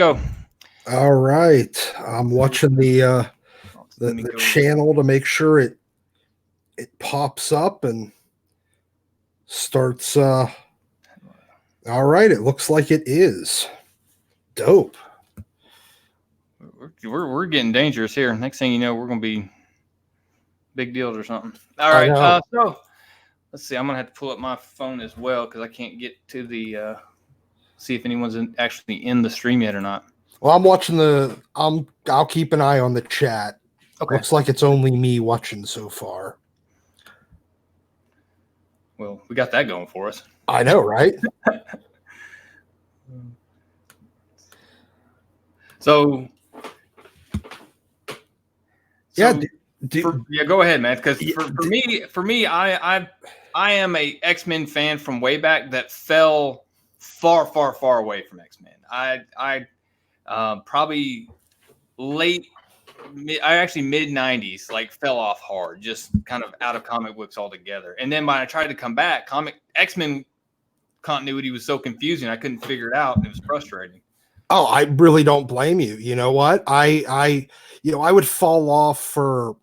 Go. All right. I'm watching Let me the go. channel to make sure it pops up and starts all right, it looks like it is. Dope. We're getting dangerous here. Next thing you know, we're gonna be big deals or something. All I right. know. So let's see. I'm gonna have to pull up my phone as well because I can't get to the see if anyone's actually in the stream yet or not. Well, I'm watching I'll keep an eye on the chat. Okay. Looks like it's only me watching so far. Well, we got that going for us. I know, right? So Yeah. Go ahead, man. Because Yeah, for me, I am a X-Men fan from way back that fell far away from X-Men. I probably I actually mid 90s, like fell off hard, just kind of out of comic books altogether. And then when I tried to come back, X-Men continuity was so confusing, I couldn't figure it out, and it was frustrating. Oh, I really don't blame you. You know what? I would fall off for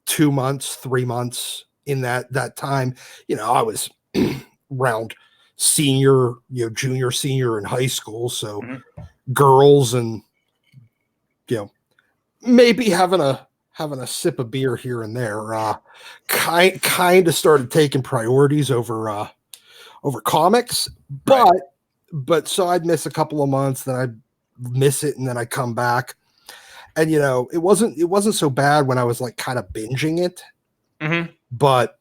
2 months, 3 months in that time. I was around senior, junior, senior in high school. So girls and, maybe having a sip of beer here and there, kind of started taking priorities over comics, but so I'd miss a couple of months, then I'd miss it, and then I come back. And it wasn't so bad when I was like kind of binging it. But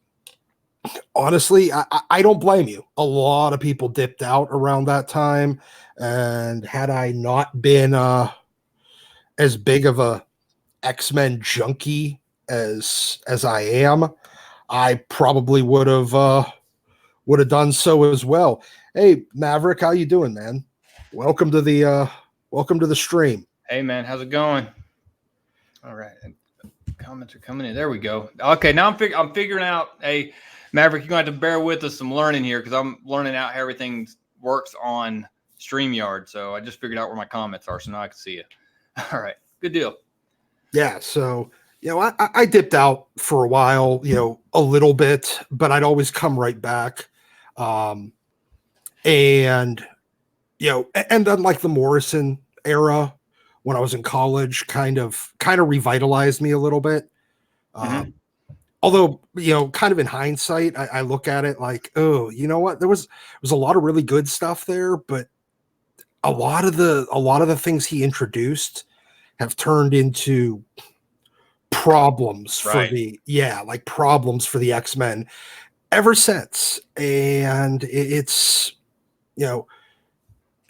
honestly, I don't blame you. A lot of people dipped out around that time, and had I not been as big of a X-Men junkie as I am, I probably would have done so as well. Hey, Maverick, how you doing, man? Welcome to the stream. Hey, man, how's it going? All right, comments are coming in. There we go. Okay, now I'm figuring out. Hey, Maverick, you're going to have to bear with us some learning here because I'm learning out how everything works on StreamYard. So I just figured out where my comments are, so now I can see it. All right, good deal. Yeah, so I dipped out for a while, a little bit, but I'd always come right back. And and then like the Morrison era when I was in college kind of revitalized me a little bit. Although, kind of in hindsight, I look at it like, oh, you know what? There was a lot of really good stuff there, but a lot of the things he introduced have turned into problems for problems for the X-Men ever since. And it's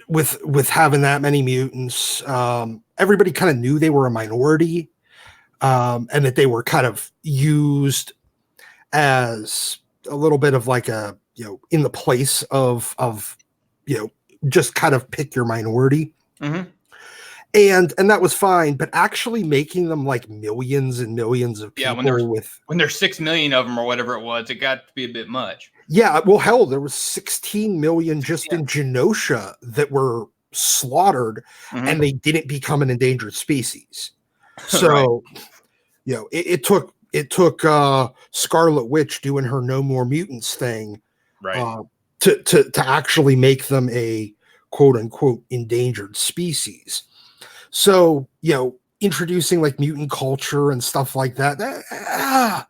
with having that many mutants, everybody kind of knew they were a minority, and that they were kind of used as a little bit of like a in the place of just kind of pick your minority. And that was fine, but actually making them like millions and millions of people when there's 6 million of them or whatever it was, it got to be a bit much. Yeah, well, hell, there was 16 million just in Genosha that were slaughtered, and they didn't become an endangered species. So, it took Scarlet Witch doing her No More Mutants thing, to actually make them a quote unquote endangered species. So, introducing like mutant culture and stuff like that,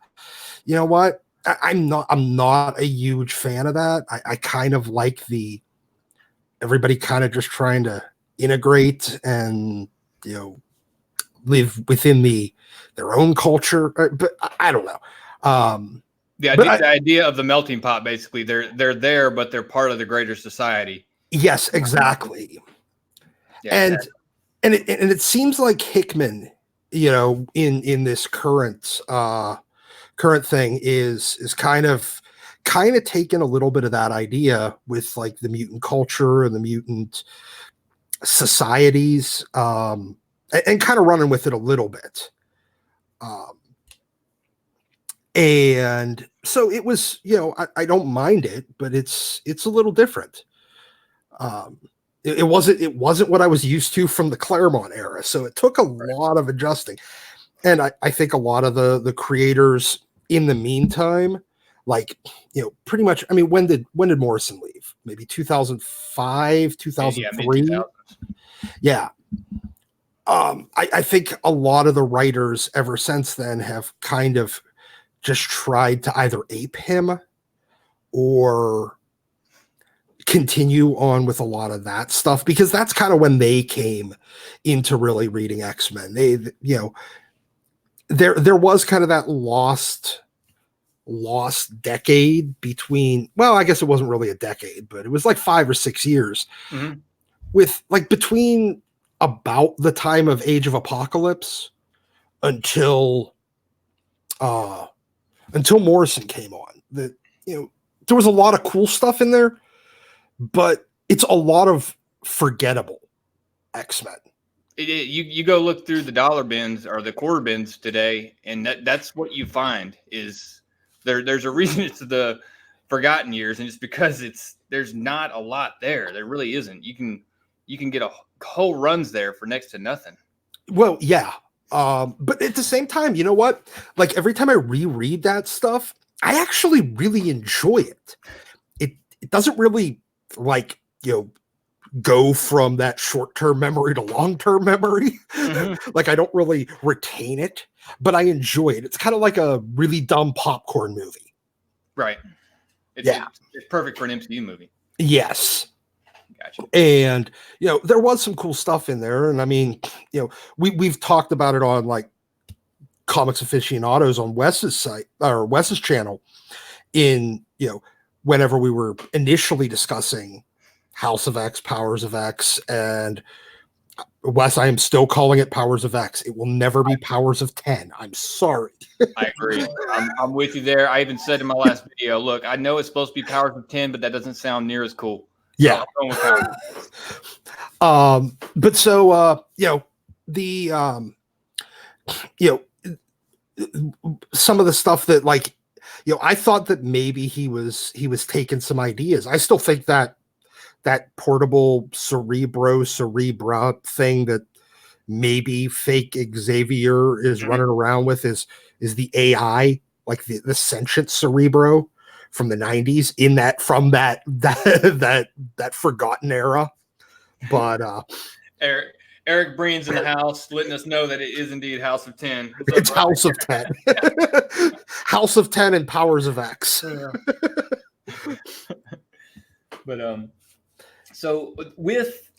you know what? I'm not a huge fan of that. I kind of like everybody kind of just trying to integrate and, live within their own culture, but I don't know. The idea of the melting pot, basically, they're there, but they're part of the greater society. Yes, exactly. Yeah, and it seems like Hickman, in this current thing is kind of taken a little bit of that idea with like the mutant culture and the mutant societies, and kind of running with it a little bit. And so it was, I don't mind it, but it's a little different. It wasn't what I was used to from the Claremont era. So it took a lot of adjusting. And I think a lot of the creators in the meantime, like, pretty much, I mean, when did Morrison leave? Maybe 2005, 2003. Yeah. I think a lot of the writers ever since then have kind of just tried to either ape him or continue on with a lot of that stuff, because that's kind of when they came into really reading X-Men. They, there was kind of that lost decade between, well, I guess it wasn't really a decade, but it was like 5 or 6 years with like between about the time of Age of Apocalypse until Morrison came on. That, there was a lot of cool stuff in there, but it's a lot of forgettable X-Men. You go look through the dollar bins or the quarter bins today, and that's what you find is there's a reason it's the forgotten years, and it's because there's not a lot there. There really isn't. You can get a whole runs there for next to nothing. Well, yeah. But at the same time, you know what? Like every time I reread that stuff, I actually really enjoy it. It doesn't really go from that short-term memory to long-term memory. Like I don't really retain it, but I enjoy it. It's kind of like a really dumb popcorn movie. Right. It's perfect for an MCU movie. Yes. Gotcha. And there was some cool stuff in there, and I mean, we've talked about it on like Comics Aficiandos on Wes's site or Wes's channel in whenever we were initially discussing House of X, Powers of X, and Wes, I am still calling it Powers of X. It will never be Powers of 10. I'm sorry. I agree. I'm with you there. I even said in my last video, look, I know it's supposed to be Powers of 10, but that doesn't sound near as cool. Yeah. But so some of the stuff that I thought that maybe he was taking some ideas. I still think that portable Cerebra thing that maybe fake Xavier is running around with is the AI, like the sentient Cerebro from the 90s from that forgotten era. But Eric Breen's in the house letting us know that it is indeed House of 10. It's House of 10. House of 10 and Powers of X. But so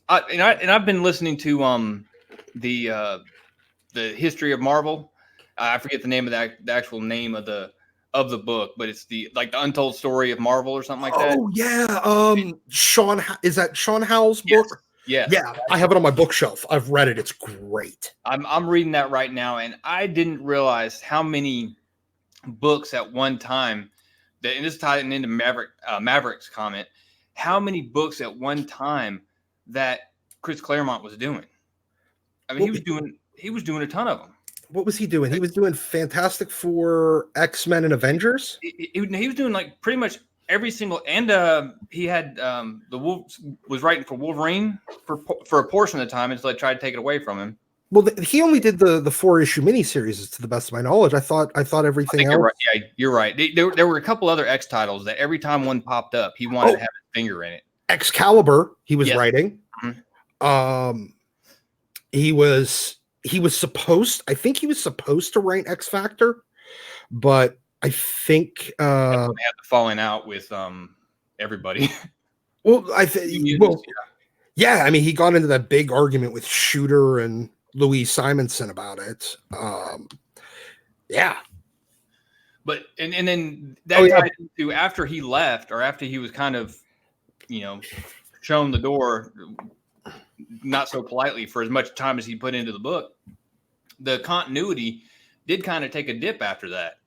I've been listening to the history of Marvel. I forget the name of the actual name of the book, but it's the untold story of Marvel or something like that. Oh yeah. Is that Sean Howell's book? Yes. Yeah, I have it on my bookshelf. I've read it. It's great. I'm reading that right now, and I didn't realize how many books at one time and this is tied into Maverick's comment, how many books at one time that Chris Claremont was doing. I mean, he was doing a ton of them. What was he doing? He was doing Fantastic Four, X-Men, and Avengers. He was doing pretty much every single, and he had was writing for Wolverine for a portion of the time until I tried to take it away from him. Well, he only did the 4-issue miniseries, to the best of my knowledge. I thought everything else. You're right. Yeah, you're right. There were a couple other X titles that every time one popped up, he wanted to have his finger in it. Excalibur, he was writing. Mm-hmm. He was supposed. I think he was supposed to write X Factor, but I think he had the falling out with everybody. Well, yeah. I mean, he got into that big argument with Shooter and Louise Simonson about it. Yeah. But and then that tied into after he left, or after he was kind of, shown the door, not so politely, for as much time as he put into the book, the continuity did kind of take a dip after that.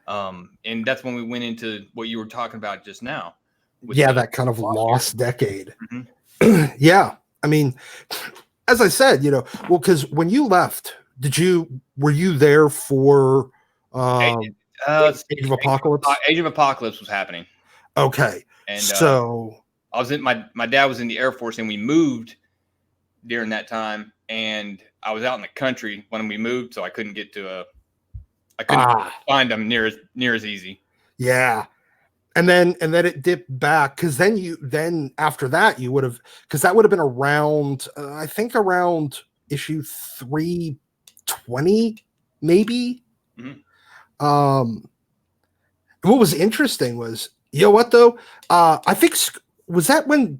And that's when we went into what you were talking about just now. That kind of lost decade. Mm-hmm. Yeah. I mean, as I said, because when you left, were you there for Age of Apocalypse? Age of Apocalypse was happening. Okay. And so I was in my dad was in the Air Force, and we moved during that time, and I was out in the country when we moved, so I couldn't get to I couldn't find them near as easy. Yeah. And then it dipped back, because then after that you would have, because that would have been around I think around issue 320 maybe. Mm-hmm. What was interesting was, you know what though, I think was that when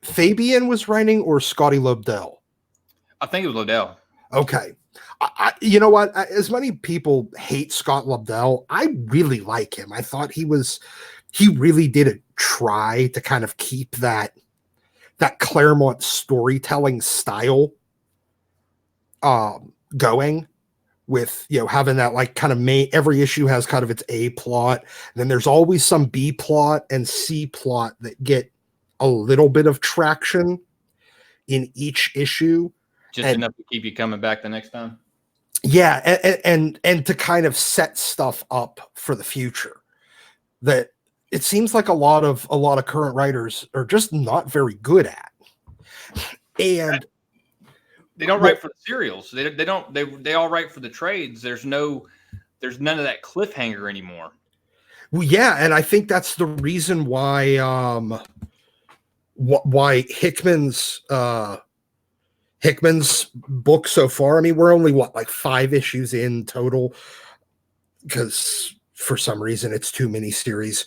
Fabian was writing or Scotty Lobdell? I think it was Lobdell. Okay. You know what? As many people hate Scott Lobdell, I really like him. I thought he really did try to kind of keep that Claremont storytelling style going, with, you know, having that like kind of every issue has kind of its A plot, and then there's always some B plot and C plot that get a little bit of traction in each issue. Just enough to keep you coming back the next time. Yeah, and to kind of set stuff up for the future. That it seems like a lot of current writers are just not very good at. And they don't write for the serials. They all write for the trades. There's none of that cliffhanger anymore. Well, yeah, and I think that's the reason why Hickman's book so far. I mean, we're only like 5 issues in total, because for some reason it's 2 miniseries.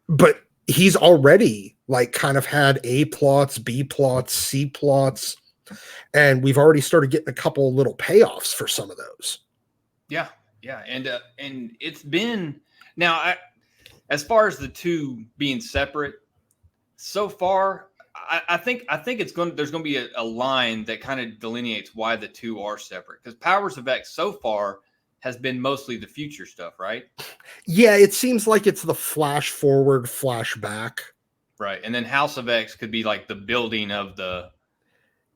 But he's already like kind of had A plots, B plots, C plots, and we've already started getting a couple of little payoffs for some of those. Yeah, and it's been now. As far as the two being separate, so far, I think there's going to be a line that kind of delineates why the two are separate. Because Powers of X so far has been mostly the future stuff, right? Yeah, it seems like it's the flash forward, flash back. Right, and then House of X could be like the building of the.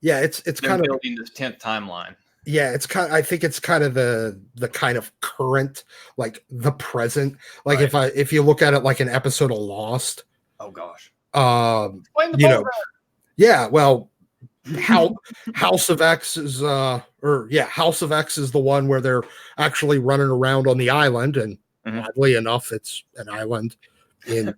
Yeah, it's kind of building this 10th timeline. Yeah, I think it's kind of the kind of current, like the present. Like right. if you look at it like an episode of Lost. Oh gosh. You know, yeah. Well, House of X is House of X is the one where they're actually running around on the island, and oddly enough, it's an island in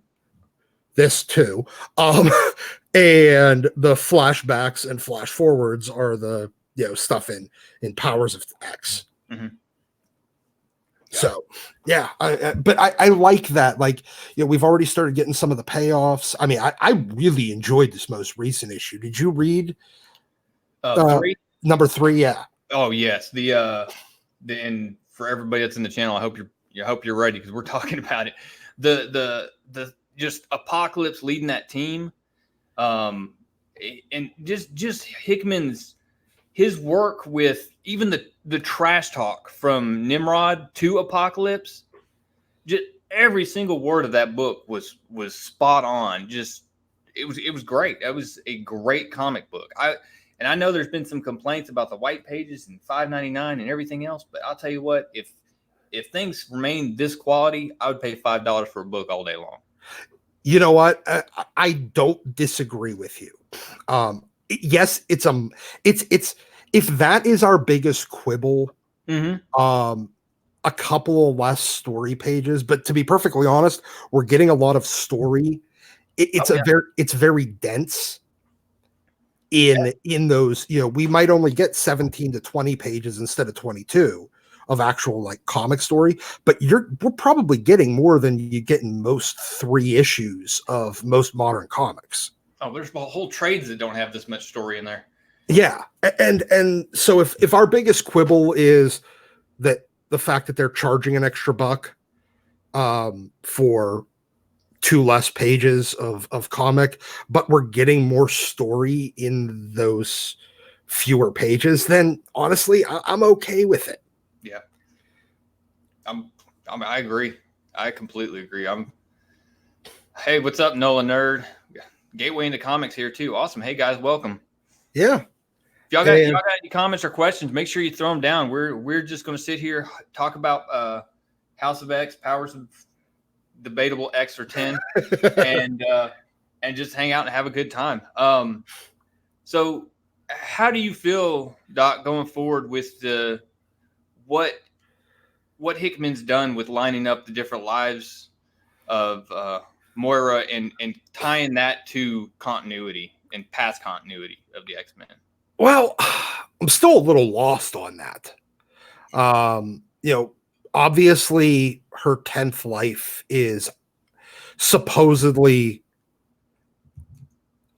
this too. And the flashbacks and flash forwards are the stuff in Powers of X. Mm-hmm. Yeah. So yeah, but I like that. Like, we've already started getting some of the payoffs. I mean, I really enjoyed this most recent issue. Did you read 3? Number 3? Yeah. Oh yes. And for everybody that's in the channel, I hope you're ready, because we're talking about it. The just Apocalypse leading that team, and just Hickman's his work with even the trash talk from Nimrod to Apocalypse. Just every single word of that book was spot on. Just it was great. That was a great comic book. I know there's been some complaints about the white pages and $5.99 and everything else, but I'll tell you what, if things remain this quality, I would pay $5 for a book all day long. You know what? I don't disagree with you. Yes, it's if that is our biggest quibble, a couple of less story pages, but to be perfectly honest, we're getting a lot of story. It's very dense in those, we might only get 17 to 20 pages instead of 22 of actual like comic story, but we're probably getting more than you get in most 3 issues of most modern comics. Oh, there's whole trades that don't have this much story in there. Yeah. And so if our biggest quibble is that the fact that they're charging an extra buck for 2 less pages of comic, but we're getting more story in those fewer pages, then honestly, I'm okay with it. Yeah. I agree. I completely agree. Hey, what's up, Nolan Nerd? Gateway into Comics here too. Awesome. Hey guys, welcome. Yeah. If y'all got any comments or questions, make sure you throw them down. We're just going to sit here, talk about House of X, Powers of debatable X or 10 and just hang out and have a good time. So how do you feel, Doc, going forward with what Hickman's done with lining up the different lives of Moira and tying that to continuity and past continuity of the X-Men? Well, I'm still a little lost on that. Obviously her 10th life is supposedly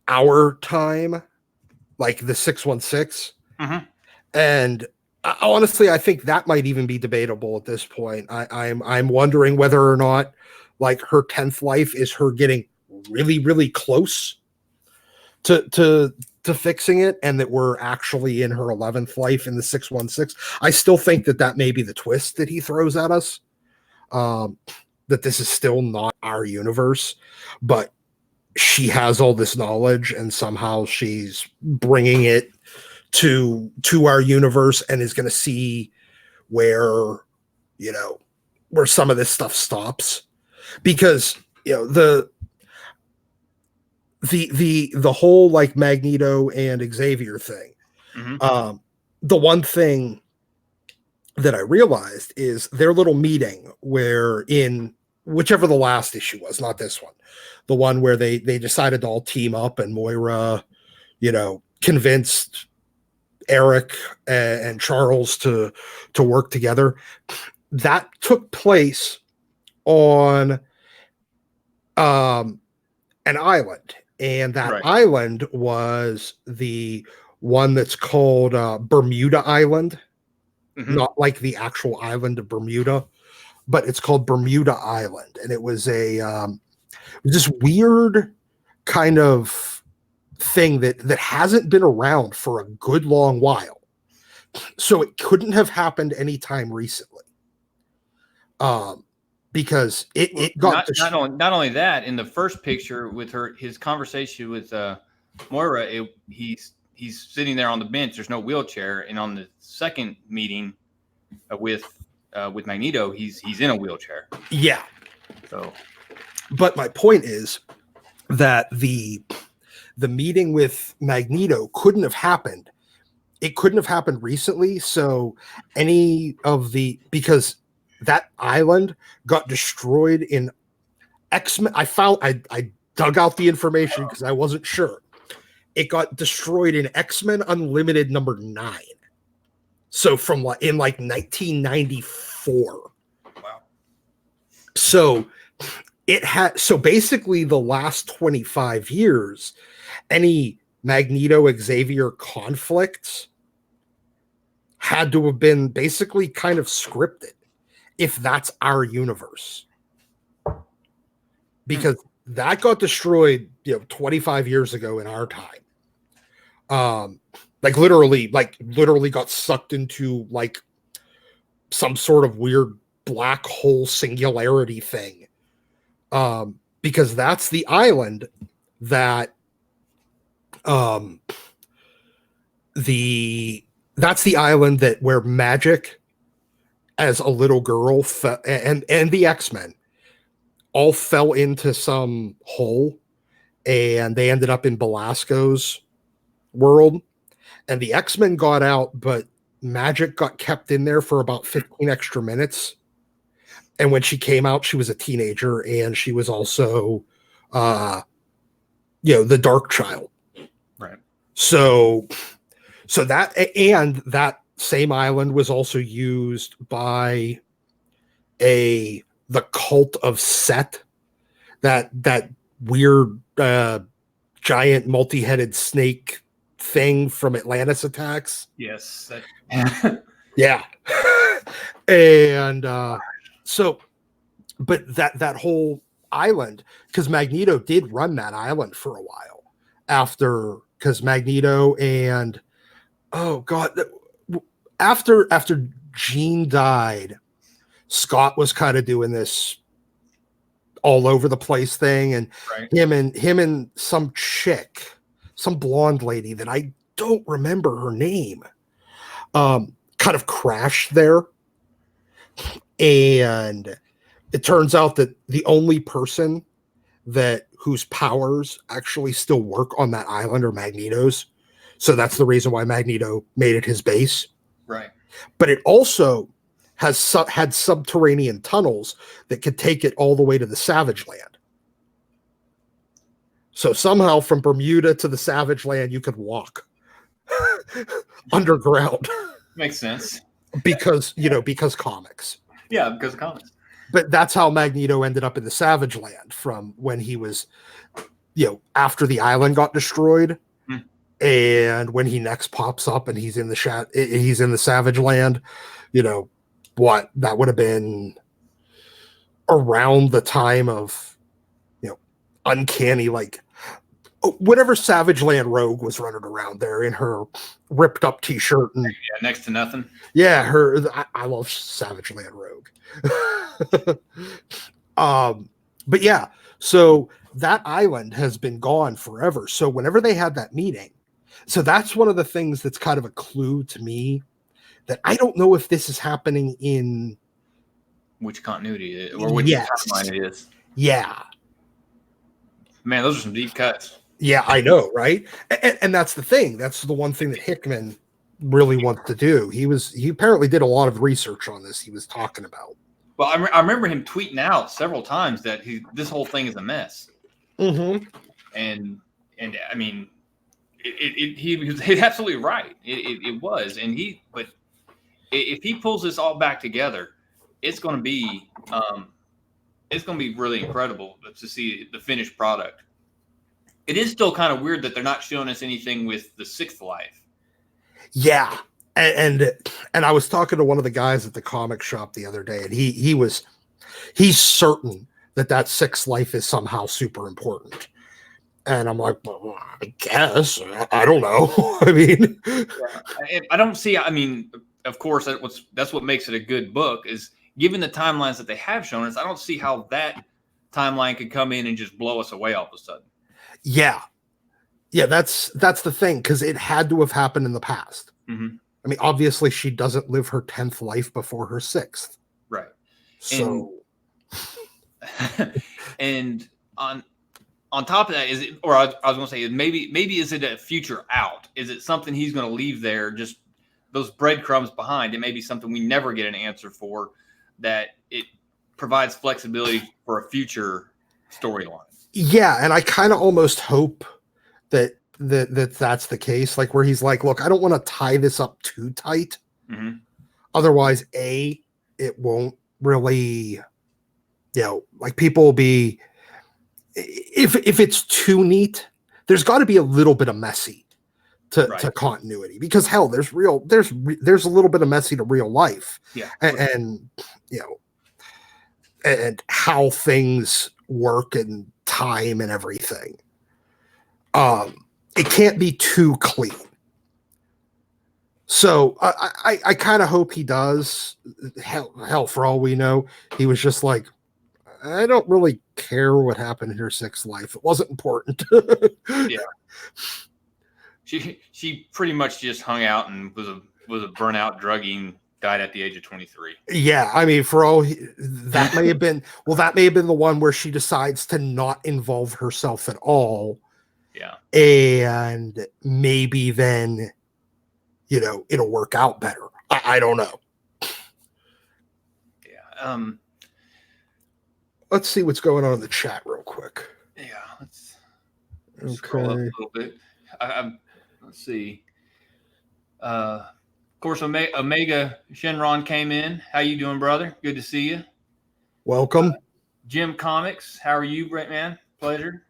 our time, like the 616. Mm-hmm. And honestly, I think that might even be debatable at this point. I'm wondering whether or not like her 10th life is her getting really, really close to fixing it, and that we're actually in her 11th life in the 616. I still think that may be the twist that he throws at us. That this is still not our universe, but she has all this knowledge and somehow she's bringing it to our universe and is going to see where some of this stuff stops, because the whole like Magneto and Xavier thing. Mm-hmm. The one thing that I realized is their little meeting where in whichever the last issue was, not this one, the one where they decided to all team up and Moira, convinced Eric and Charles to work together. That took place on an island, and that island was the one that's called Bermuda Island. Mm-hmm. Not like the actual island of Bermuda, but it's called Bermuda Island. And it was this weird kind of thing that hasn't been around for a good long while. So it couldn't have happened anytime recently. Because it got not only that, in the first picture with his conversation with Moira, he's sitting there on the bench. There's no wheelchair, and on the second meeting with Magneto, he's in a wheelchair. Yeah. So, but my point is that the meeting with Magneto couldn't have happened. It couldn't have happened recently. So because that island got destroyed in X-Men. I dug out the information because I wasn't sure. It got destroyed in X-Men Unlimited number 9. So in 1994. Wow. So basically the last 25 years, any Magneto Xavier conflicts had to have been basically kind of scripted, if that's our universe. Because that got destroyed, 25 years ago in our time. Literally got sucked into like some sort of weird black hole singularity thing. Because that's the island that that's the island where Magic as a little girl and the X-Men all fell into some hole, and they ended up in Belasco's world, and the X-Men got out, but Magic got kept in there for about 15 extra minutes. And when she came out, she was a teenager, and she was also, the Dark Child. Right. So that same island was also used by the cult of Set, that weird giant multi-headed snake thing from Atlantis Attacks. Yes. Yeah. And but that whole island, because Magneto did run that island for a while because Magneto and after Jean died, Scott was kind of doing this all over the place thing, and him and some chick, some blonde lady that I don't remember her name, kind of crashed there, and it turns out that the only person whose powers actually still work on that island are Magneto's. So that's the reason why Magneto made it his base. Right. But it also had subterranean tunnels that could take it all the way to the Savage Land. So somehow from Bermuda to the Savage Land, you could walk underground. Makes sense. Because comics. Yeah, because of comics. But that's how Magneto ended up in the Savage Land from when he was, after the island got destroyed. And when he next pops up and he's in the Savage Land, that would have been around the time of, Uncanny, like whatever Savage Land Rogue was running around there in her ripped up t-shirt and next to nothing. Yeah, I love Savage Land Rogue. But yeah, so that island has been gone forever. So whenever they had that meeting, so that's one of the things that's kind of a clue to me that I don't know if this is happening in which continuity or which timeline it is. Yeah. Man, those are some deep cuts. Yeah, I know, right? And that's the thing. That's the one thing that Hickman really wants to do. He apparently did a lot of research on this. He was talking about. Well, I remember him tweeting out several times that this whole thing is a mess. Mm-hmm. And I mean, he's absolutely right. It was, but if he pulls this all back together, it's going to be really incredible to see the finished product. It is still kind of weird that they're not showing us anything with the Sixth Life. Yeah. And I was talking to one of the guys at the comic shop the other day, and he's certain that Sixth Life is somehow super important. And I'm like, well, I guess. I don't know. I mean, I don't see. I mean, of course, that's what makes it a good book is given the timelines that they have shown us. I don't see how that timeline could come in and just blow us away all of a sudden. Yeah, that's the thing, because it had to have happened in the past. Mm-hmm. I mean, obviously, she doesn't live her 10th life before her 6th. Right. So, and on top of that, is it? Or I was going to say, maybe is it a future out? Is it something he's going to leave there, just those breadcrumbs behind? It may be something we never get an answer for. That it provides flexibility for a future storyline. Yeah, and I kind of almost hope that's the case, like where he's like, look, I don't want to tie this up too tight. Mm-hmm. Otherwise, it won't really, like people will be, if it's too neat, there's got to be a little bit of messy to continuity, because hell, there's a little bit of messy to real life. Yeah. And and how things work and time and everything. It can't be too clean. So I kind of hope he does. Hell, for all we know, he was just like, I don't really care what happened in her 6th life. It wasn't important. Yeah. She pretty much just hung out and was a burnout druggie and died at the age of 23. Yeah, I mean, that may have been the one where she decides to not involve herself at all. Yeah. And maybe then, it'll work out better. I don't know. Yeah. Let's see what's going on in the chat real quick. Yeah. Let's scroll up a little bit. Let's see. Of course, Omega Shenron came in. How you doing, brother? Good to see you. Welcome. Jim Comics. How are you, Brent, man? Pleasure.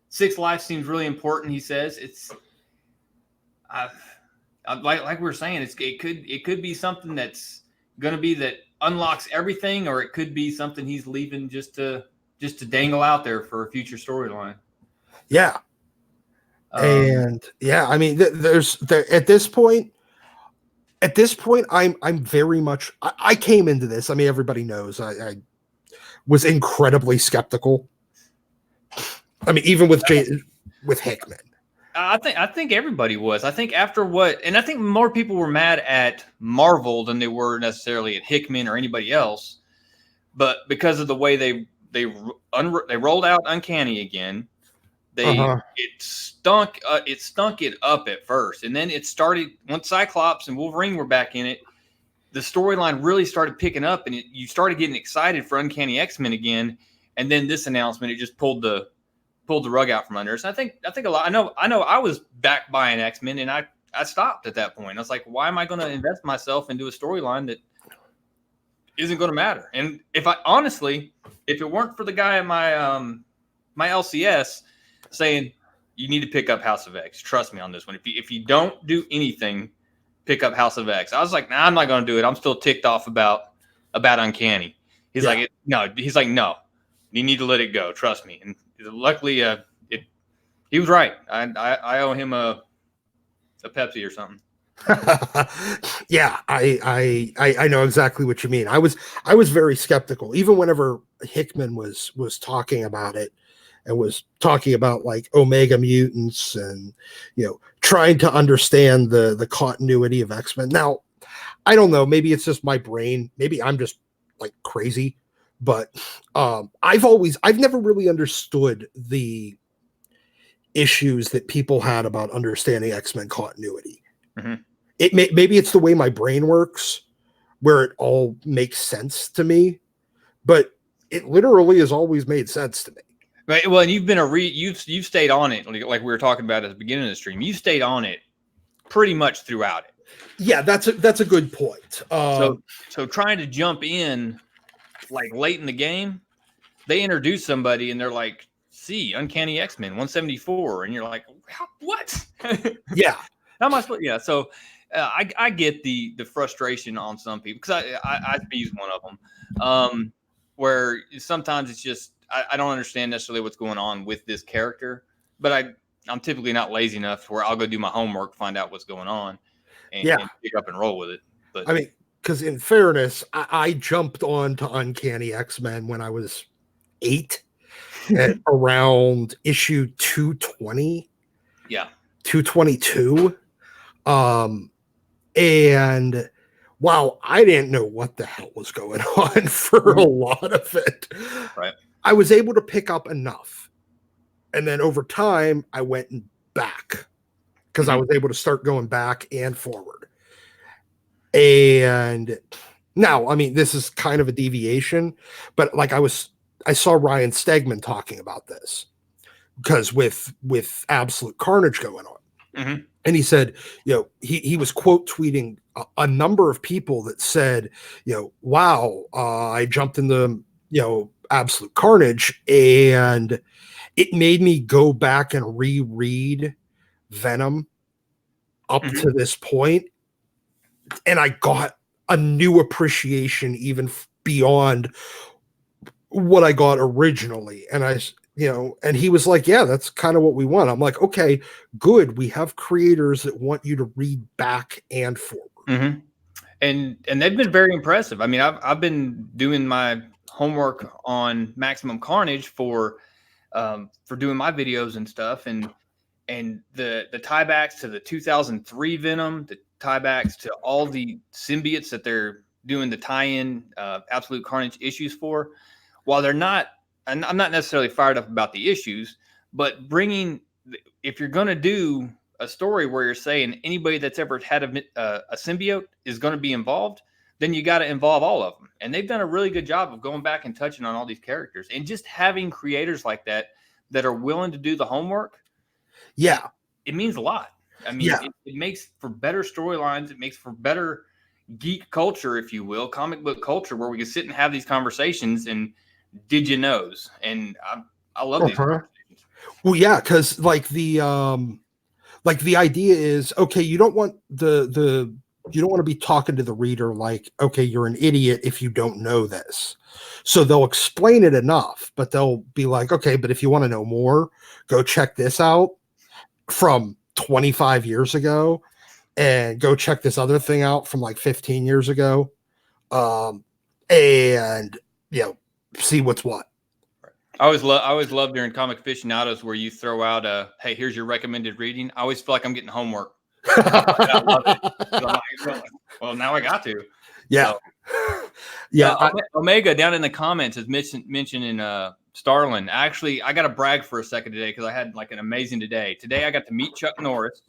Sixth Life seems really important, he says. It's like we were saying, it could be something that's going to be that unlocks everything, or it could be something he's leaving just to dangle out there for a future storyline. Yeah. And yeah, I mean, at this point, I'm very much. I came into this. I mean, everybody knows I was incredibly skeptical. I mean, even with Hickman. I think everybody was. I think after and I think more people were mad at Marvel than they were necessarily at Hickman or anybody else. but because of the way they rolled out Uncanny again, it stunk it up at first, and then it started once Cyclops and Wolverine were back in it. The storyline really started picking up, and you started getting excited for Uncanny X-Men again. And then this announcement, it just pulled the rug out from under us. I think a lot. I know. I was back buying X-Men, and I stopped at that point. I was like, why am I going to invest myself into a storyline that isn't going to matter? And if it weren't for the guy at my LCS saying you need to pick up House of X, trust me on this one. If you don't do anything, pick up House of X. I was like, nah, I'm not going to do it. I'm still ticked off about Uncanny. He's like, no. He's like, no, you need to let it go. Trust me. And luckily, he was right. I owe him a Pepsi or something. Yeah, I know exactly what you mean. I was very skeptical, even whenever Hickman was talking about it and was talking about like Omega mutants and trying to understand the continuity of X-Men. Now, I don't know, maybe it's just my brain, maybe I'm just like crazy, but I've never really understood the issues that people had about understanding X-Men continuity. Mm-hmm. Maybe it's the way my brain works, where it all makes sense to me, but it literally has always made sense to me. Right. Well, and you've been you've stayed on it, like we were talking about at the beginning of the stream. You stayed on it pretty much throughout it. Yeah, that's a good point. So trying to jump in like late in the game, they introduce somebody and they're like, "See, Uncanny X-Men 174," and you're like, "What?" Yeah. How am I supposed? Yeah. So I get the frustration on some people because I'd be one of them. Where sometimes it's just I don't understand necessarily what's going on with this character, but I'm typically not lazy enough where I'll go do my homework, find out what's going on, and pick up and roll with it. But I mean, because in fairness, I jumped on to Uncanny X-Men when I was 8 at around issue 220. Yeah. 222. And wow, I didn't know what the hell was going on for a lot of it. Right. I was able to pick up enough. And then over time, I went back because I was able to start going back and forward. And now, I mean, this is kind of a deviation, but like I saw Ryan Stegman talking about this because with Absolute Carnage going on. Mm-hmm. And he said, he was quote tweeting a number of people that said, wow, I jumped in the, Absolute Carnage and it made me go back and reread Venom up to this point. And I got a new appreciation even beyond what I got originally. And and he was like, yeah, that's kind of what we want. I'm like, okay, good. We have creators that want you to read back and forward. Mm-hmm. And they've been very impressive. I mean, I've been doing my homework on Maximum Carnage for doing my videos and stuff. And the tiebacks to the 2003 Venom, the tiebacks to all the symbiotes that they're doing the tie-in Absolute Carnage issues for, while they're not, and I'm not necessarily fired up about the issues, but if you're going to do a story where you're saying anybody that's ever had a symbiote is going to be involved, then you got to involve all of them. And they've done a really good job of going back and touching on all these characters and just having creators like that are willing to do the homework. Yeah. It means a lot. I mean, it makes for better storylines. It makes for better geek culture, if you will, comic book culture, where we can sit and have these conversations and did you knows. And I love these conversations. Well, yeah, because like the idea is, okay, you don't want you don't want to be talking to the reader like, okay, you're an idiot if you don't know this. So they'll explain it enough, but they'll be like, okay, but if you want to know more, go check this out from 25 years ago and go check this other thing out from like 15 years ago. And see what's what. I always love during Comic Aficionados where you throw out hey, here's your recommended reading. I always feel like I'm getting homework. I love it. Well, now I got to. Yeah. So. Yeah, Omega down in the comments is mentioning Starlin. Actually, I got to brag for a second today because I had like an amazing day. Today I got to meet Chuck Norris,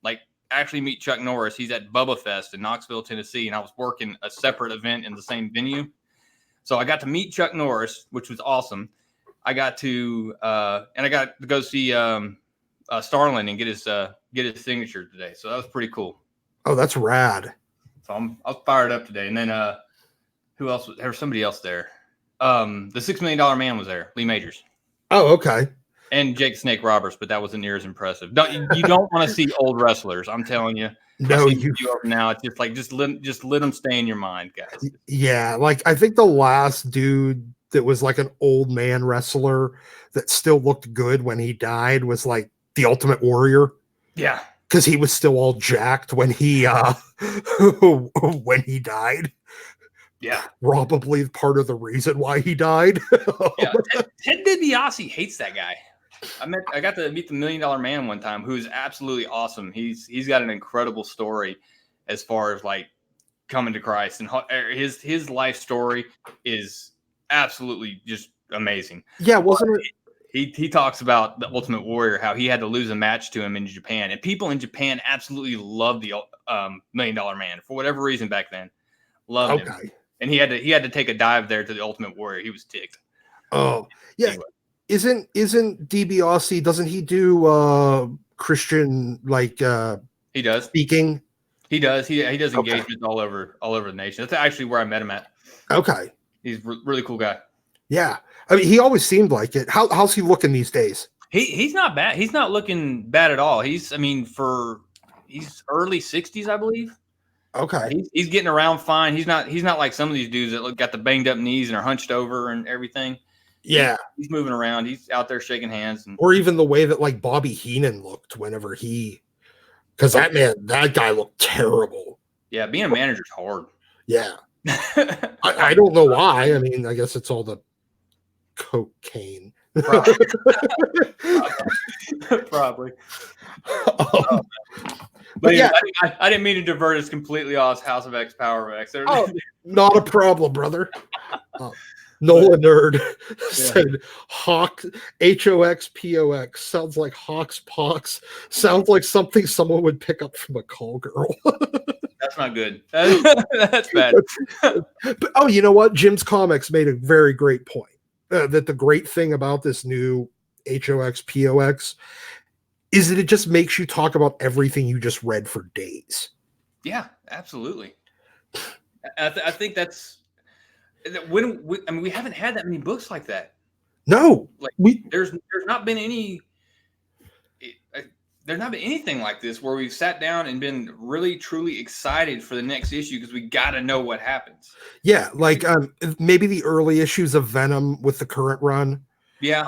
like actually meet Chuck Norris. He's at Bubba Fest in Knoxville, Tennessee, and I was working a separate event in the same venue. So I got to meet Chuck Norris, which was awesome. I got to go see Starlin and get his signature today. So that was pretty cool. Oh, that's rad. So I was fired up today. And then who else? There was somebody else there. The $6 Million Man was there, Lee Majors. Oh, okay. And Jake Snake Roberts, but that wasn't near as impressive. You don't want to see old wrestlers. I'm telling you. No, you over now. It's just like just let them stay in your mind, guys. Yeah, like I think the last dude that was like an old man wrestler that still looked good when he died was like the Ultimate Warrior. Yeah, because he was still all jacked when he when he died. Yeah, probably part of the reason why he died. Yeah, Ted DiBiase hates that guy. I got to meet the $1 Million Man one time, who's absolutely awesome. He's got an incredible story as far as like coming to Christ, and his life story is absolutely just amazing. Yeah, wasn't it? He talks about the Ultimate Warrior, how he had to lose a match to him in Japan, and people in Japan absolutely loved the $1 Million Man for whatever reason back then. Loved him, and he had to take a dive there to the Ultimate Warrior. He was ticked. Oh yeah. Anyway. Isn't DiBiase, doesn't he do Christian like he does speaking? He does. He does engagements all over the nation. That's actually where I met him at. Okay. He's a really cool guy. Yeah. I mean, he always seemed like it. How's he looking these days? He's not bad. He's not looking bad at all. He's early 60s, I believe. Okay. He's getting around fine. He's not like some of these dudes that got the banged up knees and are hunched over and everything. Yeah, he's moving around. He's out there shaking hands, or even the way that like Bobby Heenan looked whenever because that guy looked terrible. Yeah, being a manager's hard. Yeah, I don't know why. I mean, I guess it's all the cocaine. Probably. But yeah, I didn't mean to divert us completely off House of X, Power of X. Not a problem, brother. Nola Nerd said Hawk HOXPOX sounds like Hawks Pox. Sounds like something someone would pick up from a call girl. That's not good. That's bad. But you know what? Jim's Comics made a very great point. That the great thing about this new HOXPOX is that it just makes you talk about everything you just read for days. Yeah, absolutely. I think that's. We haven't had that many books like that. No, like there's not been any. There's not been anything like this where we've sat down and been really truly excited for the next issue because we got to know what happens. Yeah, like maybe the early issues of Venom with the current run. Yeah,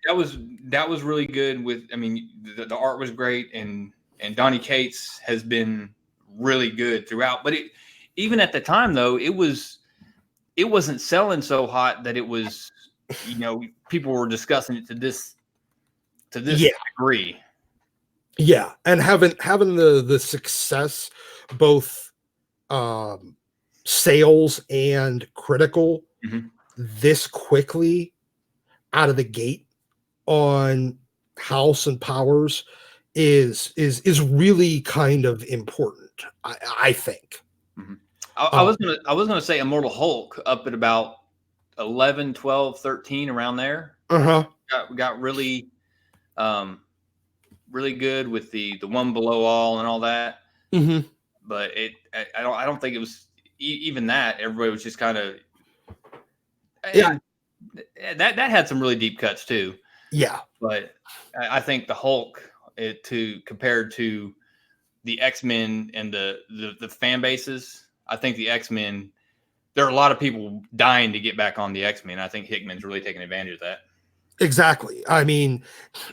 that was really good. The art was great, and Donny Cates has been really good throughout. But even at the time though, it wasn't selling so hot that it was, people were discussing it to this degree. Yeah, and having the success, both sales and critical, this quickly out of the gate on House and Powers is really kind of important. I think. Mm-hmm. I was gonna say Immortal Hulk up at about 11, 12, 13 around there. Got really really good with the One Below All and all that. Mm-hmm. But I don't think it was even that. Everybody was just kind of that had some really deep cuts too. Yeah, but I think the Hulk compared to the X-Men and the fan bases. I think the X-Men, there are a lot of people dying to get back on the X-Men. I think Hickman's really taking advantage of that. Exactly. I mean,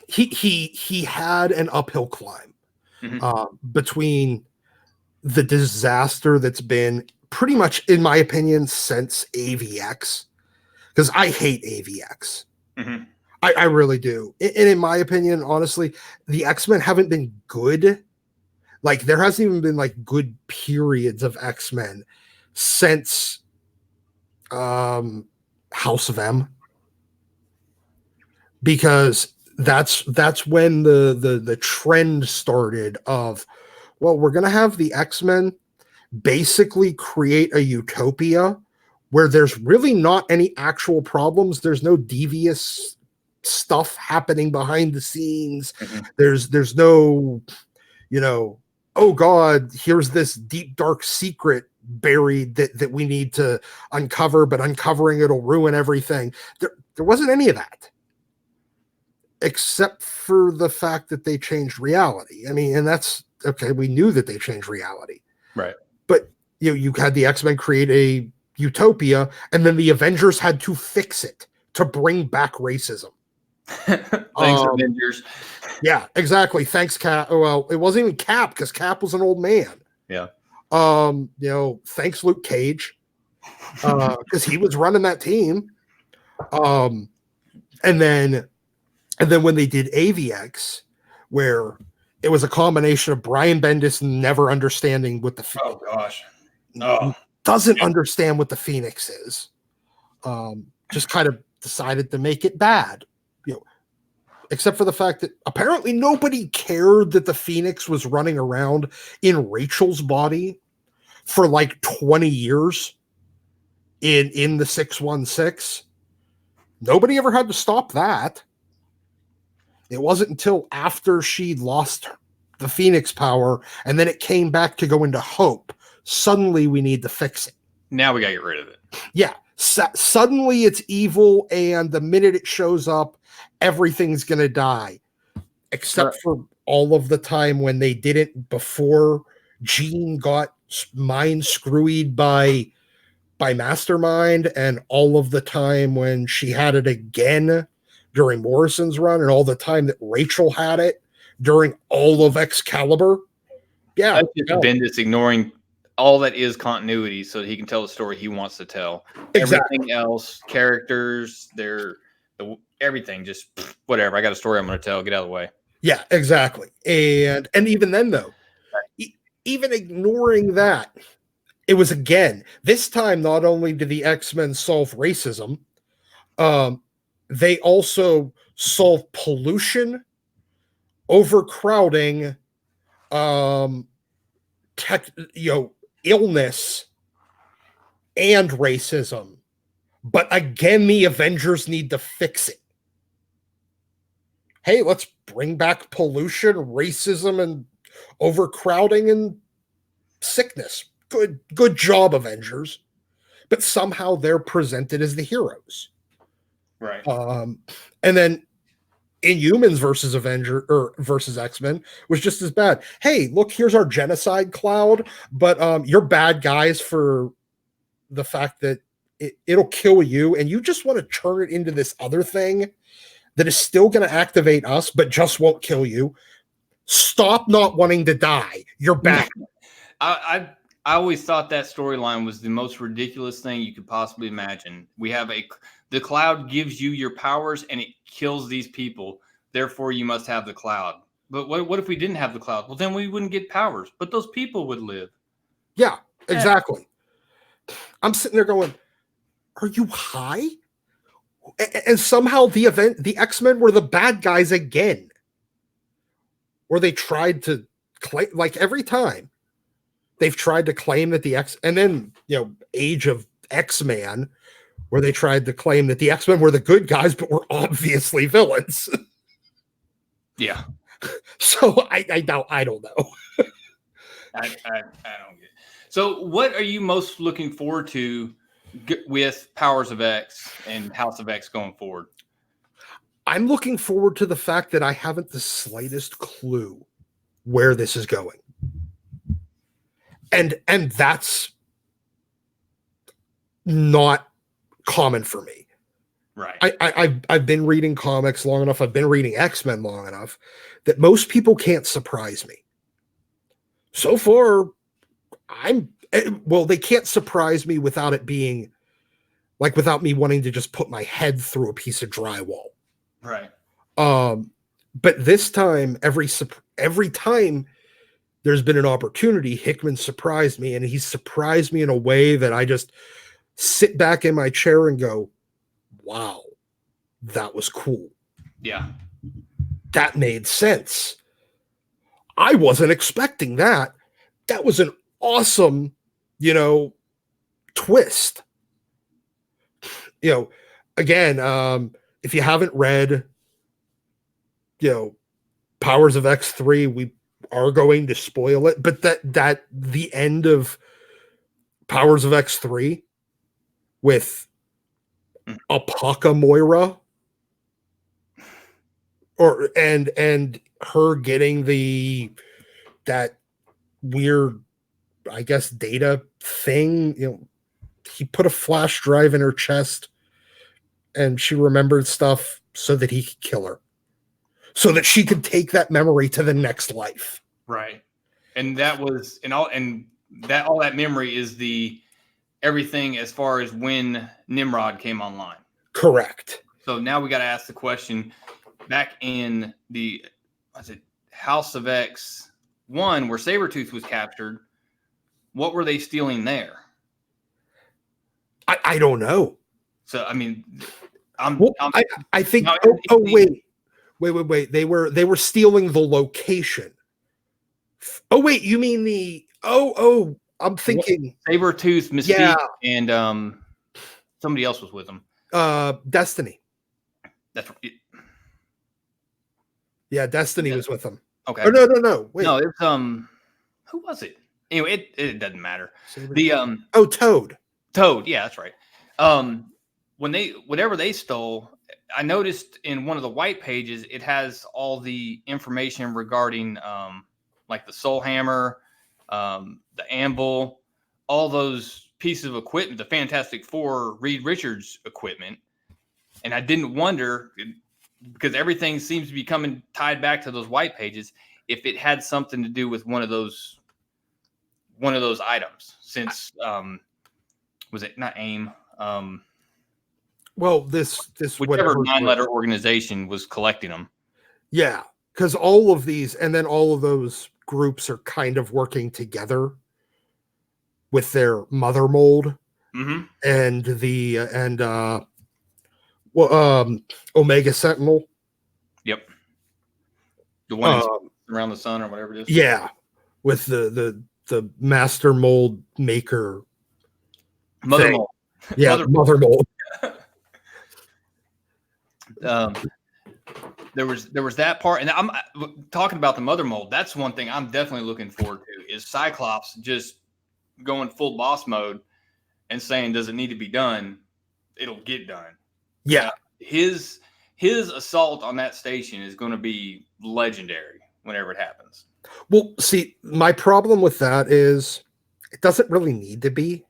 he had an uphill climb between the disaster that's been pretty much, in my opinion, since AVX. Because I hate AVX. Mm-hmm. I really do. And in my opinion, honestly, the X-Men haven't been good. Like, there hasn't even been like good periods of X-Men since House of M, because that's when the trend started of, well, we're gonna have the X-Men basically create a utopia where there's really not any actual problems. There's no devious stuff happening behind the scenes. Mhm. There's no, oh God, here's this deep dark secret buried that we need to uncover, but uncovering it'll ruin everything. There wasn't any of that, except for the fact that they changed reality. I mean, and that's okay. We knew that they changed reality, Right. but you had the X-Men create a utopia, and then the Avengers had to fix it to bring back racism. Thanks, Avengers. Yeah, exactly. Thanks, Cap. Well, it wasn't even Cap, because Cap was an old man. Yeah. Thanks, Luke Cage, because he was running that team. And then when they did AVX, where it was a combination of Brian Bendis never understanding what the Oh gosh. doesn't understand what the Phoenix is, just kind of decided to make it bad, except for the fact that apparently nobody cared that the Phoenix was running around in Rachel's body for like 20 years in the 616. Nobody ever had to stop that. It wasn't until after she lost the Phoenix power and then it came back to go into Hope. Suddenly we need to fix it. Now we got to get rid of it. Yeah. Suddenly it's evil, and the minute it shows up, everything's going to die. Except for all of the time when they did it before Jean got mind screwied by Mastermind, and all of the time when she had it again during Morrison's run, and all the time that Rachel had it during all of Excalibur. Yeah. That's just Bendis ignoring all that is continuity so he can tell the story he wants to tell. Exactly. Everything else, characters, everything, just whatever. I got a story I'm going to tell. Get out of the way. Yeah, exactly. And even then, though, even ignoring that, it was again, this time, not only did the X-Men solve racism, they also solve pollution, overcrowding, illness, and racism. But again, the Avengers need to fix it. Hey, let's bring back pollution, racism, and overcrowding and sickness. Good job, Avengers. But somehow they're presented as the heroes. Right. And then Inhumans versus X-Men was just as bad. Hey, look, here's our genocide cloud, but you're bad guys for the fact that it'll kill you, and you just want to turn it into this other thing that is still going to activate us, but just won't kill you. Stop not wanting to die. You're back. I always thought that storyline was the most ridiculous thing you could possibly imagine. We have the cloud gives you your powers and it kills these people. Therefore, you must have the cloud. But what if we didn't have the cloud? Well, then we wouldn't get powers, but those people would live. Yeah, exactly. I'm sitting there going, are you high? And somehow the X-Men were the bad guys again. Or they tried to claim, like every time they've tried to claim that and then, Age of X-Man, where they tried to claim that the X-Men were the good guys, but were obviously villains. Yeah. So I don't know. I don't get it. So what are you most looking forward to with Powers of X and House of X going forward? I'm looking forward to the fact that I haven't the slightest clue where this is going. And that's not common for me. Right. I've been reading comics long enough. I've been reading X-Men long enough that most people can't surprise me. So far, they can't surprise me without it being without me wanting to just put my head through a piece of drywall. Right. But this time, every time there's been an opportunity, Hickman surprised me, and he surprised me in a way that I just sit back in my chair and go, wow, that was cool. Yeah. That made sense. I wasn't expecting that. That was an awesome, twist. Again, if you haven't read, Powers of X3, we are going to spoil it, but that the end of Powers of X3 with Apaka Moira and her getting that weird, I guess, data thing, he put a flash drive in her chest and she remembered stuff so that he could kill her, so that she could take that memory to the next life. Right. And that was, all that memory is everything as far as when Nimrod came online. Correct. So now we got to ask the question, back in House of X 1, where Sabretooth was captured, what were they stealing there? I don't know. So, I mean, I think, wait. They were stealing the location. Oh, wait, you mean I'm thinking Sabretooth, Mystique, and somebody else was with them. Destiny. That's yeah, Destiny was with them. Okay. Oh, no. Wait. No, it's who was it? Anyway, it doesn't matter. Toad. Toad, yeah, that's right. Whatever they stole, I noticed in one of the white pages, it has all the information regarding like the Soul Hammer, the Anvil, all those pieces of equipment, the Fantastic Four Reed Richards equipment. And I didn't wonder, because everything seems to be coming tied back to those white pages, if it had something to do with one of those items, since was it not AIM? Well, this whichever 9-letter organization was collecting them. Yeah, because all of these, and then all of those groups are kind of working together with their mother mold, and Omega Sentinel. Yep, the one around the sun or whatever it is. Yeah, with the master mold maker, mother mold. Yeah, mother mold. There was that part, and I'm talking about the mother mold. That's one thing I'm definitely looking forward to, is Cyclops just going full boss mode and saying, does it need to be done? It'll get done. Yeah. His assault on that station is going to be legendary whenever it happens. Well, see, my problem with that is it doesn't really need to be.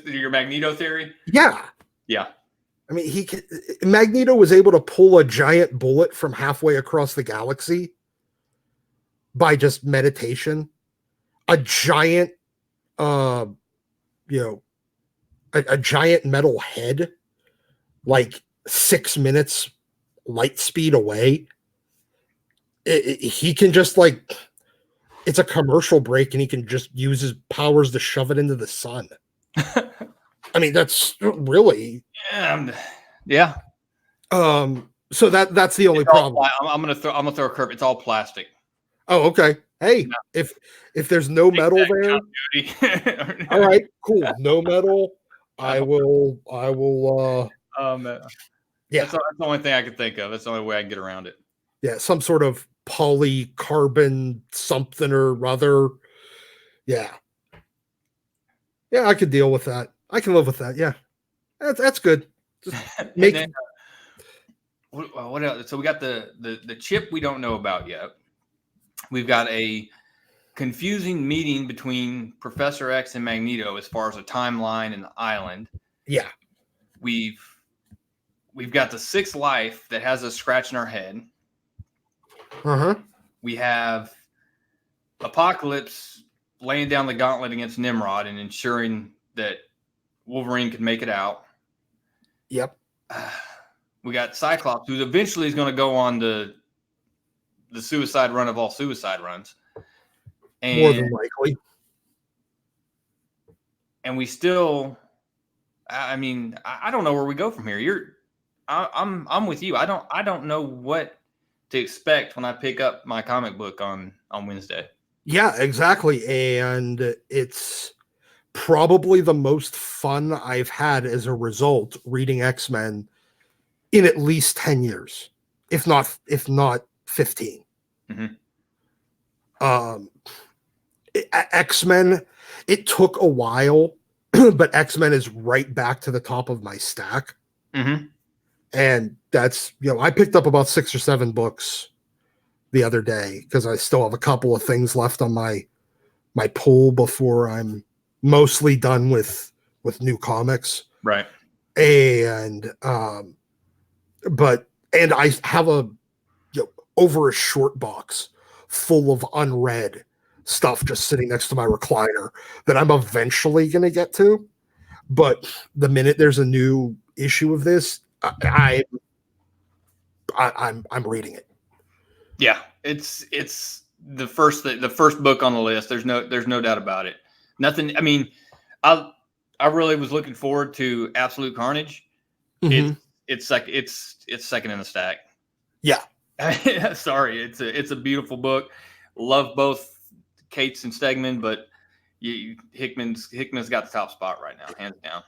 Your Magneto theory? Yeah. Yeah. I mean, Magneto was able to pull a giant bullet from halfway across the galaxy by just meditation. A giant, a giant metal head, like 6 minutes light speed away. He can just it's a commercial break, and he can just use his powers to shove it into the sun. I mean, that's really yeah. So that's the only problem. I'm gonna throw a curve. It's all plastic. Oh, okay. Hey, if there's no metal there, all right, cool. No metal. I will. Yeah, that's the only thing I could think of. That's the only way I can get around it. Yeah, some sort of polycarbon something or other. Yeah, I could deal with that. I can live with that. Yeah, that's good. Just make then, what else? So we got the chip we don't know about yet. We've got a confusing meeting between Professor X and Magneto as far as a timeline and the island. Yeah, we've got the sixth life that has us scratching our head. We have Apocalypse laying down the gauntlet against Nimrod and ensuring that Wolverine could make it out. Yep. We got Cyclops, who eventually is going to go on the suicide run of all suicide runs. And more than likely. and we still. I mean, I don't know where we go from here. I'm with you. I don't know what to expect when I pick up my comic book on Wednesday. Yeah, exactly. And it's probably the most fun I've had as a result reading X-Men in at least 10 years, if not 15. Mm-hmm. X-Men, it took a while, but X-Men is right back to the top of my stack. Mm-hmm. And that's, I picked up about 6 or 7 books the other day because I still have a couple of things left on my pool before I'm mostly done with new comics. Right. And and I have over a short box full of unread stuff just sitting next to my recliner that I'm eventually going to get to. But the minute there's a new issue of this, I'm reading it. Yeah, it's the first book on the list. There's no doubt about it. Nothing. I mean, I really was looking forward to Absolute Carnage. Mm-hmm. It's second in the stack. Yeah. Sorry, it's a beautiful book. Love both Cates and Stegman, but Hickman's got the top spot right now, hands down.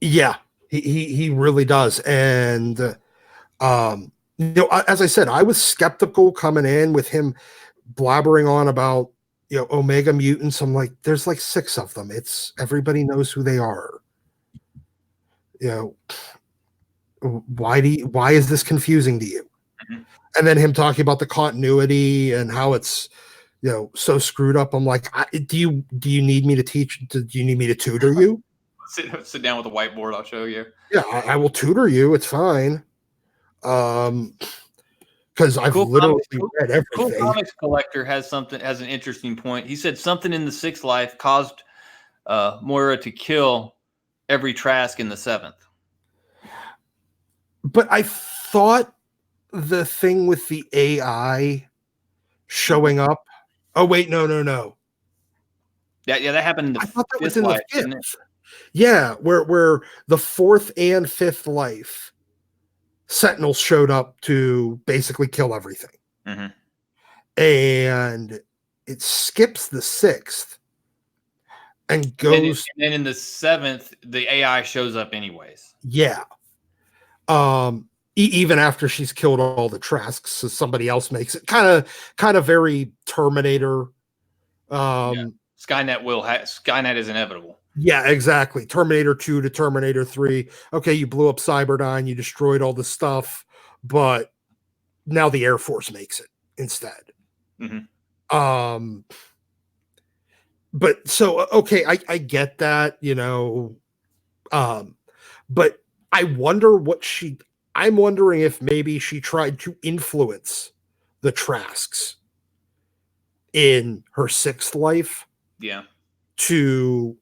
Yeah, he really does. And as I said, I was skeptical coming in with him blabbering on about Omega mutants. I'm like, there's like 6 of them. It's everybody knows who they are. Why is this confusing to you? Mm-hmm. And then him talking about the continuity and how it's so screwed up. I'm like, do you need me to teach? Do you need me to tutor you? Sit down with a whiteboard. I'll show you. Yeah, I will tutor you. It's fine. Because I've literally read everything. Cool Comics Collector has an interesting point. He said something in the 6th life caused Moira to kill every Trask in the 7th. But I thought the thing with the AI showing up. Oh wait, no. Yeah, that happened in the I thought that was 5th in life, the 5th. Yeah, where the 4th and 5th life Sentinels showed up to basically kill everything. Mm-hmm. And it skips the 6th and goes. And then in the 7th, the AI shows up anyways. Yeah. Even after she's killed all the Trasks, so somebody else makes it kind of very Terminator. Skynet is inevitable. Yeah, exactly. Terminator 2 to Terminator 3. Okay, you blew up Cyberdyne, you destroyed all the stuff, but now the Air Force makes it instead. Mm-hmm. But so okay, I get that, but I wonder I'm wondering if maybe she tried to influence the Trasks in her 6th life. Yeah. To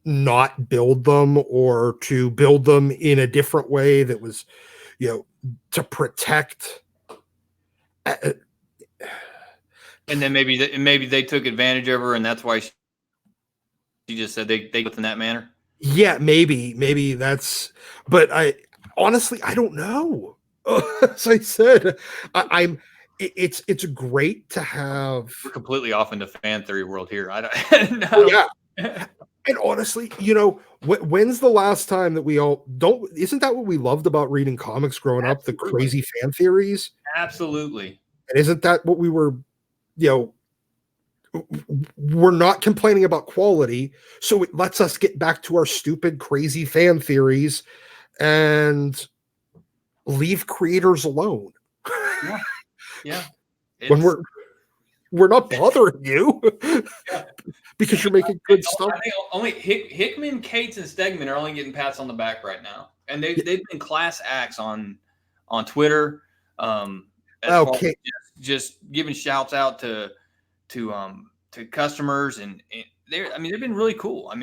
not build them or to build them in a different way that was, to protect. And then maybe they took advantage of her, and that's why she just said they in that manner. Yeah, maybe that's. But honestly, I don't know. As I said, it's great to have. We're completely off into fan theory world here. I don't. Yeah. And honestly, when's the last time that we all don't? Isn't that what we loved about reading comics growing up? The crazy fan theories. Absolutely. And isn't that what we were? We're not complaining about quality, so it lets us get back to our stupid, crazy fan theories and leave creators alone. Yeah. When we're not bothering you because you're making good stuff. I think only Hickman, Cates, and Stegman are only getting pats on the back right now, and they've been class acts on Twitter. Okay, just giving shouts out to customers, and they've been really cool.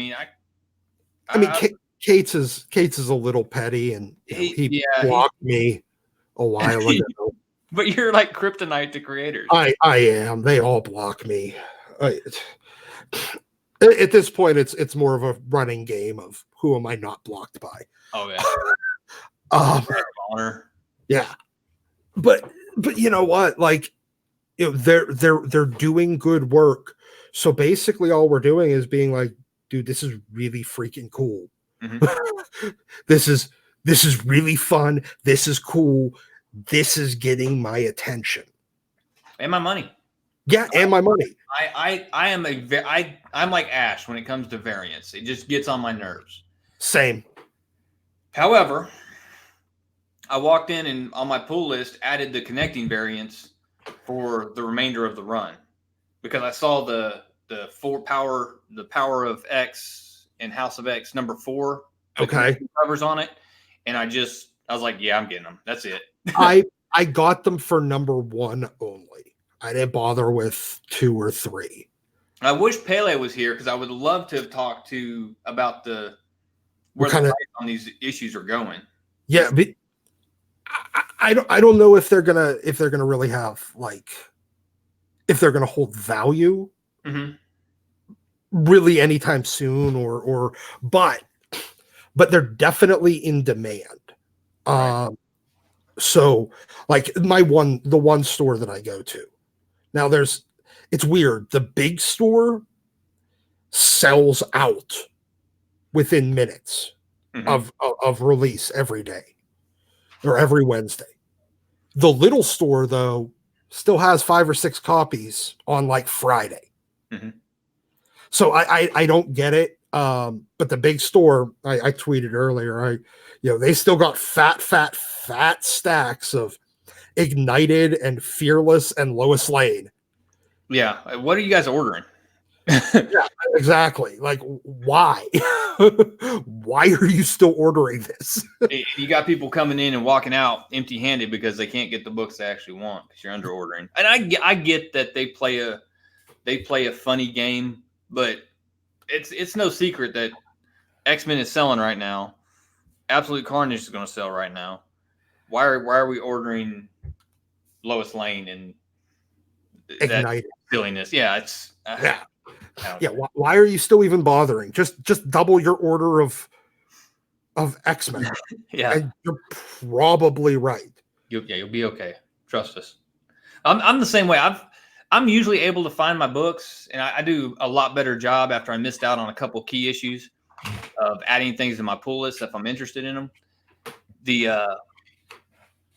Cates is a little petty, and he blocked me a while ago. But you're like kryptonite to creators. I am. They all block me. At this point, it's more of a running game of who am I not blocked by. Oh yeah. Um, yeah, but you know what? Like, they're doing good work. So basically, all we're doing is being like, dude, this is really freaking cool. Mm-hmm. This is really fun. This is cool. This is getting my attention and my money. Yeah, and my money. I'm like Ash when it comes to variants. It just gets on my nerves. Same. However, I walked in and on my pull list added the connecting variants for the remainder of the run because I saw the power of X and House of X number 4. Okay. Covers on it, and I was like, yeah, I'm getting them. That's it. I got them for number 1 only. I didn't bother with 2 or 3. I wish Pele was here because I would love to have talked about where on these issues are going. Yeah, but I don't know if they're gonna really have if they're gonna hold value really anytime soon but they're definitely in demand. Right. So like the one store that I go to now, it's weird. The big store sells out within minutes of release every day or every Wednesday. The little store, though, still has 5 or 6 copies on like Friday. So I don't get it. But the big store, I tweeted earlier, they still got fat stacks of Ignited and Fearless and Lois Lane. Yeah. What are you guys ordering? Yeah, exactly. Like, why? Why are you still ordering this? You got people coming in and walking out empty-handed because they can't get the books they actually want because you're under ordering. And I get that they play a funny game, but it's no secret that X-Men is selling right now. Absolute Carnage is going to sell right now. Why are we ordering Lois Lane and Ignited silliness? Yeah, it's yeah. Why are you still even bothering? Just double your order of X-Men. Yeah, and you're probably right. You'll be okay. Trust us. I'm the same way. I'm usually able to find my books, and I do a lot better job after I missed out on a couple key issues of adding things to my pull list if I'm interested in them.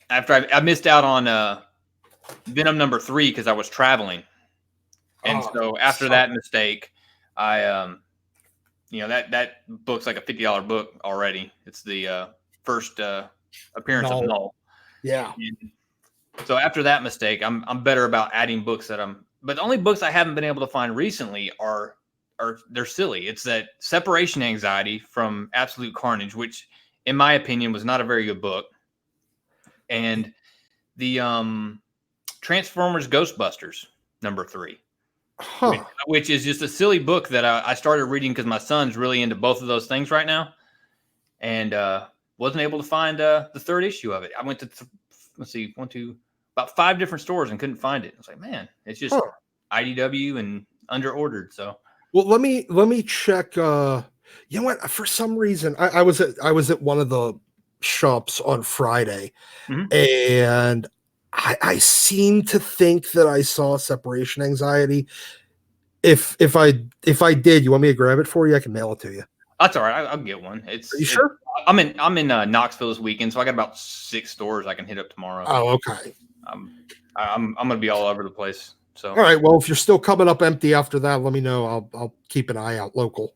After I missed out on Venom number 3 because I was traveling, and so after that mistake, I that book's like a $50 book already. It's the first appearance of Null. Yeah. And so after that mistake, I'm better about adding books but the only books I haven't been able to find recently are they're silly. It's that Separation Anxiety from Absolute Carnage, which in my opinion was not a very good book. And the Transformers Ghostbusters number 3, which is just a silly book that I started reading because my son's really into both of those things right now, and wasn't able to find the 3rd issue of it. I went to about 5 different stores and couldn't find it. I was like, man, it's just IDW and under ordered. So well, let me check. You know what? For some reason, I was at one of the shops on Friday, and I seem to think that I saw Separation Anxiety. If I did, you want me to grab it for you? I can mail it to you. That's all right. I'll get one. Are you sure? I'm in Knoxville this weekend, so I got about 6 stores I can hit up tomorrow. Oh, okay. I'm gonna be all over the place. So all right. Well, if you're still coming up empty after that, let me know. I'll keep an eye out local.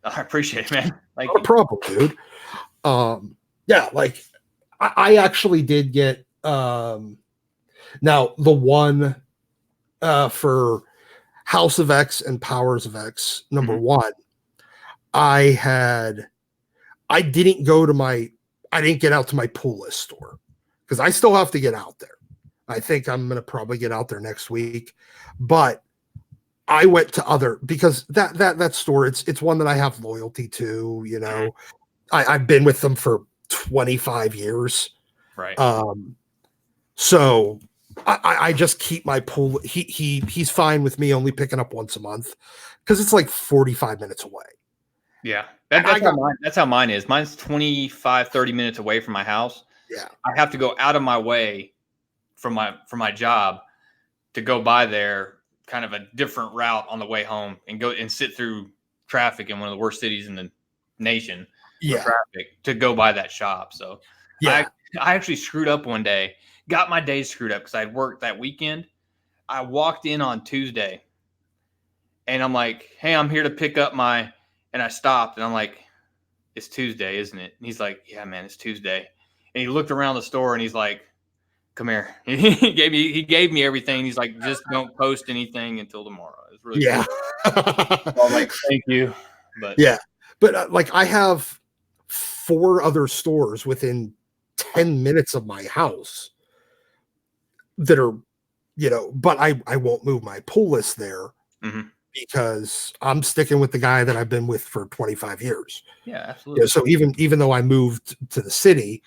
I appreciate it, man. Not a problem, dude. Yeah, like I actually did get now the one for House of X and Powers of X number 1. I didn't get out to my pull list store because I still have to get out there. I think I'm going to probably get out there next week, but I went to because that store, it's one that I have loyalty to, I've been with them for 25 years. Right. So I just keep my pool. He's fine with me only picking up once a month because it's like 45 minutes away. Yeah. That's how mine is. Mine's 25, 30 minutes away from my house. Yeah. I have to go out of my way from my job to go by there, kind of a different route on the way home, and go and sit through traffic in one of the worst cities in the nation for traffic to go by that shop. So yeah, I actually screwed up one day, got my days screwed up because I'd worked that weekend. I walked in on Tuesday and I'm like, hey, I'm here to pick up and I stopped and I'm like, it's Tuesday, isn't it? And he's like, yeah, man, it's Tuesday. And he looked around the store and he's like, come here. He gave me everything. He's like, just don't post anything until tomorrow. It's really yeah. cool. So I'm like, thank you. But yeah, but like I have 4 other stores within 10 minutes of my house that are, but I won't move my pull list there because I'm sticking with the guy that I've been with for 25 years. Yeah, absolutely. So even though I moved to the city,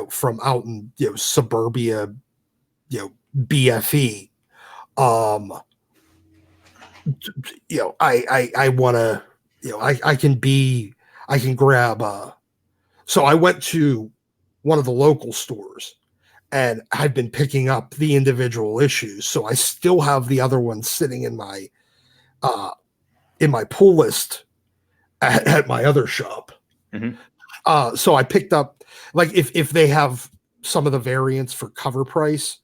from out in suburbia, BFE, I want to, I can grab. So I went to one of the local stores and I've been picking up the individual issues. So I still have the other ones sitting in my pull list at my other shop. So I picked up, like, if they have some of the variants for cover price,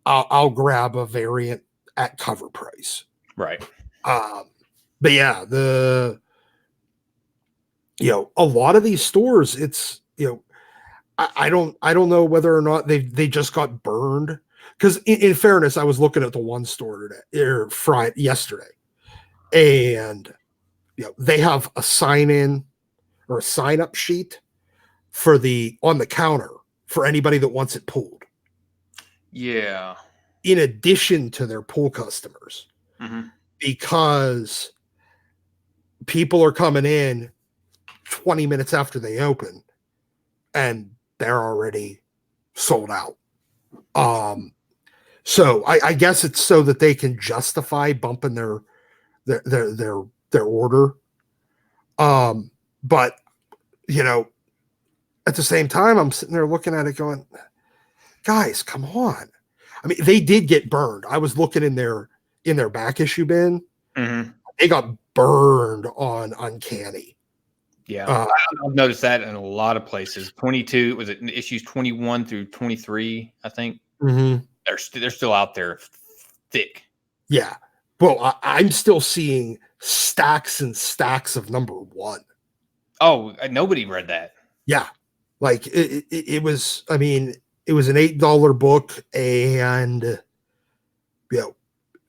I'll grab a variant at cover price. Right. But yeah, a lot of these stores, it's, I don't know whether or not they just got burned. Because in fairness, I was looking at the one store yesterday, and they have a sign-in or a sign-up sheet on the counter for anybody that wants it pulled. Yeah. In addition to their pull customers, because people are coming in 20 minutes after they open, and they're already sold out. So I guess it's so that they can justify bumping their order. But at the same time, I'm sitting there looking at it going, guys, come on. I mean, they did get burned. I was looking in their back issue bin. They got burned on Uncanny. Yeah. I've noticed that in a lot of places. 22, was it issues 21 through 23, I think? They're still out there thick. Yeah. Well, I'm still seeing stacks and stacks of number 1. Oh, nobody read that. Yeah. Like it was, I mean, it was an $8 book, and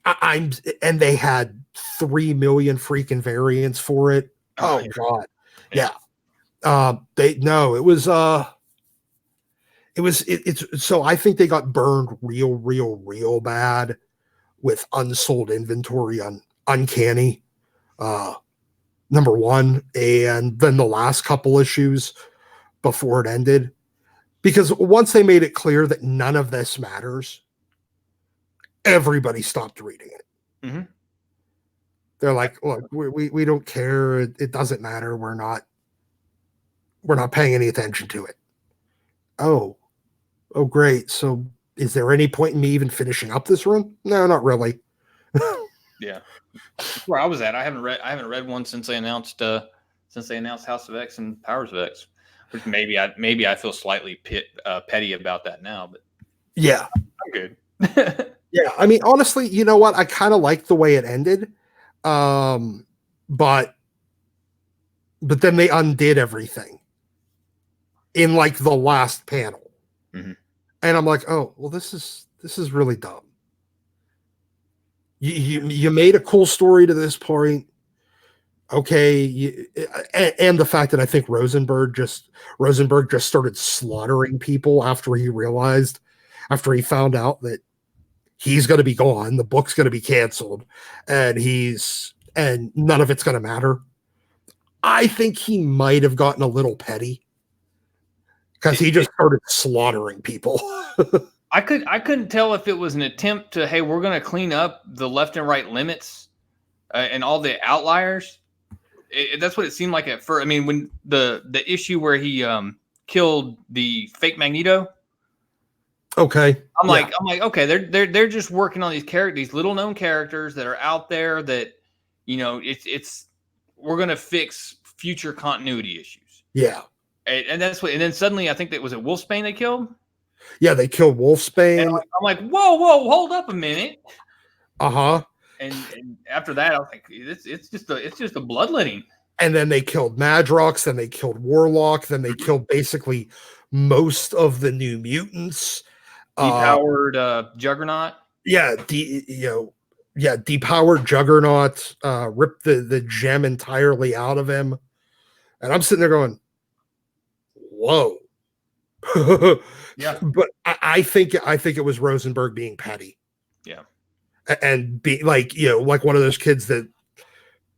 and they had 3 million freaking variants for it. Oh yeah. God. Yeah. So I think they got burned real bad with unsold inventory on Uncanny, number 1, and then the last couple issues before it ended, because once they made it clear that none of this matters, everybody stopped reading it. They're like, look, we don't care. It doesn't matter. We're not paying any attention to it. Oh, great. So is there any point in me even finishing up this run? No, not really. Yeah. That's where I was at. I haven't read one since they announced House of X and Powers of X. Which maybe I feel slightly petty about that now, but yeah, I'm good. Yeah, I mean, honestly, you know what? I kind of like the way it ended, but then they undid everything in like the last panel, and I'm like, oh, well, this is really dumb. You made a cool story to this point. Okay, and the fact that I think Rosenberg just started slaughtering people after he found out that he's going to be gone, the book's going to be canceled, and none of it's going to matter. I think he might have gotten a little petty because he just started slaughtering people. I couldn't tell if it was an attempt to, hey, we're going to clean up the left and right limits and all the outliers. That's what it seemed like at first. I mean, when the issue where he killed the fake Magneto. Okay. I'm like, okay, they're just working on these little known characters that are out there that, it's we're gonna fix future continuity issues. Yeah. And that's what. And then suddenly, I think that was it Wolfsbane they killed. Yeah, they killed Wolfsbane. And I'm like, whoa, hold up a minute. Uh-huh. And after that, I was like, it's just a bloodletting. And then they killed Madrox, then they killed Warlock, then they killed basically most of the New Mutants. Depowered Juggernaut. Yeah, depowered Juggernaut, ripped the gem entirely out of him. And I'm sitting there going, whoa. Yeah. But I think it was Rosenberg being petty. Yeah. And be like one of those kids that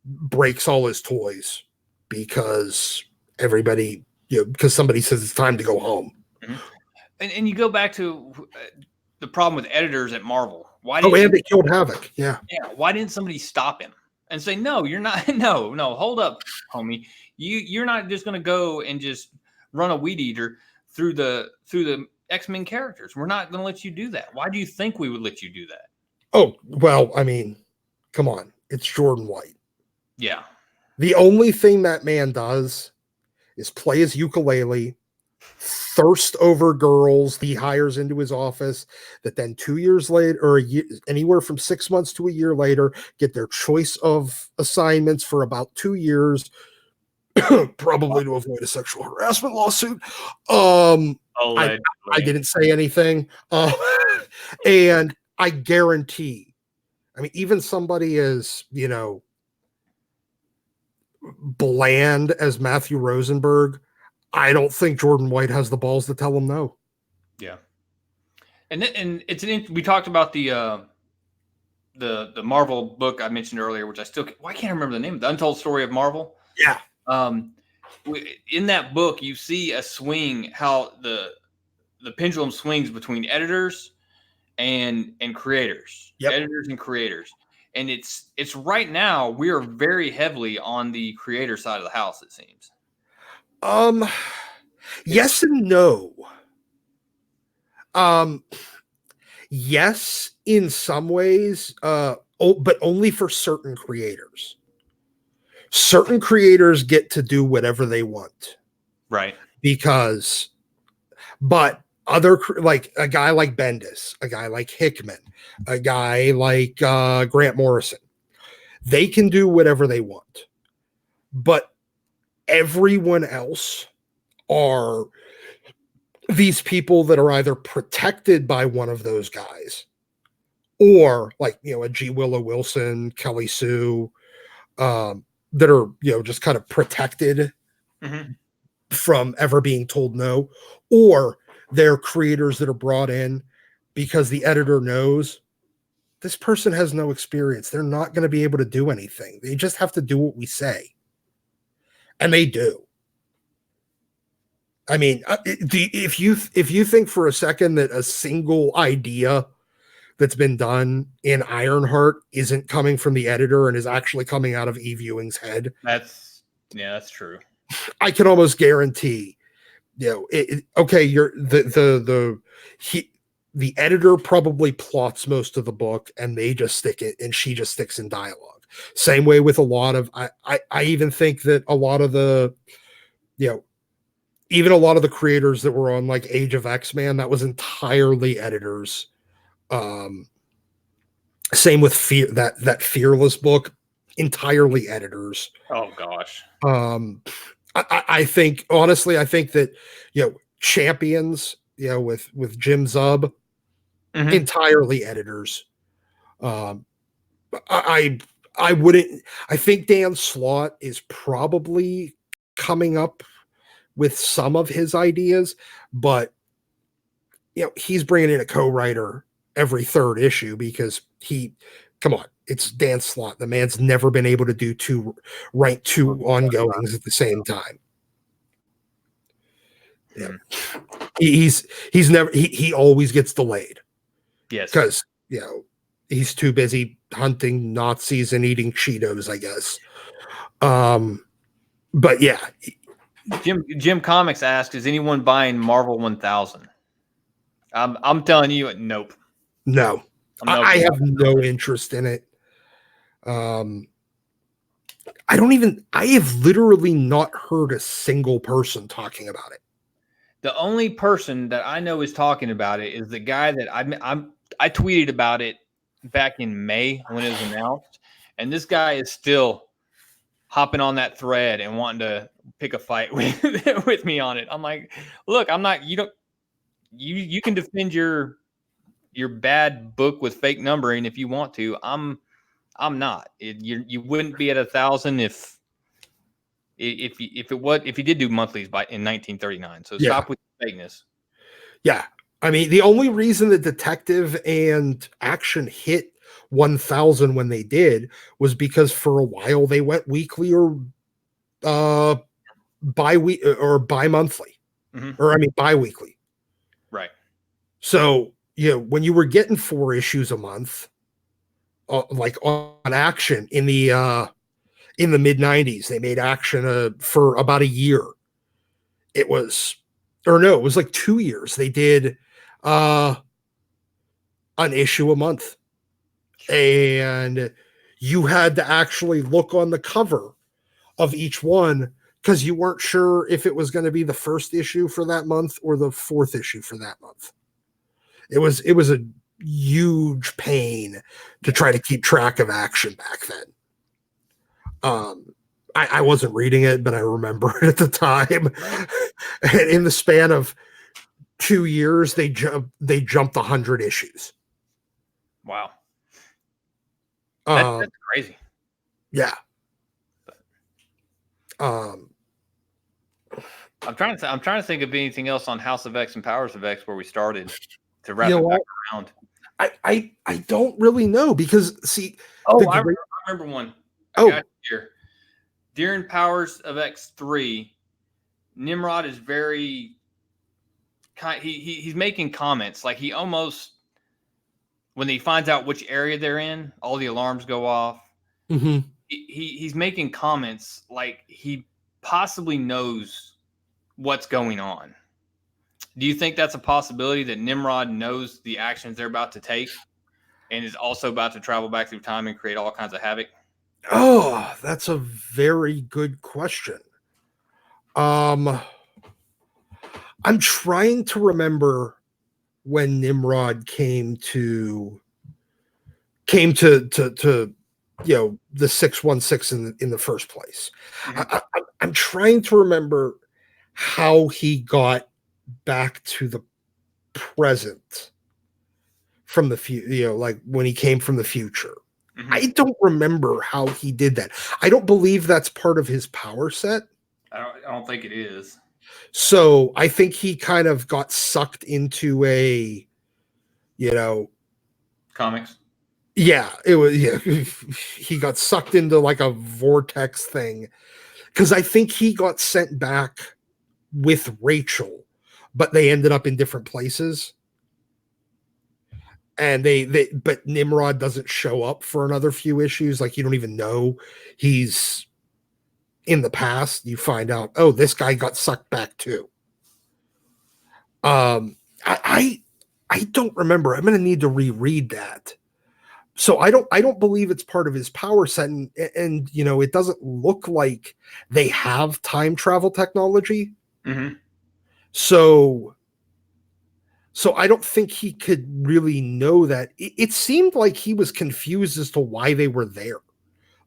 breaks all his toys because everybody, because somebody says it's time to go home. Mm-hmm. And you go back to the problem with editors at Marvel. And they killed Havoc. Yeah. Yeah. Why didn't somebody stop him and say, no, you're not. No, hold up, homie. You're not just going to go and just run a weed eater through the X-Men characters. We're not going to let you do that. Why do you think we would let you do that? Oh, well, I mean, come on. It's Jordan White. Yeah. The only thing that man does is play his ukulele, thirst over girls he hires into his office that then 2 years later, or anywhere from 6 months to a year later, get their choice of assignments for about 2 years, probably to avoid a sexual harassment lawsuit. I didn't say anything. And I guarantee, I mean, even somebody as, bland as Matthew Rosenberg, I don't think Jordan White has the balls to tell him no. Yeah. And we talked about the Marvel book I mentioned earlier, which I can't remember the name, The Untold Story of Marvel. Yeah. In that book, you see a swing, how the pendulum swings between editors and creators. Yep. Editors and creators. And it's right now we are very heavily on the creator side of the house, it seems. Yes and no. Yes, in some ways, but only for certain creators. Certain creators get to do whatever they want. Right. But other, like a guy like Bendis, a guy like Hickman, a guy like Grant Morrison, they can do whatever they want. But everyone else are these people that are either protected by one of those guys or like, a G. Willow Wilson, Kelly Sue, that are, just kind of protected from ever being told no, or they're creators that are brought in because the editor knows this person has no experience. They're not going to be able to do anything. They just have to do what we say. And they do. I mean, if you think for a second that a single idea that's been done in Ironheart isn't coming from the editor and is actually coming out of Eve Ewing's head, that's true. I can almost guarantee, okay, the editor probably plots most of the book and they just stick it and she just sticks in dialogue. Same way with a lot of, I even think that a lot of the, even a lot of the creators that were on like Age of X-Man, that was entirely editors. Same with that Fearless book, entirely editors. Oh gosh. I think, honestly, I think that, Champions, with Jim Zub, entirely editors. I think Dan Slott is probably coming up with some of his ideas, but he's bringing in a co-writer every third issue because come on, it's Dan Slott. The man's never been able to write two ongoings at the same time. Yeah. Mm. He's never he always gets delayed Yes. because he's too busy hunting Nazis and eating Cheetos, I guess. But yeah. Jim Comics asked, "Is anyone buying Marvel 1000?" I'm telling you, nope. No, I have no interest in it. I have literally not heard a single person talking about it. The only person that I know is talking about it is the guy that I tweeted about it back in May when it was announced, and this guy is still hopping on that thread and wanting to pick a fight with me on it. I'm like, look, I'm not. You can defend your bad book with fake numbering if you want to. I'm not. You wouldn't be at 1,000 if you did do monthlies in 1939. So stop with fakeness. Yeah. I mean, the only reason the detective and action hit 1,000 when they did was because for a while they went weekly or bi-week or bi-monthly, or I mean bi-weekly. Right. So, when you were getting 4 issues a month, like on action in the mid 90s, they made action for about a year. It was like 2 years. They did an issue a month, and you had to actually look on the cover of each one because you weren't sure if it was going to be the first issue for that month or the 4th issue for that month. It was a huge pain to try to keep track of action back then. I wasn't reading it, but I remember it at the time. And in the span of 2 years, they jumped 100 issues. Wow. That's crazy. Yeah. I'm trying to think of anything else on House of X and Powers of X where we started to wrap it back around. I don't really know because see. I remember one. I got here. During Powers of X3, Nimrod is very he's making comments like he almost, when he finds out which area they're in, all the alarms go off. Mm-hmm. He's making comments like he possibly knows what's going on. Do you think that's a possibility that Nimrod knows the actions they're about to take and is also about to travel back through time and create all kinds of havoc? Oh, that's a very good question. I'm trying to remember when Nimrod came to the 616 in the first place. Mm-hmm. I'm trying to remember how he got back to the present from the future, like when he came from the future. Mm-hmm. I don't remember how he did that. I don't believe that's part of his power set. I don't think it is. So I think he kind of got sucked into a, comics. Yeah, it was. Yeah, he got sucked into like a vortex thing because I think he got sent back with Rachel, but they ended up in different places. And but Nimrod doesn't show up for another few issues. Like you don't even know he's in the past. You find out, oh, this guy got sucked back too. I don't remember. I'm going to need to reread that. So I don't believe it's part of his power set, and it doesn't look like they have time travel technology. Mm-hmm. So I don't think he could really know that. It seemed like he was confused as to why they were there.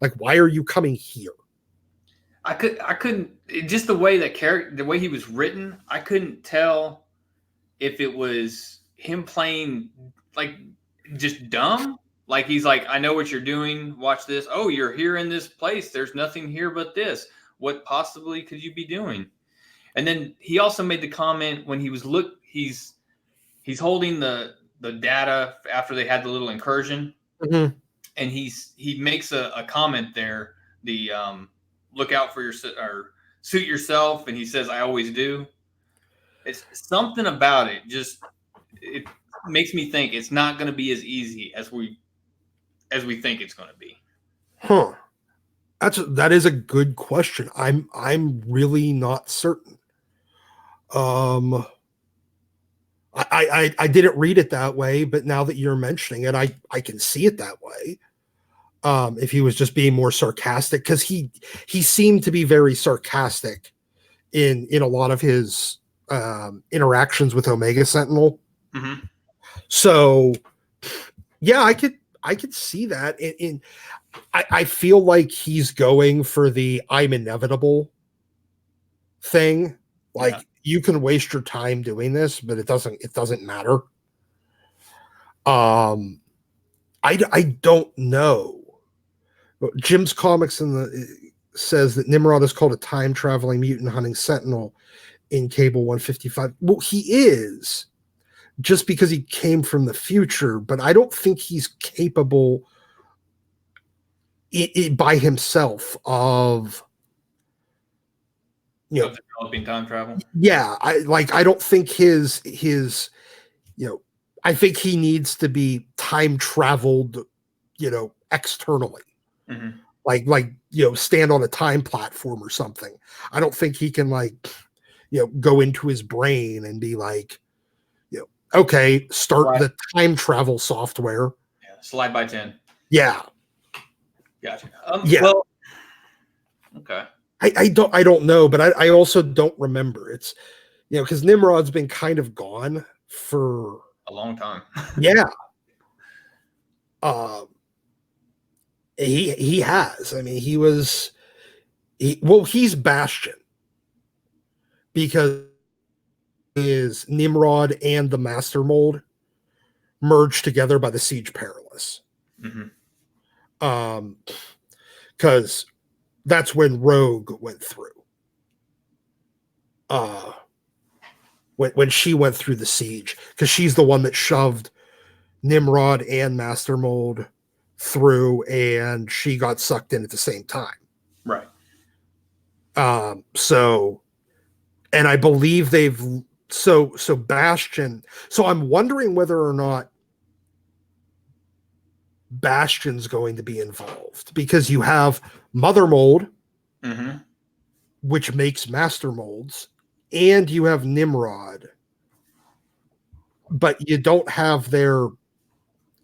Like, why are you coming here? I couldn't just the way the way he was written, I couldn't tell if it was him playing like just dumb. Like he's like, I know what you're doing. Watch this. Oh, you're here in this place. There's nothing here but this. What possibly could you be doing? And then he also made the comment when he was he's holding the data after they had the little incursion, mm-hmm. and he makes a comment there. The look out for your or suit yourself, and he says, "I always do." It's something about it. Just it makes me think it's not going to be as easy as we think it's going to be. Huh. That is a good question. I'm really not certain. I didn't read it that way, but now that you're mentioning it, I can see it that way. If he was just being more sarcastic, because he seemed to be very sarcastic in a lot of his interactions with Omega Sentinel. Mm-hmm. So yeah, I could see that. I feel like he's going for the I'm inevitable thing. Like, Yeah. you can waste your time doing this, but it doesn't matter. I don't know. Jim's Comics says that Nimrod is called a time traveling mutant hunting sentinel in Cable 155. Well, he is, just because he came from the future, but I don't think he's capable by himself of, you know, Of developing time travel. yeah, I don't think his I think he needs to be time traveled, externally. Mm-hmm. Like stand on a time platform or something. I don't think he can go into his brain and be like, okay, start the time travel software. Yeah. Slide by 10. Yeah. Gotcha. Yeah. Well, okay. I don't know, but I also don't remember. It's because Nimrod's been kind of gone for A long time. yeah. He has. I mean, he's Bastion, because is Nimrod and the Master Mold merged together by the Siege Perilous. Mm-hmm. Because that's when Rogue went through. When she went through the siege, because she's the one that shoved Nimrod and Master Mold through, and she got sucked in at the same time. Right. So, and I believe so Bastion. So I'm wondering whether or not Bastion's going to be involved, because you have Mother Mold, mm-hmm. which makes Master Molds, and you have Nimrod, but you don't have their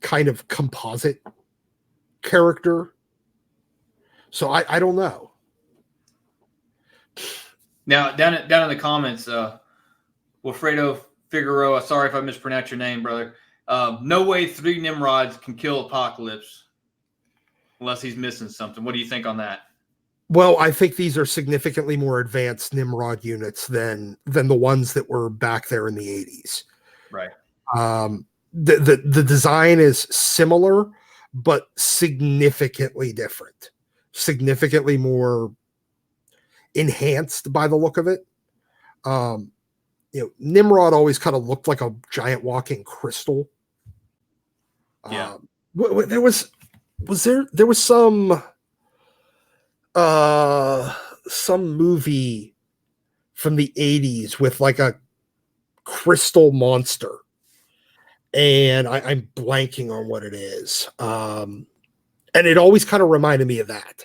kind of composite character. So I don't know. Now down in the comments, Wilfredo Figueroa, sorry if I mispronounced your name, brother. No way 3 Nimrods can kill Apocalypse unless he's missing something. What do you think on that? Well, I think these are significantly more advanced Nimrod units than the ones that were back there in the 80s. Right. The design is similar, but significantly different, significantly more enhanced by the look of it. Nimrod always kind of looked like a giant walking crystal. Yeah. There was some movie from the 80s with like a crystal monster, and I'm blanking on what it is. And it always kind of reminded me of that.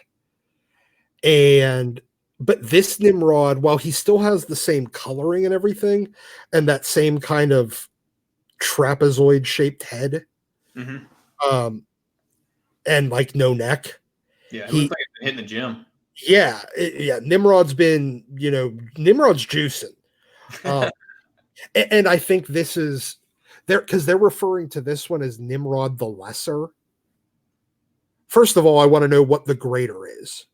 But this Nimrod, while he still has the same coloring and everything, and that same kind of trapezoid shaped head, mm-hmm. And like no neck. Yeah, it looks like it's been hitting the gym. Yeah, Nimrod's juicing. And I think this is because they're referring to this one as Nimrod the Lesser. First of all, I want to know what the greater is.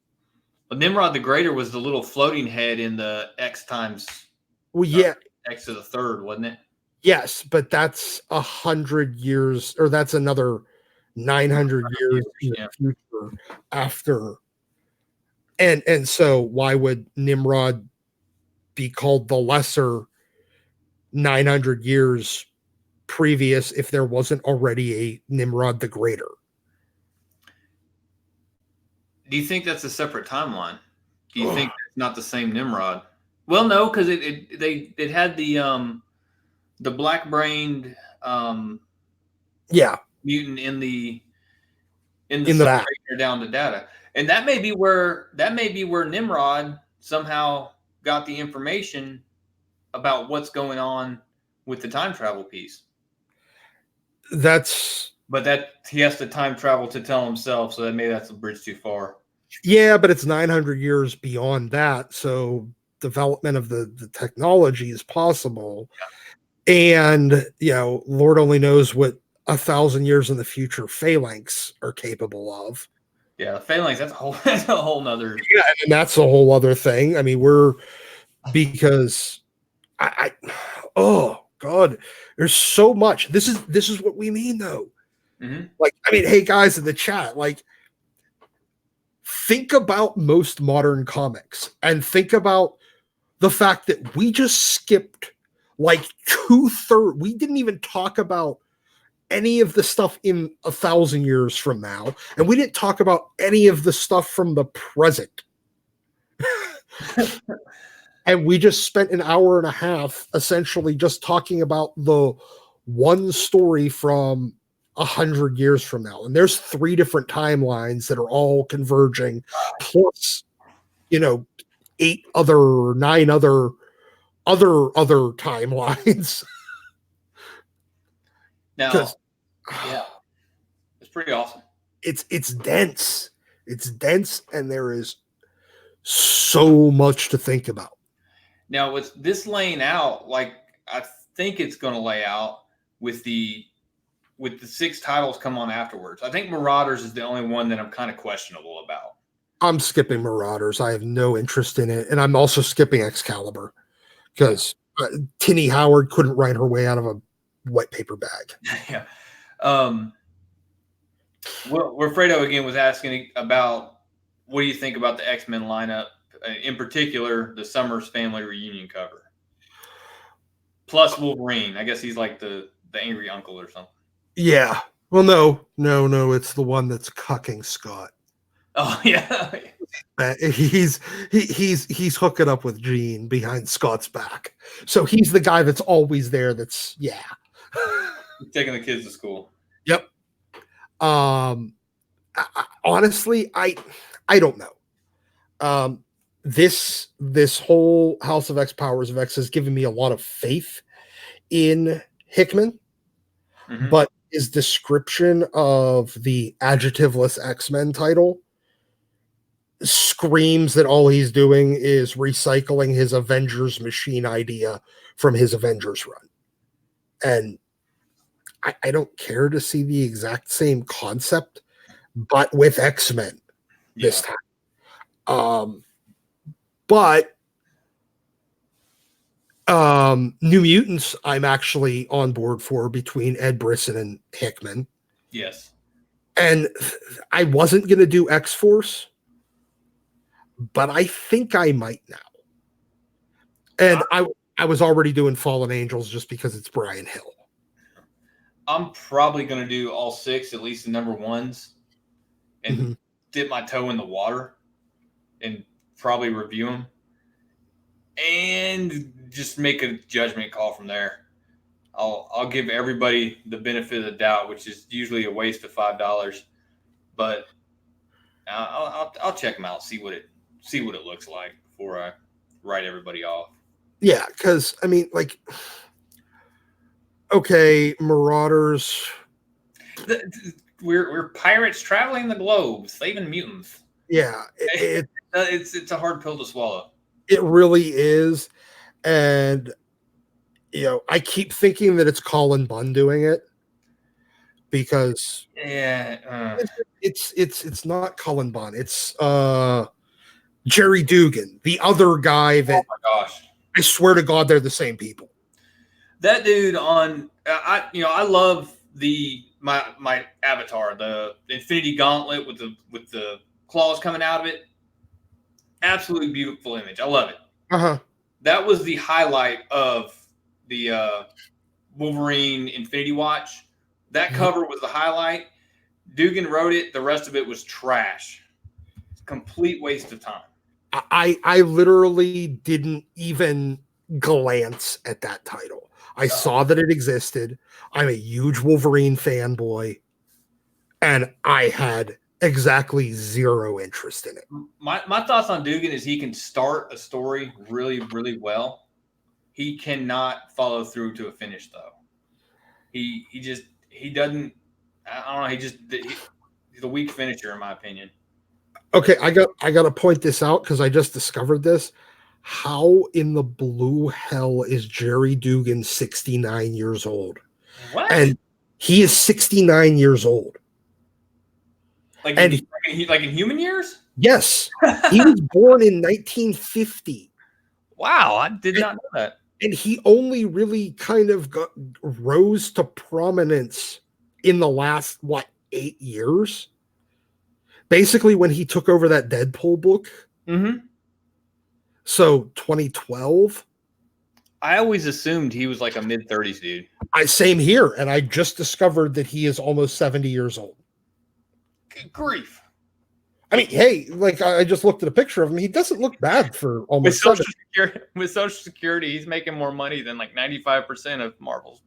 Well, Nimrod the Greater was the little floating head in the X times. Well, yeah, X to the 3rd, wasn't it? Yes, but that's 100 years, or that's another 900 years in the future after. And so why would Nimrod be called the Lesser 900 years previous if there wasn't already a Nimrod the Greater? Do you think that's a separate timeline? Do you think it's not the same Nimrod? Well, no, because it had the black-brained Yeah, mutant in the in the back. separator down to data, and that may be where Nimrod somehow got the information about what's going on with the time travel piece. That's But that he has to time travel to tell himself, so that maybe that's a bridge too far. yeah, but it's 900 years beyond that, so development of the technology is possible. And Lord only knows what 1,000 years in the future phalanx are capable of. Yeah, phalanx, that's a whole nother. Yeah, and that's a whole other thing. I mean, because oh God, there's so much. This is what we mean though. Mm-hmm. Like, I mean, hey guys in the chat, like, think about most modern comics and think about the fact that we just skipped like 2/3. We didn't even talk about any of the stuff in 1,000 years from now, and we didn't talk about any of the stuff from the present. And we just spent an hour and a half essentially just talking about the one story from 100 years from now. And there's 3 different timelines that are all converging, plus 8 other 9 other timelines. Now, yeah, it's pretty awesome. It's dense. It's dense, and there is so much to think about. Now, with this laying out, like I think it's going to lay out with the 6 titles come on afterwards. I think Marauders is the only one that I'm kind of questionable about. I'm skipping Marauders. I have no interest in it, and I'm also skipping Excalibur because Tinny Howard couldn't write her way out of a white paper bag. Yeah. Wilfredo again was asking about what do you think about the X-Men lineup, in particular the Summers family reunion cover, plus Wolverine. I guess he's like the angry uncle or something. Yeah. Well, no, it's the one that's cucking Scott. Oh yeah. He's hooking up with Jean behind Scott's back, so he's the guy that's always there. That's taking the kids to school. Yep. Honestly, I don't know. This whole House of X, Powers of X has given me a lot of faith in Hickman, but his description of the adjectiveless X-Men title screams that all he's doing is recycling his Avengers machine idea from his Avengers run. And I don't care to see the exact same concept, but with X-Men this time. But New Mutants, I'm actually on board for between Ed Brisson and Hickman. Yes. And I wasn't going to do X-Force, but I think I might now. And I was already doing Fallen Angels just because it's Brian Hill. I'm probably going to do all 6, at least the number 1s, and dip my toe in the water and probably review them and just make a judgment call from there. I'll give everybody the benefit of the doubt, which is usually a waste of $5, but I'll check them out, see what it looks like before I write everybody off. Yeah, because I mean, like, okay, Marauders. We're pirates traveling the globe, saving mutants. Yeah, it's a hard pill to swallow. It really is, and I keep thinking that it's Colin Bunn doing it because it's not Colin Bunn. It's Jerry Dugan, the other guy that. Oh my gosh! I swear to God, they're the same people. That dude on I love my avatar, the Infinity Gauntlet with the claws coming out of it. Absolutely beautiful image. I love it. That was the highlight of the Wolverine Infinity Watch. That cover was the highlight. Dugan wrote it. The rest of it was trash. Complete waste of time. I literally didn't even glance at that title. I saw that it existed. I'm a huge Wolverine fanboy, and I had exactly zero interest in it. My thoughts on Dugan is he can start a story really, really well. He cannot follow through to a finish, though. He doesn't. I don't know. He's a weak finisher, in my opinion. Okay, I got to point this out because I just discovered this. How in the blue hell is Jerry Dugan 69 years old? What? And he is 69 years old. Like And like in human years? yes, he was born in 1950. Wow, I did not know that. And he only really kind of rose to prominence in the last, 8 years? Basically, when he took over that Deadpool book. Mm-hmm. So 2012. I always assumed he was like a mid-30s dude. Same here, and I just discovered that he is almost 70 years old. Good grief. I mean, hey, like I just looked at a picture of him. He doesn't look bad for almost with Social Security, he's making more money than like 95% of Marvel's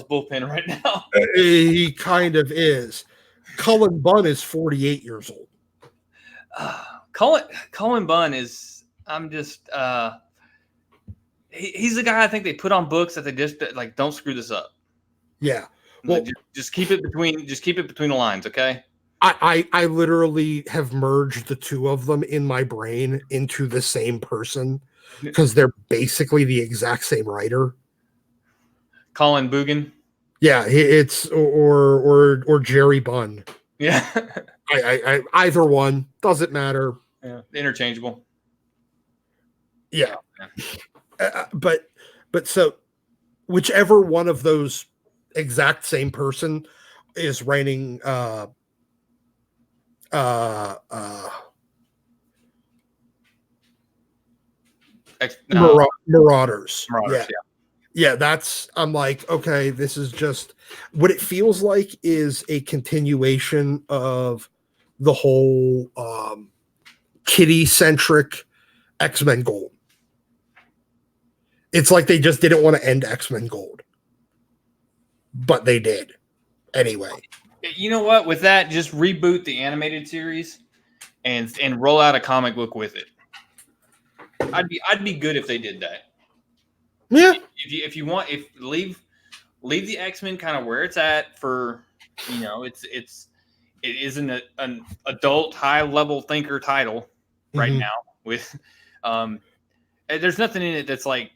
bullpen right now. He kind of is. Cullen Bunn is 48 years old. Cullen Bunn is. I'm just. He's the guy I think they put on books that they just like. Don't screw this up. Yeah. Well, just keep it between the lines, okay? I literally have merged the two of them in my brain into the same person because they're basically the exact same writer. Colin Boogan. Yeah, it's or Jerry Bunn. Yeah. I either one doesn't matter. Yeah, interchangeable. Yeah. But so whichever one of those exact same person is writing Marauders. Yeah, that's I'm like, okay, this is just what it feels like is a continuation of the whole kitty-centric X-Men Gold. It's like they just didn't want to end X-Men Gold. But they did. Anyway. You know what? With that, just reboot the animated series and roll out a comic book with it. I'd be good if they did that. Yeah. If you want, leave the X-Men kind of where it's at for, it isn't an adult high level thinker title right now with there's nothing in it that's like,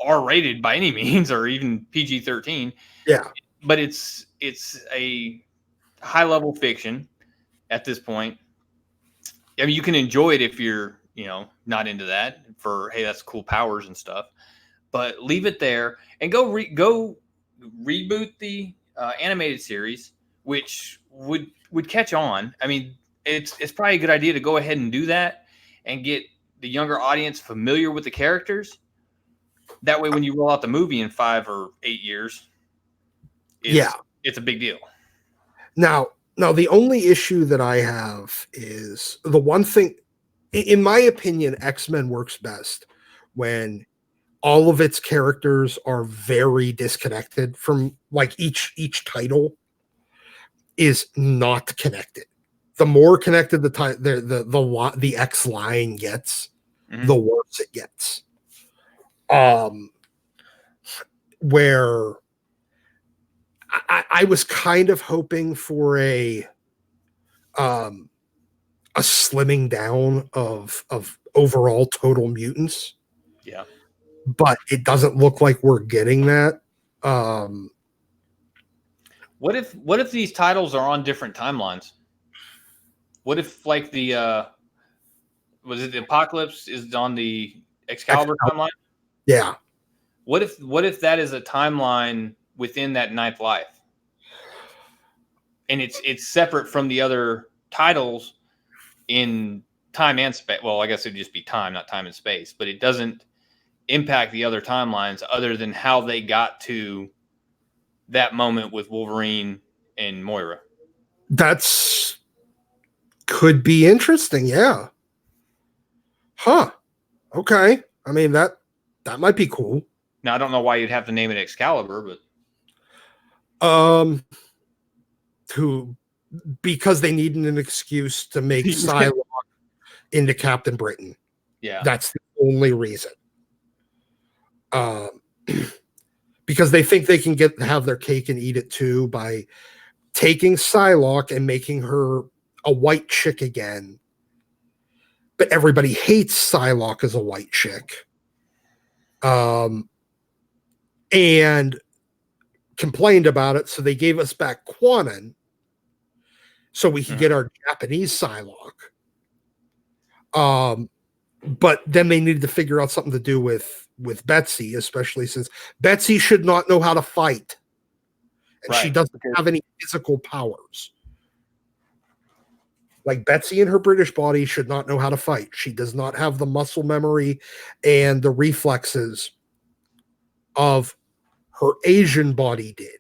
R-rated by any means or even PG-13. Yeah. But it's a high level fiction at this point. I mean, you can enjoy it if you're, not into that for, hey, that's cool powers and stuff, but leave it there and go reboot the animated series, which would catch on. I mean, it's probably a good idea to go ahead and do that and get the younger audience familiar with the characters. That way, when you roll out the movie in 5 or 8 years, it's a big deal. Now, the only issue that I have is the one thing, in my opinion, X-Men works best when all of its characters are very disconnected from, like, each title is not connected. The more connected the X line gets, the worse it gets. Where I was kind of hoping for a slimming down of overall total mutants. Yeah. But it doesn't look like we're getting that. What if these titles are on different timelines? What if like the was it the Apocalypse is on the Excalibur timeline? Yeah. What if that is a timeline within that Ninth Life? And it's separate from the other titles in time and space. Well, I guess it'd just be time, not time and space, but it doesn't impact the other timelines other than how they got to that moment with Wolverine and Moira. That's could be interesting, yeah. Huh. Okay. I mean that might be cool. Now I don't know why you'd have to name it Excalibur, but because they needed an excuse to make Psylocke into Captain Britain. yeah, That's the only reason. Because they think they can have their cake and eat it too by taking Psylocke and making her a white chick again. But everybody hates Psylocke as a white chick. And complained about it, so they gave us back Quanon so we could get our Japanese Psylocke. But then they needed to figure out something to do with Betsy, especially since Betsy should not know how to fight. And she doesn't have any physical powers. Like Betsy in her British body should not know how to fight. She does not have the muscle memory and the reflexes of her Asian body did.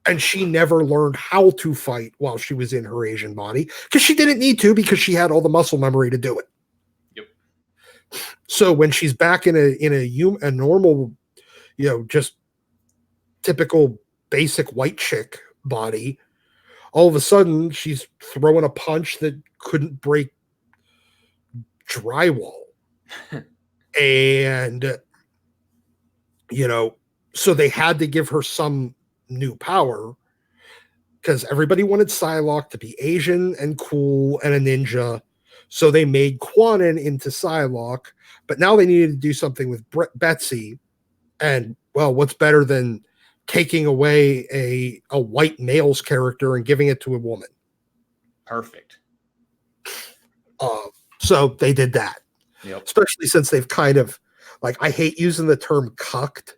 And she never learned how to fight while she was in her Asian body because she didn't need to, because she had all the muscle memory to do it. Yep. So when she's back in a normal, just typical basic white chick body, all of a sudden she's throwing a punch that couldn't break drywall. And, so they had to give her some new power because everybody wanted Psylocke to be Asian and cool and a ninja. So they made Quanon into Psylocke, but now they needed to do something with Betsy. And, well, what's better than taking away a white male's character and giving it to a woman? Perfect. So they did that. Yep. Especially since they've kind of, I hate using the term cucked,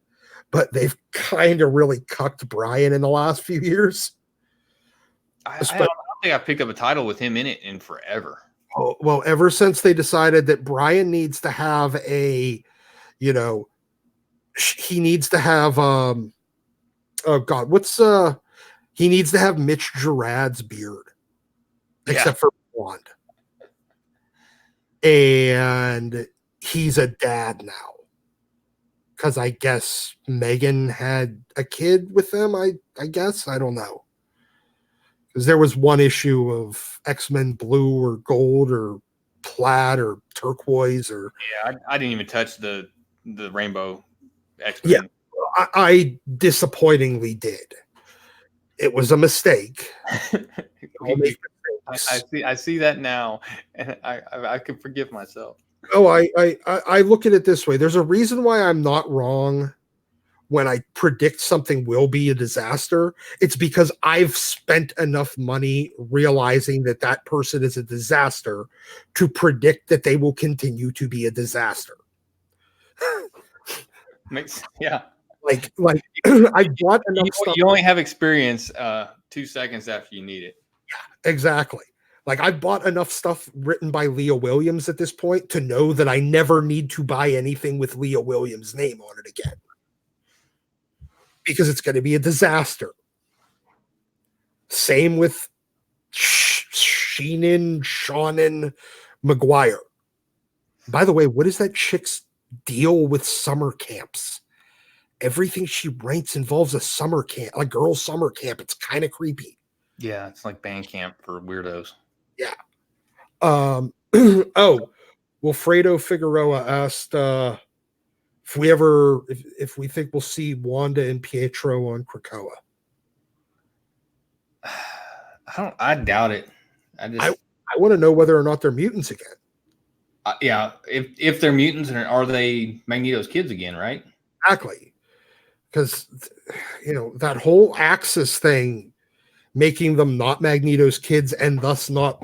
but they've kind of really cucked Brian in the last few years. I don't think I picked up a title with him in it in forever. Oh, well, ever since they decided that Brian needs to have he needs to have, he needs to have Mitch Gerard's beard, except for blonde. And he's a dad now. Because I guess Megan had a kid with them, I guess. I don't know. Because there was one issue of X-Men Blue or Gold or Plaid or Turquoise or... Yeah, I didn't even touch the Rainbow X-Men. Yeah, I disappointingly did. It was a mistake. I see that now, and I can forgive myself. Oh, I look at it this way. There's a reason why I'm not wrong when I predict something will be a disaster. It's because I've spent enough money realizing that person is a disaster to predict that they will continue to be a disaster. Yeah. Like I bought enough stuff. You only have experience 2 seconds after you need it. Exactly. I've bought enough stuff written by Leah Williams at this point to know that I never need to buy anything with Leah Williams' name on it again. Because it's going to be a disaster. Same with Shannon McGuire. By the way, what is that chick's deal with summer camps? Everything she writes involves a summer camp, a girls' summer camp. It's kind of creepy. Yeah, it's like band camp for weirdos. Yeah. Wilfredo Figueroa asked if we think we'll see Wanda and Pietro on Krakoa. I doubt it. I want to know whether or not they're mutants again. Yeah, if they're mutants, are they Magneto's kids again? Right? Exactly. Because that whole Axis thing, making them not Magneto's kids and thus not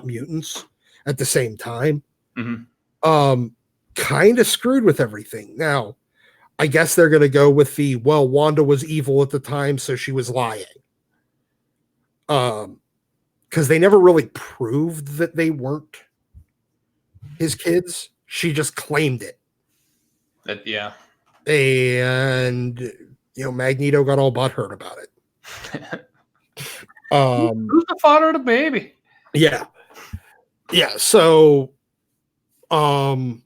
mutants at the same time, kind of screwed with everything. Now, I guess they're going to go with Wanda was evil at the time, so she was lying. Because they never really proved that they weren't his kids. She just claimed it. Yeah. And, Magneto got all butthurt about it. Who's the father of the baby? Yeah. So That's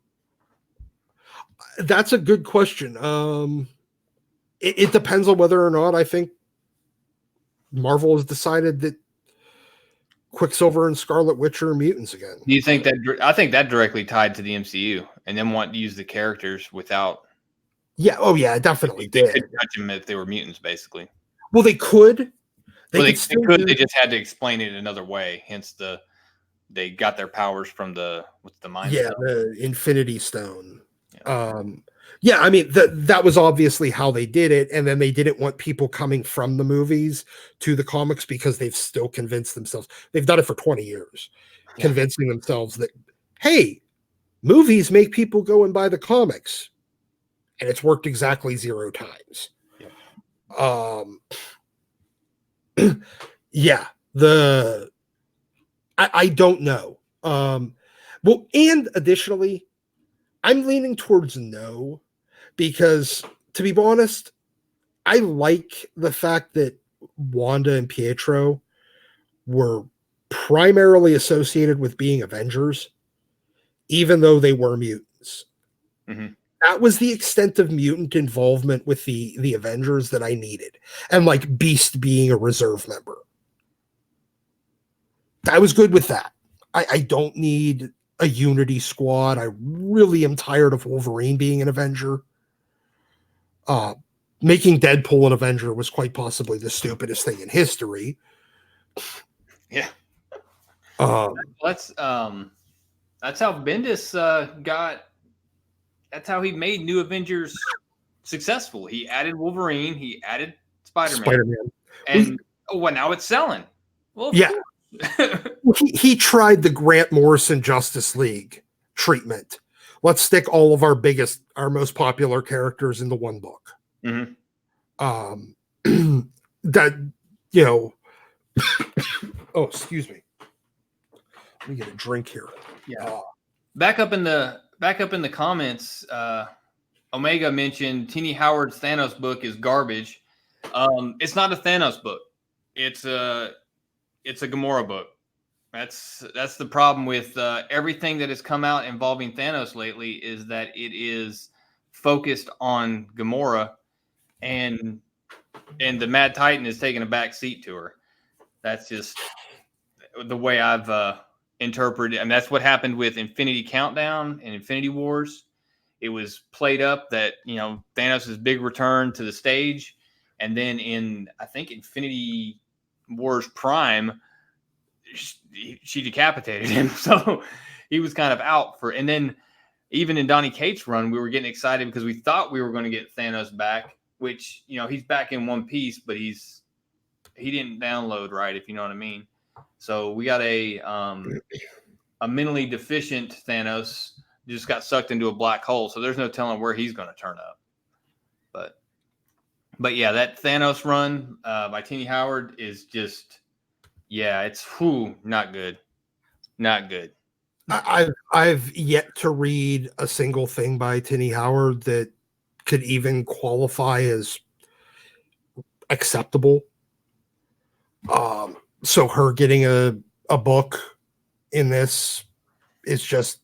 a good question. It depends on whether or not I think Marvel has decided that Quicksilver and Scarlet Witch are mutants again. Do you think that? I think that directly tied to the MCU, and then want to use the characters without. Yeah. Oh, yeah. It definitely They did. couldn't touch them if they were mutants, basically. Well, they could. They could. They just had to explain it another way. Hence they got their powers from what's the mind? Yeah, Stone? the Infinity Stone. Yeah. Yeah, I mean that was obviously how they did it, and then they didn't want people coming from the movies to the comics because they've still convinced themselves. They've done it for 20 years, convincing themselves that, hey, movies make people go and buy the comics, and it's worked exactly 0 times. Yeah, I don't know. Well, and additionally, I'm leaning towards no, because to be honest, I like the fact that Wanda and Pietro were primarily associated with being Avengers, even though they were mutants. Mm-hmm. That was the extent of mutant involvement with the Avengers that I needed. And like Beast being a reserve member. I was good with that. I don't need a unity squad. I really am tired of Wolverine being an Avenger. Making Deadpool an Avenger was quite possibly the stupidest thing in history. Yeah. That's how Bendis got. That's how he made New Avengers successful. He added Wolverine. He added Spider-Man. And now it's selling. Well, yeah. he tried the Grant Morrison Justice League treatment. Let's stick all of our most popular characters into one book. Mm-hmm. That, you know, oh, excuse me. Let me get a drink here. Yeah. Back up in the comments, Omega mentioned Tini Howard's Thanos book is garbage. It's not a Thanos book. It's a Gamora book. That's the problem with everything that has come out involving Thanos lately, is that it is focused on Gamora, and the Mad Titan is taking a back seat to her. That's just the way I've interpreted, and that's what happened with Infinity Countdown and Infinity Wars. It was played up that, Thanos' big return to the stage, and then in, I think, Infinity Wars Prime, she decapitated him, so he was kind of out for. And then even in Donny Cates' run, we were getting excited because we thought we were going to get Thanos back, which, he's back in one piece, but he didn't download right, if you know what I mean. So we got a mentally deficient Thanos, just got sucked into a black hole. So there's no telling where he's going to turn up. But yeah, that Thanos run by Tini Howard is just, it's not good. Not good. I've yet to read a single thing by Tini Howard that could even qualify as acceptable. So her getting a book in this is just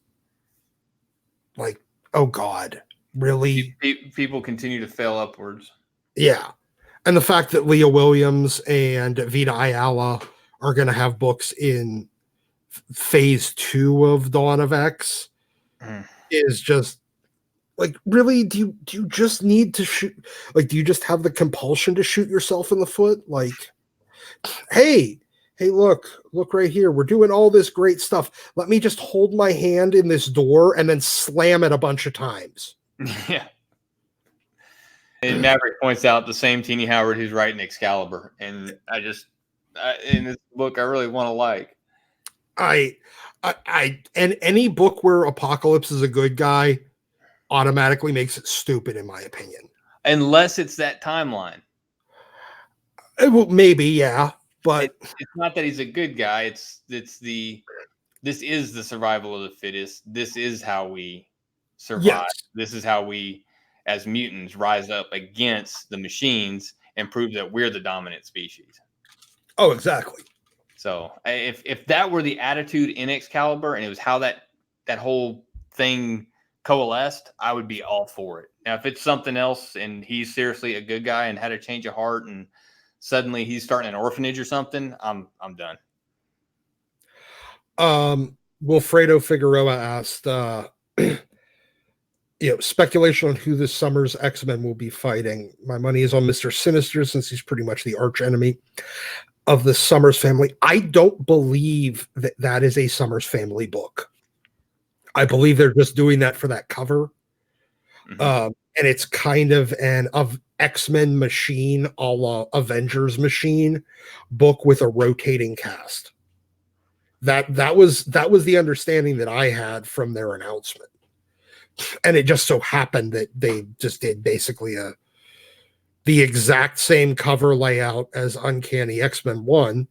like, oh God, really? People continue to fail upwards. Yeah. And the fact that Leah Williams and Vita Ayala are going to have books in phase 2 of Dawn of X is just like, really? Do you just need to shoot? Like, do you just have the compulsion to shoot yourself in the foot? Like, hey, look right here. We're doing all this great stuff. Let me just hold my hand in this door and then slam it a bunch of times. Yeah. And Maverick points out the same Tini Howard who's writing Excalibur. And in this book, I really want to like. And any book where Apocalypse is a good guy automatically makes it stupid, in my opinion. Unless it's that timeline. Well, maybe, yeah. But it's not that he's a good guy. This is the survival of the fittest. This is how we survive. Yes. This is how we, as mutants, rise up against the machines and prove that we're the dominant species. Oh, exactly. So if that were the attitude in Excalibur, and it was how that whole thing coalesced, I would be all for it. Now, if it's something else and he's seriously a good guy and had a change of heart and suddenly he's starting an orphanage or something, I'm done. Wilfredo Figueroa asked, speculation on who this summer's X-Men will be fighting. My money is on Mr. Sinister, since he's pretty much the arch enemy of the Summers family. I don't believe that is a Summers family book. I believe they're just doing that for that cover. And it's kind of an X-Men Machine a la Avengers Machine book with a rotating cast. That was the understanding that I had from their announcement. And it just so happened that they just did basically the exact same cover layout as Uncanny X-Men 1,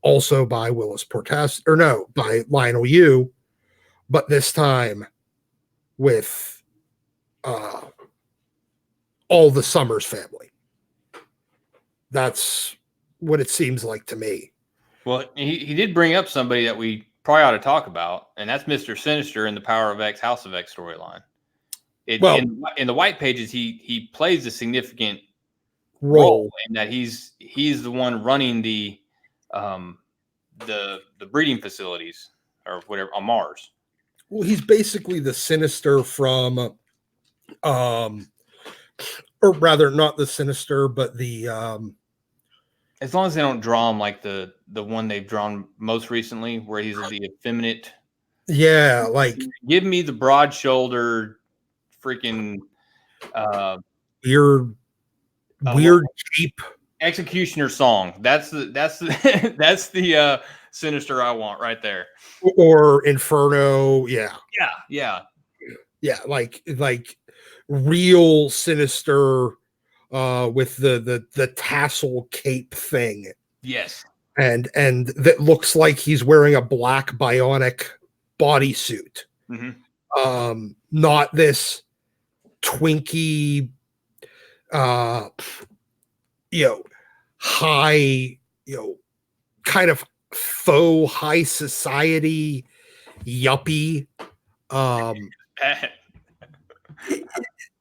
also by Willis Portas, by Lionel Yu, but this time with all the Summers family. That's what it seems like to me. Well, he did bring up somebody that we probably ought to talk about, and that's Mr. Sinister in the Power of X, House of X storyline. In the white pages, he plays a significant role in that he's the one running the breeding facilities or whatever on Mars. Well, he's basically the Sinister from, or rather, not the Sinister, but the. As long as they don't draw him like the one they've drawn most recently, where he's the effeminate. Yeah, like give me the broad-shouldered, freaking weird cheap executioner song. That's the that's the Sinister I want right there. Or Inferno, yeah, like real Sinister. With the tassel cape thing. Yes. And that looks like he's wearing a black bionic bodysuit. Not this Twinkie, high, kind of faux high society yuppie,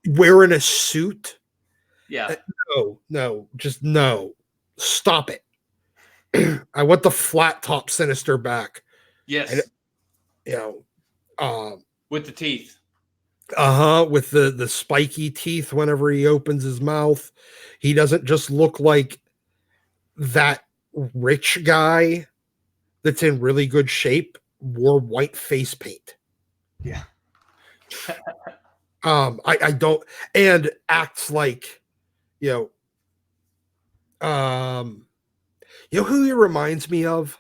wearing a suit. Yeah. No, just no. Stop it. I want the flat top Sinister back. Yes. And, with the teeth. With the spiky teeth whenever he opens his mouth. He doesn't just look like that rich guy that's in really good shape, wore white face paint. Yeah. I don't, and acts like, who he reminds me of?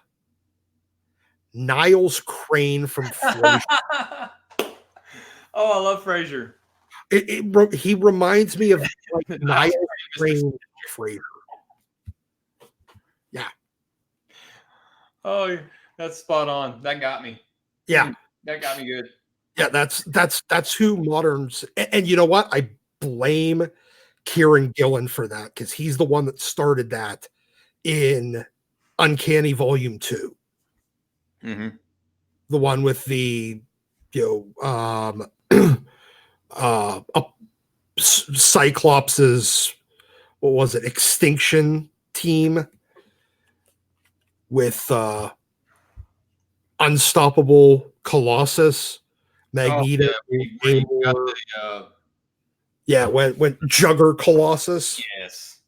Niles Crane from Frasier. Oh, I love Frasier. He reminds me of like Niles Crane from Frasier. Yeah. Oh, that's spot on. That got me. Yeah. That got me good. Yeah, that's who moderns, and you know what? I blame Kieran Gillen for that, because he's the one that started that in Uncanny Volume 2. Mm-hmm. The one with the Cyclops's, what was it, Extinction Team with Unstoppable Colossus, Magneto. When Jugger Colossus. Yes.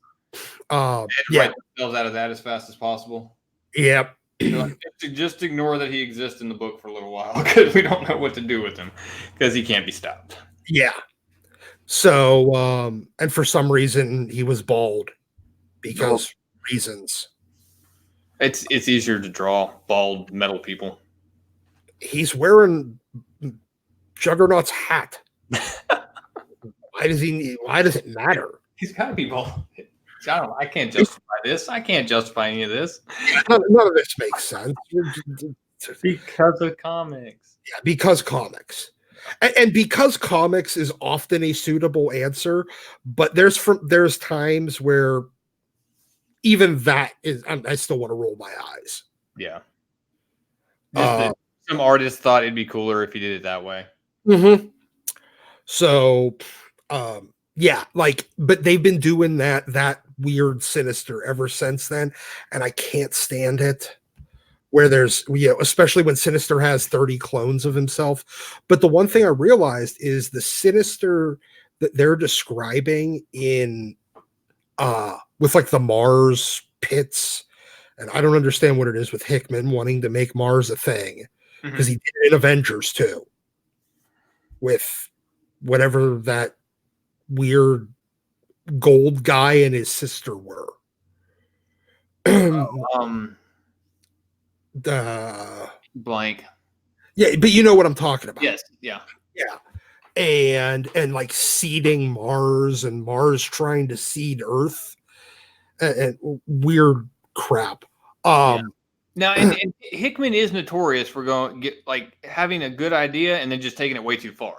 Yeah. Themselves out of that as fast as possible. Yep. Just ignore that he exists in the book for a little while, because we don't know what to do with him, because he can't be stopped. Yeah. So, and for some reason he was bald, because reasons. It's easier to draw bald metal people. He's wearing Juggernaut's hat. Why does it matter? He's got to be bald. I can't justify this. I can't justify any of this. None of this makes sense. Because of comics. Yeah, because comics. And because comics is often a suitable answer, but there's times where even that is, I still want to roll my eyes. Yeah. Some artists thought it'd be cooler if he did it that way. Mm-hmm. So, yeah, like, but they've been doing that weird Sinister ever since then, and I can't stand it. Where there's, especially when Sinister has 30 clones of himself. But the one thing I realized is the Sinister that they're describing in with like the Mars pits, and I don't understand what it is with Hickman wanting to make Mars a thing, because he did it in Avengers too, with whatever that weird gold guy and his sister were. Um, blank. Yeah, but you know what I'm talking about. Yes. Yeah. Yeah. And like seeding Mars, and Mars trying to seed Earth, and weird crap. Yeah. Now, and Hickman is notorious for like having a good idea and then just taking it way too far.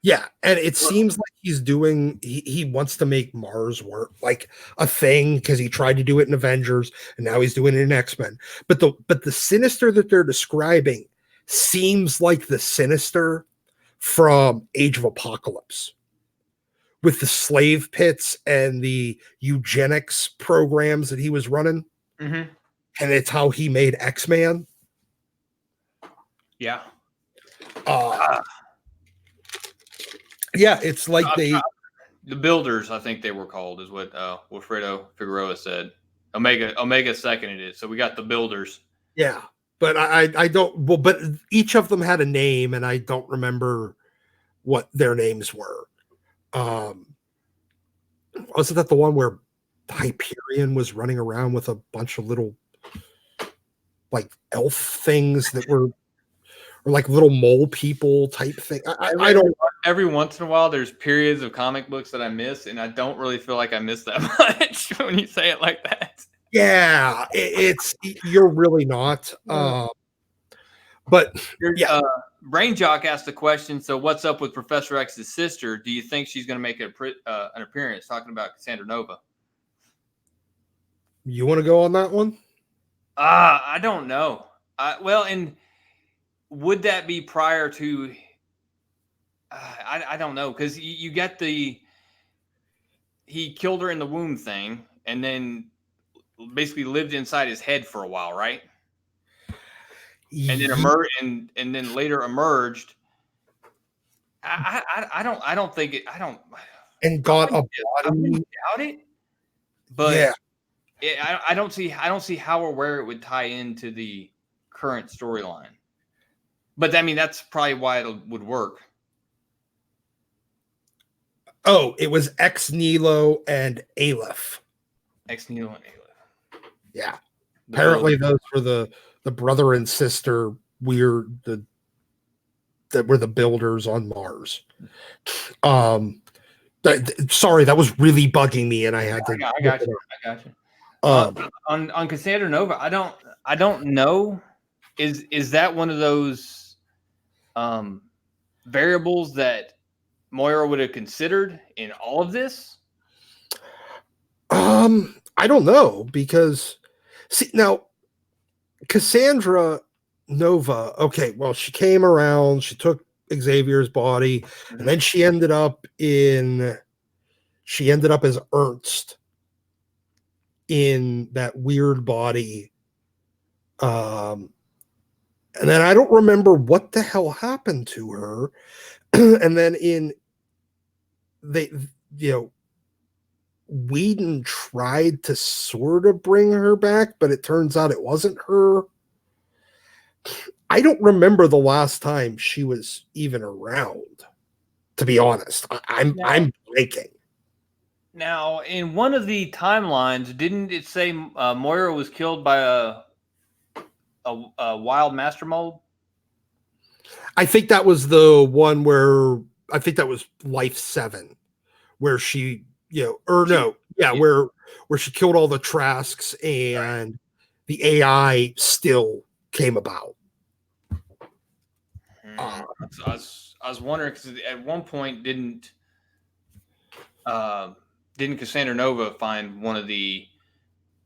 Yeah, and it seems like he wants to make Mars work like a thing, because he tried to do it in Avengers and now he's doing it in X-Men. But the Sinister that they're describing seems like the Sinister from Age of Apocalypse, with the slave pits and the eugenics programs that he was running. Mm-hmm. And it's how he made X-Man. Yeah. Yeah, it's like the Builders, I think they were called, is what Wilfredo Figueroa said. Omega seconded it, so we got the Builders. Yeah, but I don't. Well, but each of them had a name, and I don't remember what their names were. Wasn't that the one where Hyperion was running around with a bunch of little like elf things that were, or like little mole people type thing? I don't. Every once in a while, there's periods of comic books that I miss, and I don't really feel like I miss that much when you say it like that. Yeah, it's you're really not. But yeah, Brain Jock asked the question. So, what's up with Professor X's sister? Do you think she's going to make an appearance? Talking about Cassandra Nova. You want to go on that one? I don't know. Well, and would that be prior to? I don't know, because you got he killed her in the womb thing, and then basically lived inside his head for a while, right? And then emerged, and then later emerged. I don't think it. I don't. And got a body. I wouldn't doubt it, but yeah. I don't see how or where it would tie into the current storyline. But I mean, that's probably why it would work. Oh, it was Ex Nihilo and Aleph. Ex Nihilo and Aleph. Yeah. Apparently those were the brother and sister weird that were the Builders on Mars. Sorry, that was really bugging me, and I had to. I got you. On Cassandra Nova, I don't know. Is that one of those variables that Moira would have considered in all of this? I don't know, because see, now Cassandra Nova, okay, well, she came around, she took Xavier's body, and then she ended up as Ernst in that weird body. And then I don't remember what the hell happened to her. And then Whedon tried to sort of bring her back, but it turns out it wasn't her. I don't remember the last time she was even around, to be honest. I'm blanking. Now, in one of the timelines, didn't it say Moira was killed by a wild master mold? I think that was the one where I think that was Life 7, where she, where she killed all the Trasks and the AI still came about. I was wondering, because at one point didn't Cassandra Nova find one of the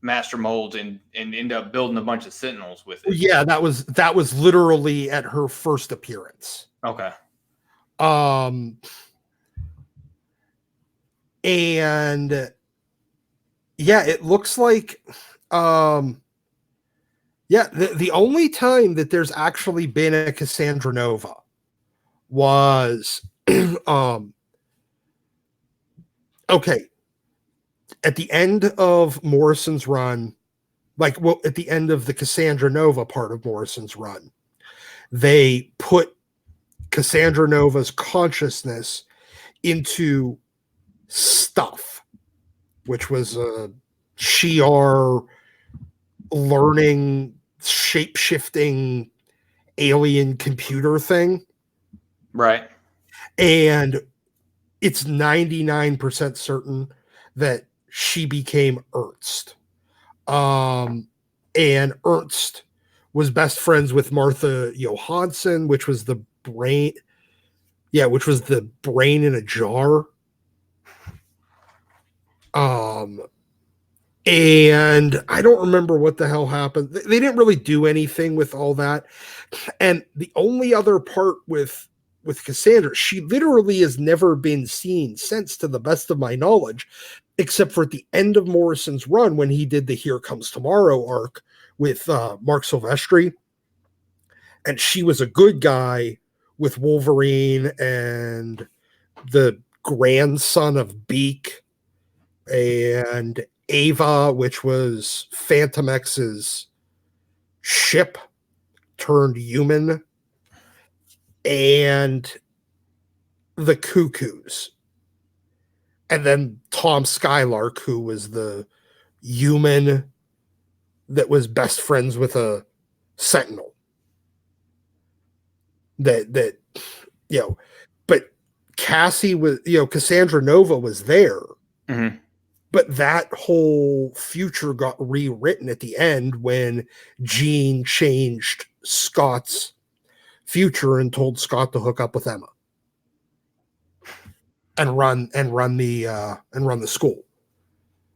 master molds and end up building a bunch of Sentinels with it? Yeah, that was literally at her first appearance. Okay. And yeah, it looks like the only time that there's actually been a Cassandra Nova was okay, at the end of Morrison's run, at the end of the Cassandra Nova part of Morrison's run, they put Cassandra Nova's consciousness into stuff, which was a Shi'ar learning, shape-shifting alien computer thing. Right. And it's 99% certain that she became Ernst. And Ernst was best friends with Martha Johansson, which was the brain. Yeah, which was the brain in a jar. And I don't remember what the hell happened. They didn't really do anything with all that. And the only other part with Cassandra, she literally has never been seen since, to the best of my knowledge, except for at the end of Morrison's run when he did the Here Comes Tomorrow arc with Mark Silvestri. And she was a good guy with Wolverine and the grandson of Beak and Ava, which was Phantom X's ship turned human, and the Cuckoos. And then Tom Skylark, who was the human that was best friends with a Sentinel. That but Cassie was, Cassandra Nova was there. Mm-hmm. But that whole future got rewritten at the end when Jean changed Scott's future and told Scott to hook up with Emma and run the school.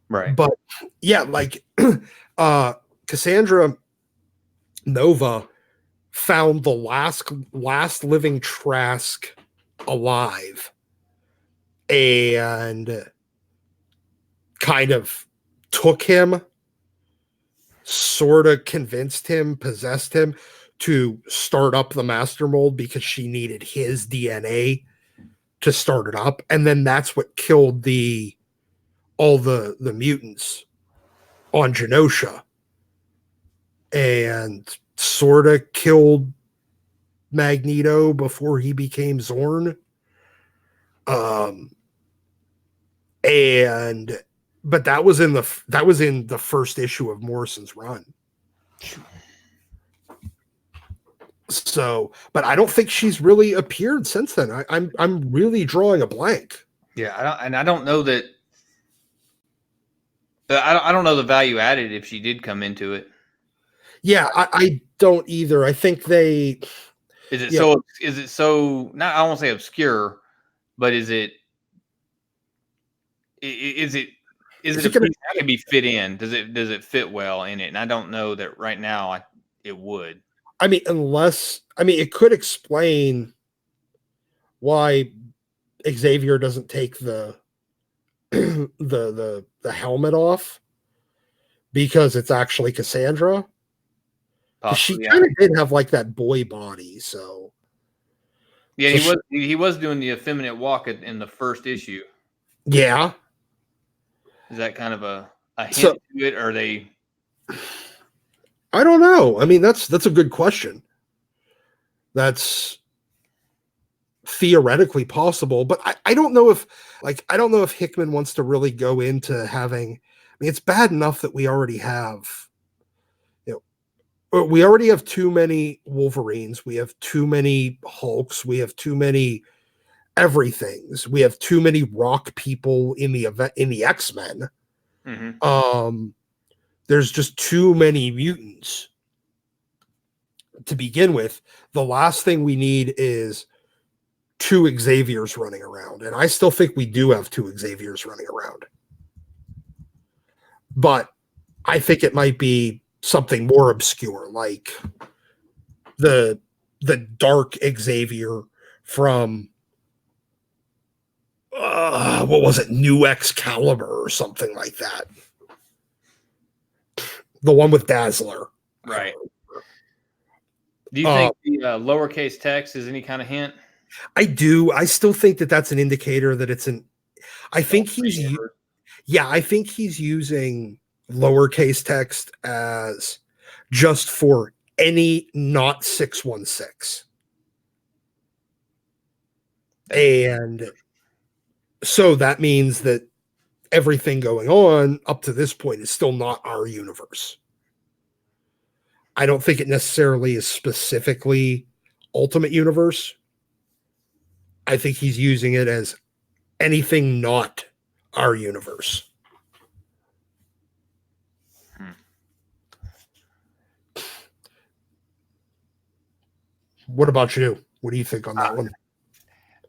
Right. But yeah, Cassandra Nova found the last living Trask alive and kind of took him, sort of convinced him, possessed him to start up the master mold because she needed his DNA to start it up. And then that's what killed all the mutants on Genosha and sort of killed Magneto before he became Zorn. But that was in the first issue of Morrison's run. So, but I don't think she's really appeared since then. I'm really drawing a blank. Yeah, I don't know that. I don't know the value added if she did come into it. Yeah, I don't either. I think they. Is it so? Is it so? Not, I won't say obscure, but is it? Is it a piece that can be fit in? Does it fit well in it? And I don't know that right now it would. I mean, it could explain why Xavier doesn't take the the helmet off because it's actually Cassandra. Possibly, she kind of did have like that boy body, so yeah, he was doing the effeminate walk in the first issue. Yeah. Is that kind of a hint to it, or are they? I don't know. I mean, that's a good question. That's theoretically possible, but I don't know if Hickman wants to really go into having. I mean, it's bad enough that we already have. We already have too many Wolverines. We have too many Hulks. We have too many everythings. We have too many rock people in the X-Men. Mm-hmm. There's just too many mutants to begin with. The last thing we need is two Xaviers running around, and I still think we do have two Xaviers running around, but I think it might be something more obscure, like the dark Xavier from what was it? New Excalibur or something like that. The one with Dazzler. Right. Do you think the lowercase text is any kind of hint? I do. I still think that that's an indicator that it's an. I think I think he's using lowercase text as just for any not 616. And so that means that everything going on up to this point is still not our universe. I don't think it necessarily is specifically Ultimate Universe. I think he's using it as anything not our universe. What about you? What do you think on that one?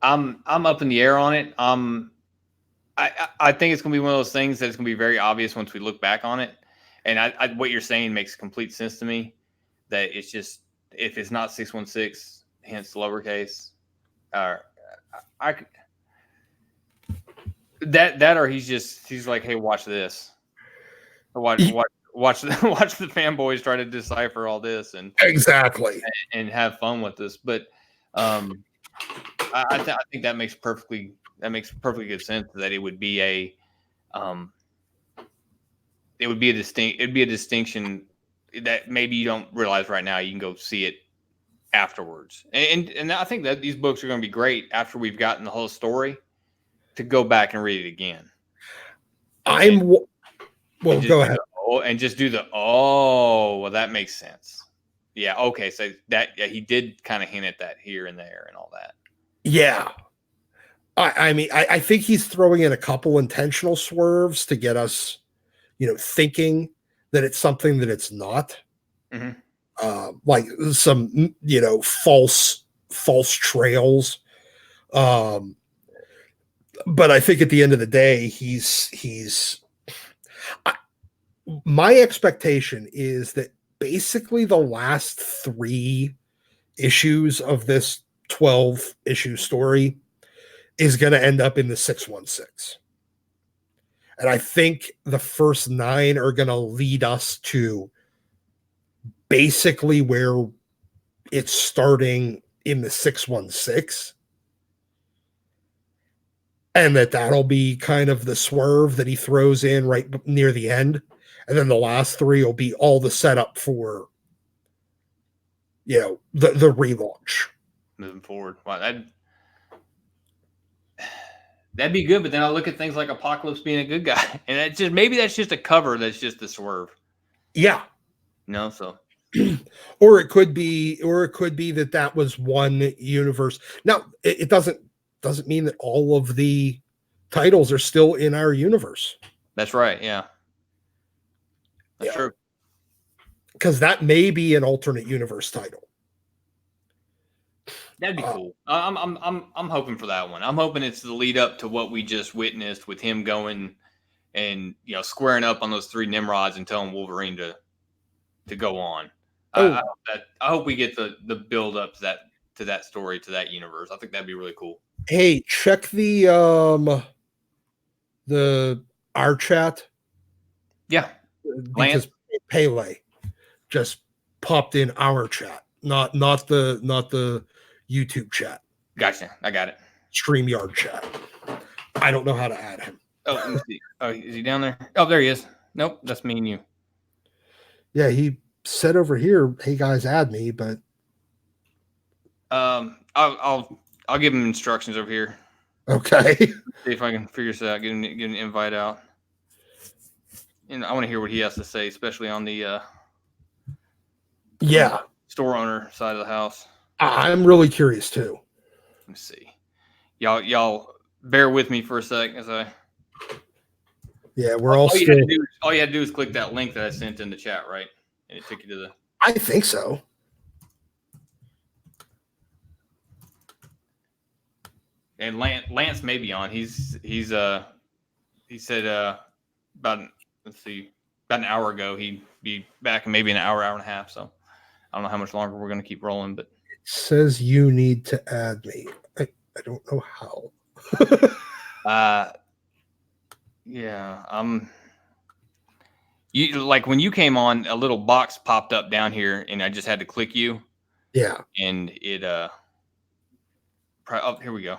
I'm up in the air on it. I think it's gonna be one of those things that's gonna be very obvious once we look back on it. And what you're saying makes complete sense to me. That it's just if it's not 616, hence lowercase, that or he's like, hey, watch this, or watch the fanboys try to decipher all this and exactly and have fun with this. But I think that makes perfectly good sense that it would be a distinction that maybe you don't realize right now. You can go see it afterwards, and I think that these books are going to be great after we've gotten the whole story to go back and read it again. Go ahead. And just do well, that makes sense. Yeah, okay, so he did kind of hint at that here and there and all that. Yeah. I mean, I think he's throwing in a couple intentional swerves to get us, thinking that it's something that it's not. Mm-hmm. Like some, false trails. But I think at the end of the day, my expectation is that basically the last 3 issues of this 12-issue story is going to end up in the 616. And I think the first 9 are going to lead us to basically where it's starting in the 616. And that'll be kind of the swerve that he throws in right near the end. And then the last 3 will be all the setup for, the relaunch. Moving forward. Wow, that'd be good, but then I look at things like Apocalypse being a good guy. And maybe that's just a cover that's just the swerve. Yeah. So or it could be that was one universe. Now, it doesn't mean that all of the titles are still in our universe. That's right. Yeah. That's true. Because that may be an alternate universe title. That'd be cool. I'm hoping for that one. I'm hoping it's the lead up to what we just witnessed with him going and squaring up on those 3 Nimrods and telling Wolverine to go on. I hope we get the build up to that story, to that universe. I think that'd be really cool. Hey, check the our chat. Yeah. Because Pele just popped in our chat, not the YouTube chat. Gotcha. I got it. StreamYard chat. I don't know how to add him. Oh, let me see. Oh, is he down there? Oh, there he is. Nope, that's me and you. Yeah, he said over here, "Hey guys, add me," but I'll give him instructions over here. Okay. See if I can figure this out. Get an invite out. And I want to hear what he has to say, especially on the store owner side of the house. I'm really curious too. Let me see. Y'all bear with me for a sec as I. Yeah, we're all you had to do is click that link that I sent in the chat, right? And it took you to the. I think so. And Lance may be on. He said about an hour ago he'd be back in maybe an hour and a half. So I don't know how much longer we're going to keep rolling, but it says you need to add me. I don't know how. Yeah. You like when you came on, a little box popped up down here, and I just had to click you, Yeah. and it oh, here we go.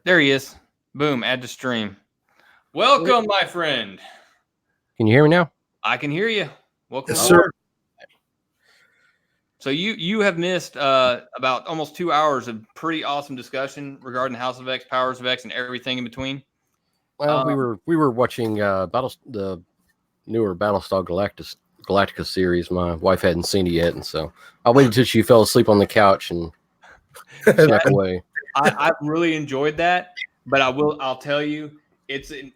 There he is. Boom, add to stream. Welcome, my friend. Can you hear me now? I can hear you. Welcome Yes, aboard. sir. So you have missed about almost 2 hours of pretty awesome discussion regarding House of X, Powers of X, and everything in between. Well, we were watching the newer Battlestar Galactica series. My wife hadn't seen it yet, and so I waited until she fell asleep on the couch and snuck away. I really enjoyed that, but I'll tell you, it's an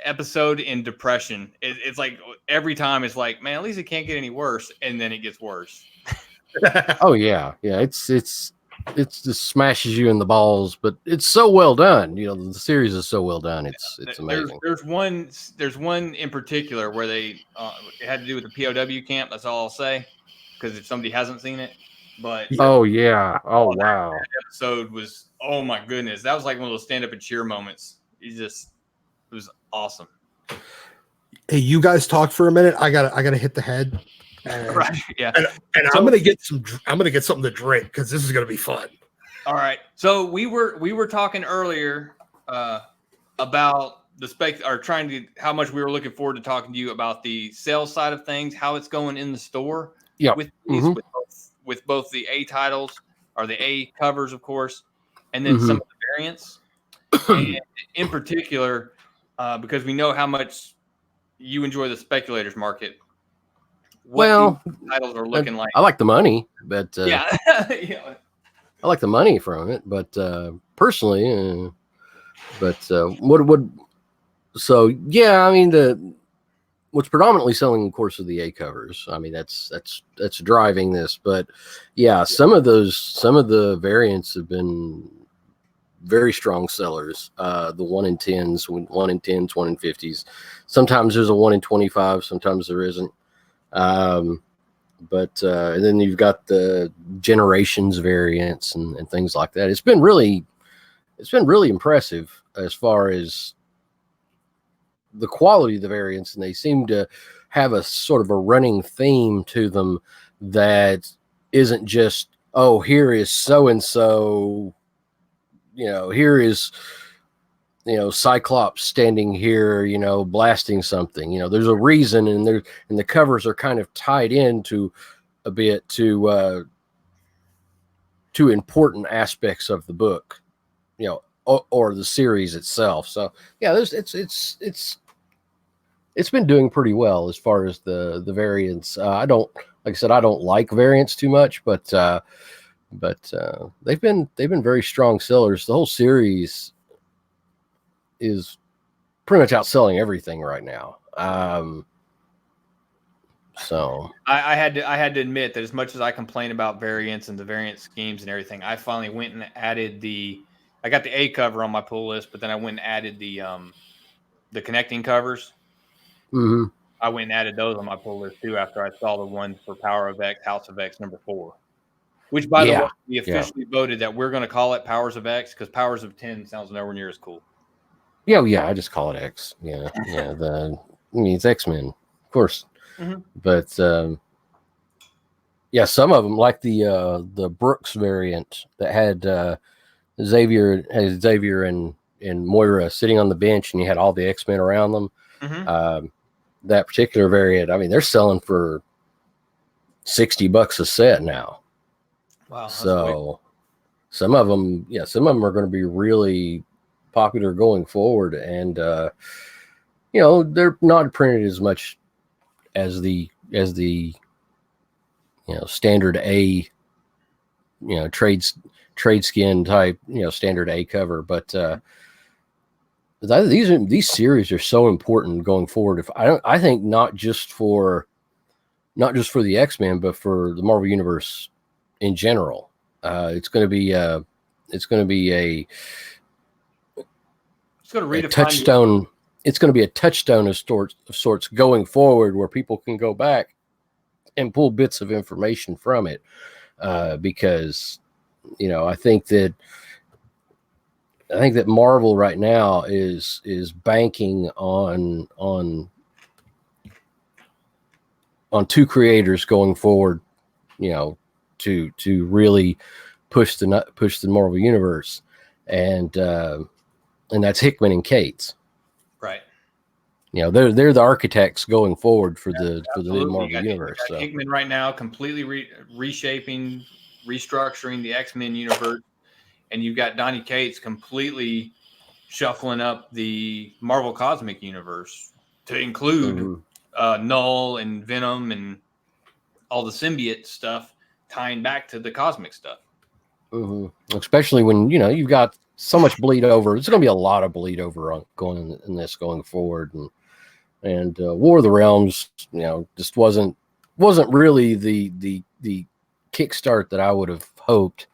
episode in depression. It's like every time it's like, man, at least it can't get any worse, and then it gets worse. Oh yeah, it's just smashes you in the balls, but it's so well done. You know, the series is so well done. It's amazing. There's one in particular where they it had to do with the POW camp. That's all I'll say, because if somebody hasn't seen it, but Oh yeah, oh wow, that episode was, oh my goodness, that was like one of those stand up and cheer moments. It was awesome. Hey, you guys talk for a minute. I gotta hit the head. And, Right? Yeah. and I'm gonna get something to drink because this is gonna be fun. All right. So we were talking earlier about how much we were looking forward to talking to you about the sales side of things, how it's going in the store. Yeah. With these, with both the A titles or the A covers, of course, and then some of the variants. And in particular, because we know how much you enjoy the speculators market. What these titles are looking like. I like the money, but yeah. I like the money from it, but personally, so yeah, I mean what's predominantly selling, of course, are the A covers. I mean, that's driving this, but yeah, some of the variants have been very strong sellers. The 1 in 10s, 1 in 10s, 1 in 50s. Sometimes there's a 1 in 25, sometimes there isn't. But and then you've got the generations variants and things like that. It's been really impressive as far as the quality of the variants, and they seem to have a sort of a running theme to them that isn't just, oh, here is so and so, here is Cyclops standing here, blasting something. There's a reason, and the covers are kind of tied into a bit to important aspects of the book, or the series itself. So yeah, it's been doing pretty well as far as the variants. I don't like variants too much, but they've been very strong sellers. The whole series is pretty much outselling everything right now. So I had to admit that as much as I complain about variants and the variant schemes and everything, I finally went and added I got the A cover on my pull list, but then I went and added the connecting covers. I went and added those on my pull list too after I saw the one for Power of X, House of X #4. Which, by the way, we officially voted that we're going to call it Powers of X because Powers of 10 sounds nowhere near as cool. Yeah, I just call it X. Yeah. It's X-Men, of course. But yeah, some of them, like the Brooks variant that had Xavier and Moira sitting on the bench, and you had all the X-Men around them. That particular variant, I mean, they're selling for $60 a set now. Wow. So some of them are going to be really popular going forward, and they're not printed as much as the standard A, trade skin type, standard A cover, but these series are so important going forward. I think not just for the X-Men, but for the Marvel Universe in general. It's going to be a touchstone. It's going to be a touchstone of sorts going forward, where people can go back and pull bits of information from it, because I think that I think that Marvel right now is banking on two creators going forward, you know, to really push the Marvel universe, and that's Hickman and Cates. Right. You know, they're the architects going forward for the new Marvel universe. You got Hickman right now completely reshaping, restructuring the X-Men universe, and you've got Donny Cates completely shuffling up the Marvel Cosmic Universe to include Null and Venom and all the symbiote stuff, tying back to the cosmic stuff. Especially when, you know, you've got so much bleed over. There's going to be a lot of bleed over going forward, and War of the Realms, you know, just wasn't really the kickstart that I would have hoped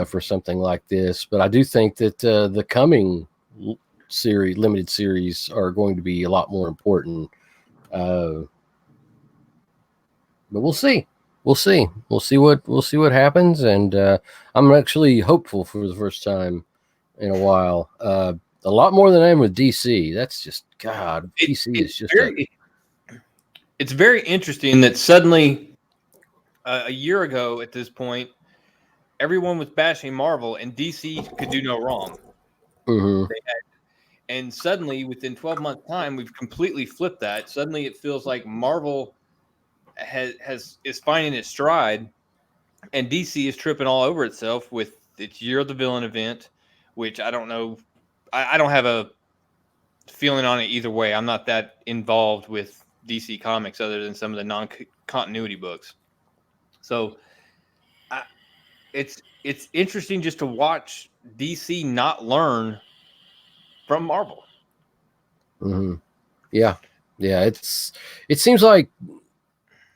for something like this. But I do think that the coming limited series are going to be a lot more important. But we'll see. We'll see what happens, and I'm actually hopeful for the first time in a while. A lot more than I am with DC. That's just God. DC is just it's very interesting that suddenly a year ago at this point, everyone was bashing Marvel, and DC could do no wrong. And suddenly, within 12 months' time, we've completely flipped that. Suddenly, it feels like Marvel is finding its stride, and DC is tripping all over itself with its Year of the Villain event, which I don't know. I don't have a feeling on it either way. I'm not that involved with DC Comics other than some of the non-continuity books. So it's interesting just to watch DC not learn from Marvel. Yeah. It seems like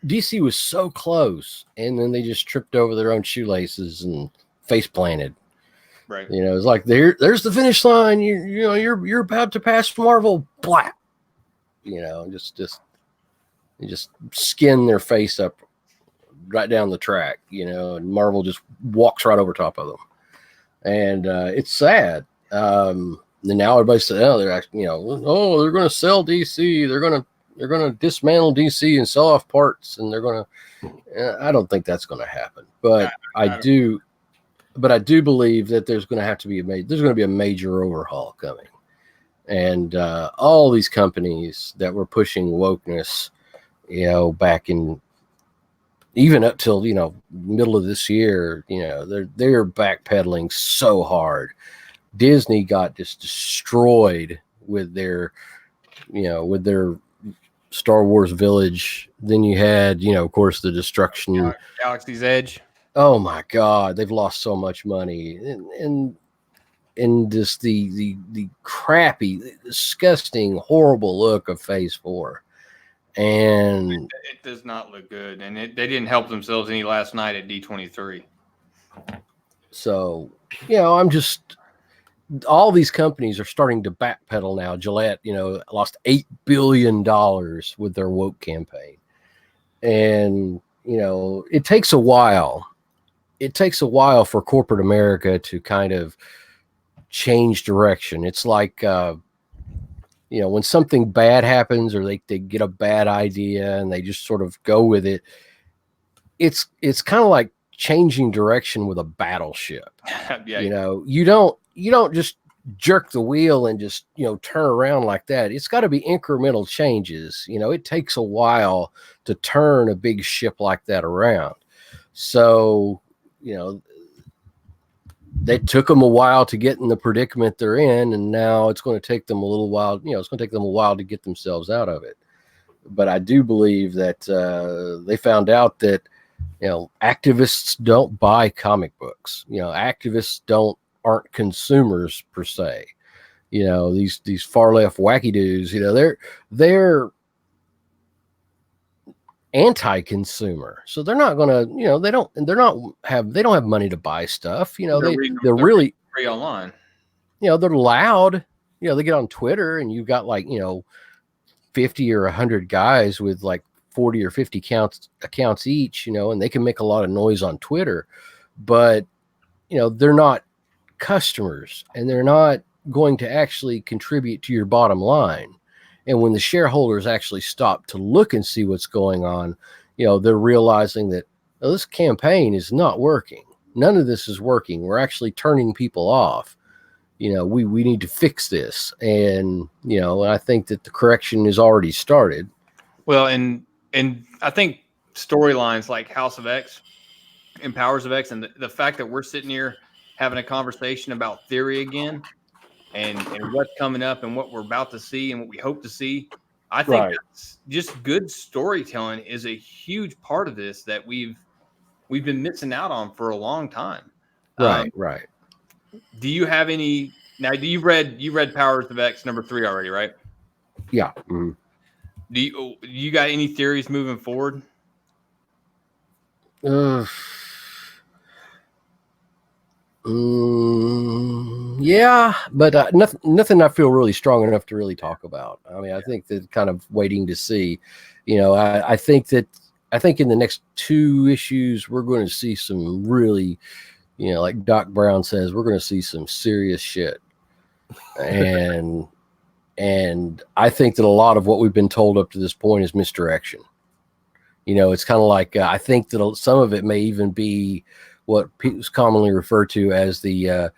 DC was so close, and then they just tripped over their own shoelaces and face planted. Right. You know, it's like there's the finish line. You're about to pass Marvel. Blah. You know, just skin their face up right down the track. You know, and Marvel just walks right over top of them, and it's sad. And now everybody's saying, oh, they're actually, you know, they're going to sell DC. They're going to dismantle DC and sell off parts, and they're going to. I don't think that's going to happen, but I do believe that there's going to be a major overhaul coming, and all these companies that were pushing wokeness, you know, back in even up till, you know, middle of this year, you know, they're backpedaling so hard. Disney got just destroyed with their Star Wars Village. Then you had, you know, of course, the destruction. Galaxy's Edge. Oh my God, they've lost so much money, and just the crappy, disgusting, horrible look of Phase 4, and it does not look good. And they didn't help themselves any last night at D23. So, you know, all these companies are starting to backpedal now. Gillette, you know, lost $8 billion with their woke campaign. And, you know, it takes a while. It takes a while for corporate America to kind of change direction. It's like, you know, when something bad happens or they get a bad idea and they just sort of go with it. It's kind of like changing direction with a battleship. Yeah. You know, you don't just jerk the wheel and just, you know, turn around like that. It's got to be incremental changes. You know, it takes a while to turn a big ship like that around. So, you know, that took them a while to get in the predicament they're in, and now it's going to take them a little while. You know, it's going to take them a while to get themselves out of it. But I do believe that they found out that, you know, activists don't buy comic books. You know, activists aren't consumers per se. You know, these far left wacky dudes, you know, they're anti-consumer. So they're not going to, you know, they don't have money to buy stuff. You know, they're really free online. You know, they're loud. You know, they get on Twitter and you've got like, you know, 50 or 100 guys with like 40 or 50 accounts each, you know, and they can make a lot of noise on Twitter, but, you know, they're not customers, and they're not going to actually contribute to your bottom line. And when the shareholders actually stop to look and see what's going on, they're realizing that this campaign is not working. None of this is working. We're actually turning people off. We need to fix this. And, I think that the correction is already started. Well, and I think storylines like House of X and Powers of X, and the fact that we're sitting here having a conversation about theory again, and what's coming up and what we're about to see and what we hope to see, I think that's just good storytelling is a huge part of this that we've been missing out on for a long time. Right. Do you have any now? You read Powers of X #3 already, right? Yeah. Mm-hmm. Do you got any theories moving forward? Yeah, but nothing I feel really strong enough to really talk about. I mean, I think that kind of waiting to see. I think in the next 2 issues we're going to see some really, like Doc Brown says, we're going to see some serious shit. And I think that a lot of what we've been told up to this point is misdirection. It's kind of like I think that some of it may even be what is commonly referred to as the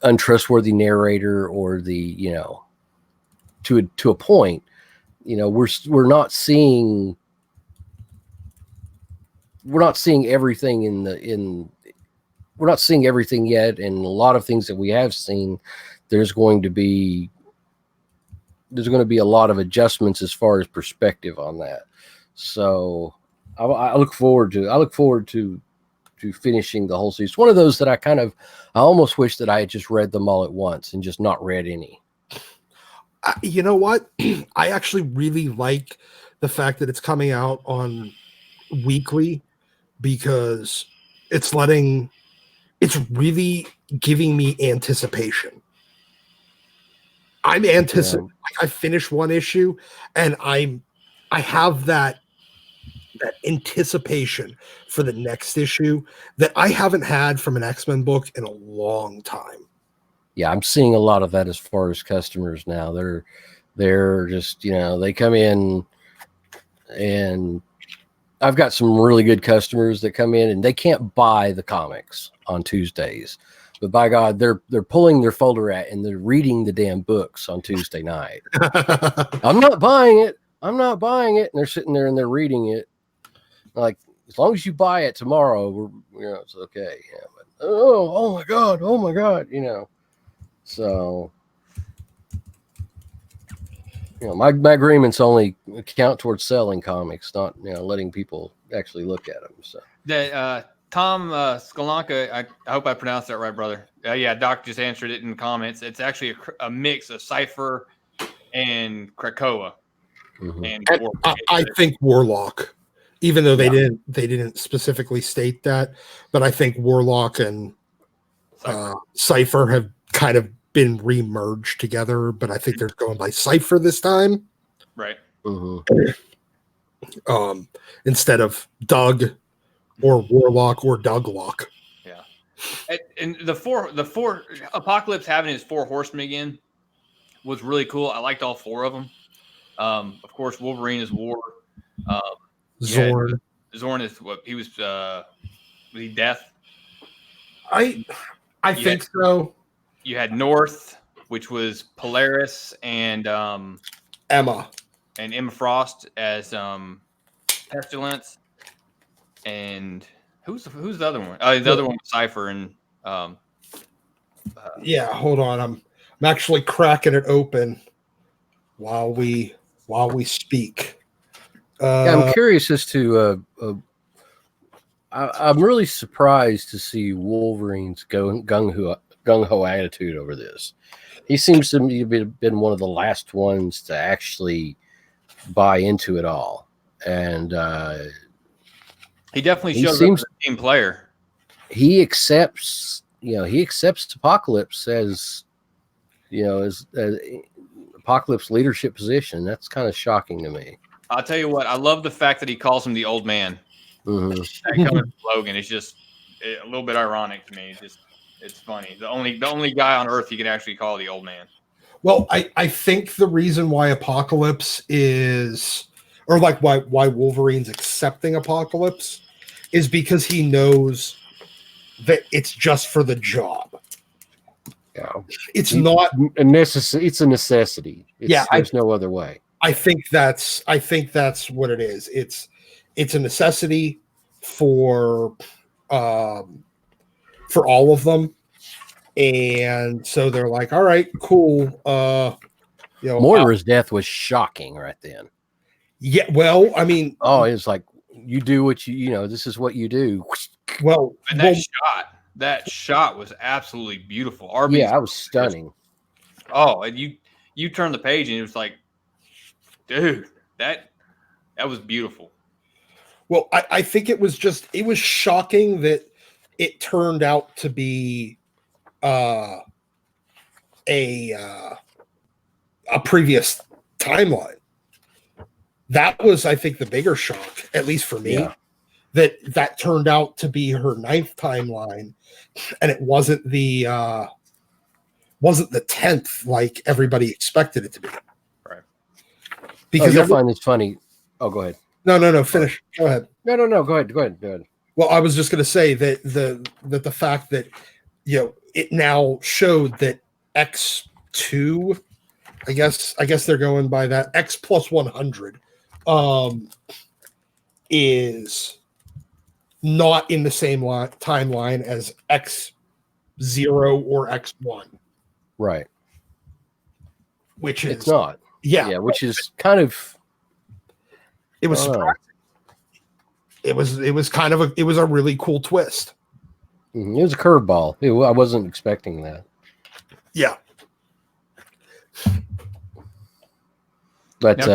untrustworthy narrator, or the to a point. We're not seeing everything we're not seeing everything yet, and a lot of things that we have seen, there's going to be a lot of adjustments as far as perspective on that. So I look forward to finishing the whole series. It's one of those that I almost wish that I had just read them all at once and just not read any. You know what? I actually really like the fact that it's coming out on weekly, because it's really giving me anticipation. I'm anticipating. Like, I finished one issue and I have that anticipation for the next issue that I haven't had from an X-Men book in a long time. Yeah, I'm seeing a lot of that as far as customers now. They're just, they come in, and I've got some really good customers that come in and they can't buy the comics on Tuesdays, but by God, they're pulling their folder out and they're reading the damn books on Tuesday night. I'm not buying it. And they're sitting there and they're reading it. Like, as long as you buy it tomorrow, it's okay. Yeah, but oh my God. So, my agreements only count towards selling comics, not letting people actually look at them. So that Tom Skolanka, I hope I pronounced that right, brother. Yeah, Doc just answered it in the comments. It's actually a mix of Cypher and Krakoa. Mm-hmm. And I think Warlock, even though they didn't specifically state that, but I think Warlock and Cypher have kind of been remerged together, but I think they're going by Cypher this time, right? Mm-hmm. Instead of Doug or Warlock or Douglock. Yeah, and the four Apocalypse having his 4 horsemen again was really cool. I liked all 4 of them. Of course, Wolverine is War. Zorn is what he was. Was he Death? I think so. You had North, which was Polaris, and Emma Frost as Pestilence, and who's the other one? The other one was Cypher and yeah. Hold on, I'm actually cracking it open while we speak. I'm curious as to. I'm really surprised to see Wolverine's gung-ho attitude over this. He seems to me to have been one of the last ones to actually buy into it all, and he definitely shows up as a team player. He accepts Apocalypse as Apocalypse leadership position. That's kind of shocking to me. I'll tell you what, I love the fact that he calls him the old man. Mm-hmm. That coming from Logan, it's just a little bit ironic to me. It's funny. The only guy on Earth you can actually call the old man. Well, I think the reason why Apocalypse is, or like why Wolverine's accepting Apocalypse, is because he knows that it's just for the job. Yeah. It's not a necessity. It's a necessity. There's no other way. I think that's what it is. It's a necessity for all of them, and so they're like, all right, cool. Moira's death was shocking right then. Yeah, well, I mean, it was like you do what this is what you do. Well, and that shot was absolutely beautiful. Yeah, I was stunning. And you turn the page and it was like, dude, that was beautiful. Well, I think it was shocking that it turned out to be a previous timeline. That was, I think, the bigger shock, at least for me. Yeah. That turned out to be her 9th timeline, and it wasn't the 10th like everybody expected it to be. Right. Because you'll find this funny. Oh, go ahead. No. Finish. Go ahead. No. Go ahead. Well, I was just going to say that the fact that it now showed that X2, I guess they're going by that, X plus 100, is not in the same timeline as X0 or X1. Right. Which is it's not. Yeah, which is kind of. It was surprising. It was a really cool twist. It was a curveball. I wasn't expecting that. Yeah. But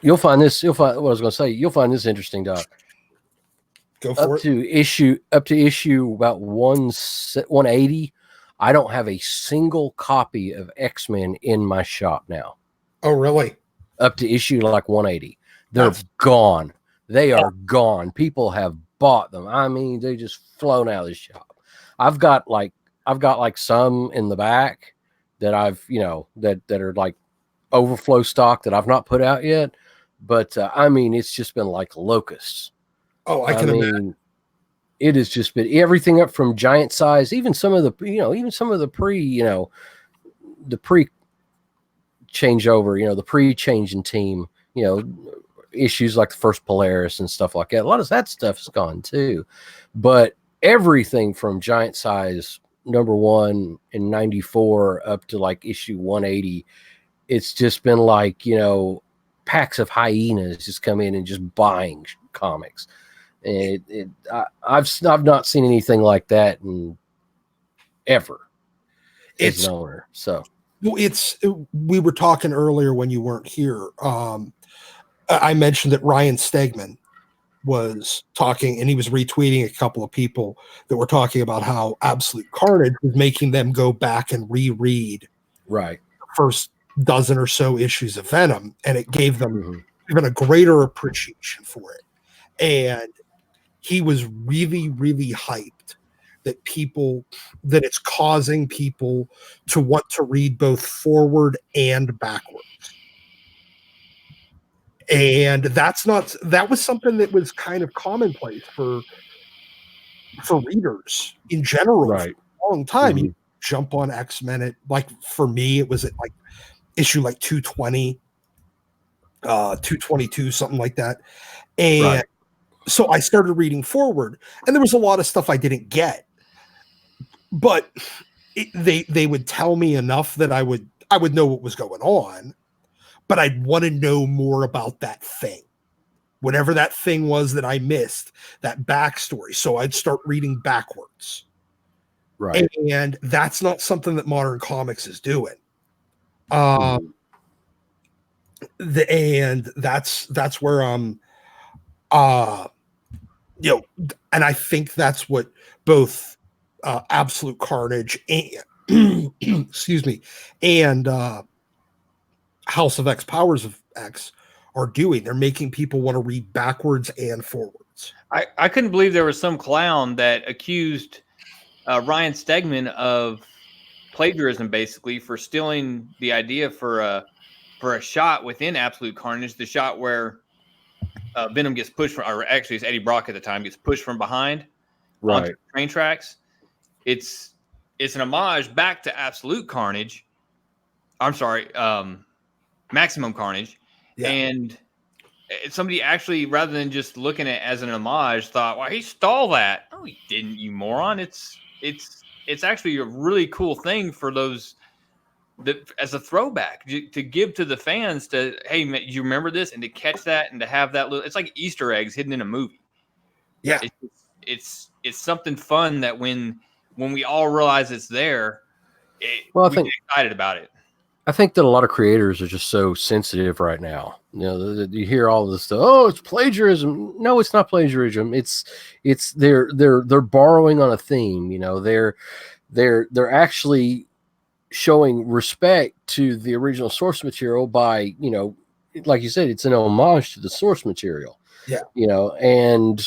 you'll find what I was going to say. You'll find this interesting, Doc. Go for it. Up to issue about 180. I don't have a single copy of X-Men in my shop now. Oh, really? Up to issue like 180. They're gone. They are gone. People have bought them. I mean, they just flown out of the shop. I've got like some in the back that I've, that are like overflow stock that I've not put out yet. But I mean, it's just been like locusts. Oh, I can imagine. It has just been everything up from giant size, even some of the pre, the pre changeover, the pre-changing team, issues like the first Polaris and stuff like that. A lot of that stuff is gone too, but everything from giant size #1 in 94 up to like issue 180, it's just been like, packs of hyenas just come in and just buying comics. And I've not seen anything like that in ever. As an owner. So we were talking earlier when you weren't here. I mentioned that Ryan Stegman was talking, and he was retweeting a couple of people that were talking about how Absolute Carnage was making them go back and reread the first dozen or so issues of Venom, and it gave them even a greater appreciation for it. And he was really, really hyped that it's causing people to want to read both forward and backwards. And that was something that was kind of commonplace for readers in general for a long time. You jump on X-Men at, like, for me, it was at like issue like 220, 222, something like that. And so I started reading forward, and there was a lot of stuff I didn't get, but they would tell me enough that I would know what was going on, but I'd want to know more about that thing, whatever that thing was that I missed, that backstory. So I'd start reading backwards. Right. And that's not something that modern comics is doing. And that's where and I think that's what both Absolute Carnage and excuse me, and House of X, Powers of X are doing. They're making people want to read backwards and forwards. nuts. I couldn't believe there was some clown that accused Ryan Stegman of plagiarism, basically, for stealing the idea for a shot within Absolute Carnage, the shot where Venom gets pushed from, or actually it's Eddie Brock at the time, gets pushed from behind onto the train tracks. It's an homage back to Absolute Carnage. I'm sorry, Maximum Carnage. Yeah. And somebody actually, rather than just looking at it as an homage, thought, "Well, he stole that." No, he didn't, you moron. It's actually a really cool thing for those that as a throwback to give to the fans to, hey, man, you remember this, and to catch that and to have that little, it's like Easter eggs hidden in a movie. Yeah. It's something fun that when we all realize it's there, Well, we get excited about it. I think that a lot of creators are just so sensitive right now. You know, you hear all this stuff. Oh, it's plagiarism. No, it's not plagiarism. It's they're borrowing on a theme. You know, they're actually showing respect to the original source material by, you know, like you said, it's an homage to the source material. Yeah. You know, and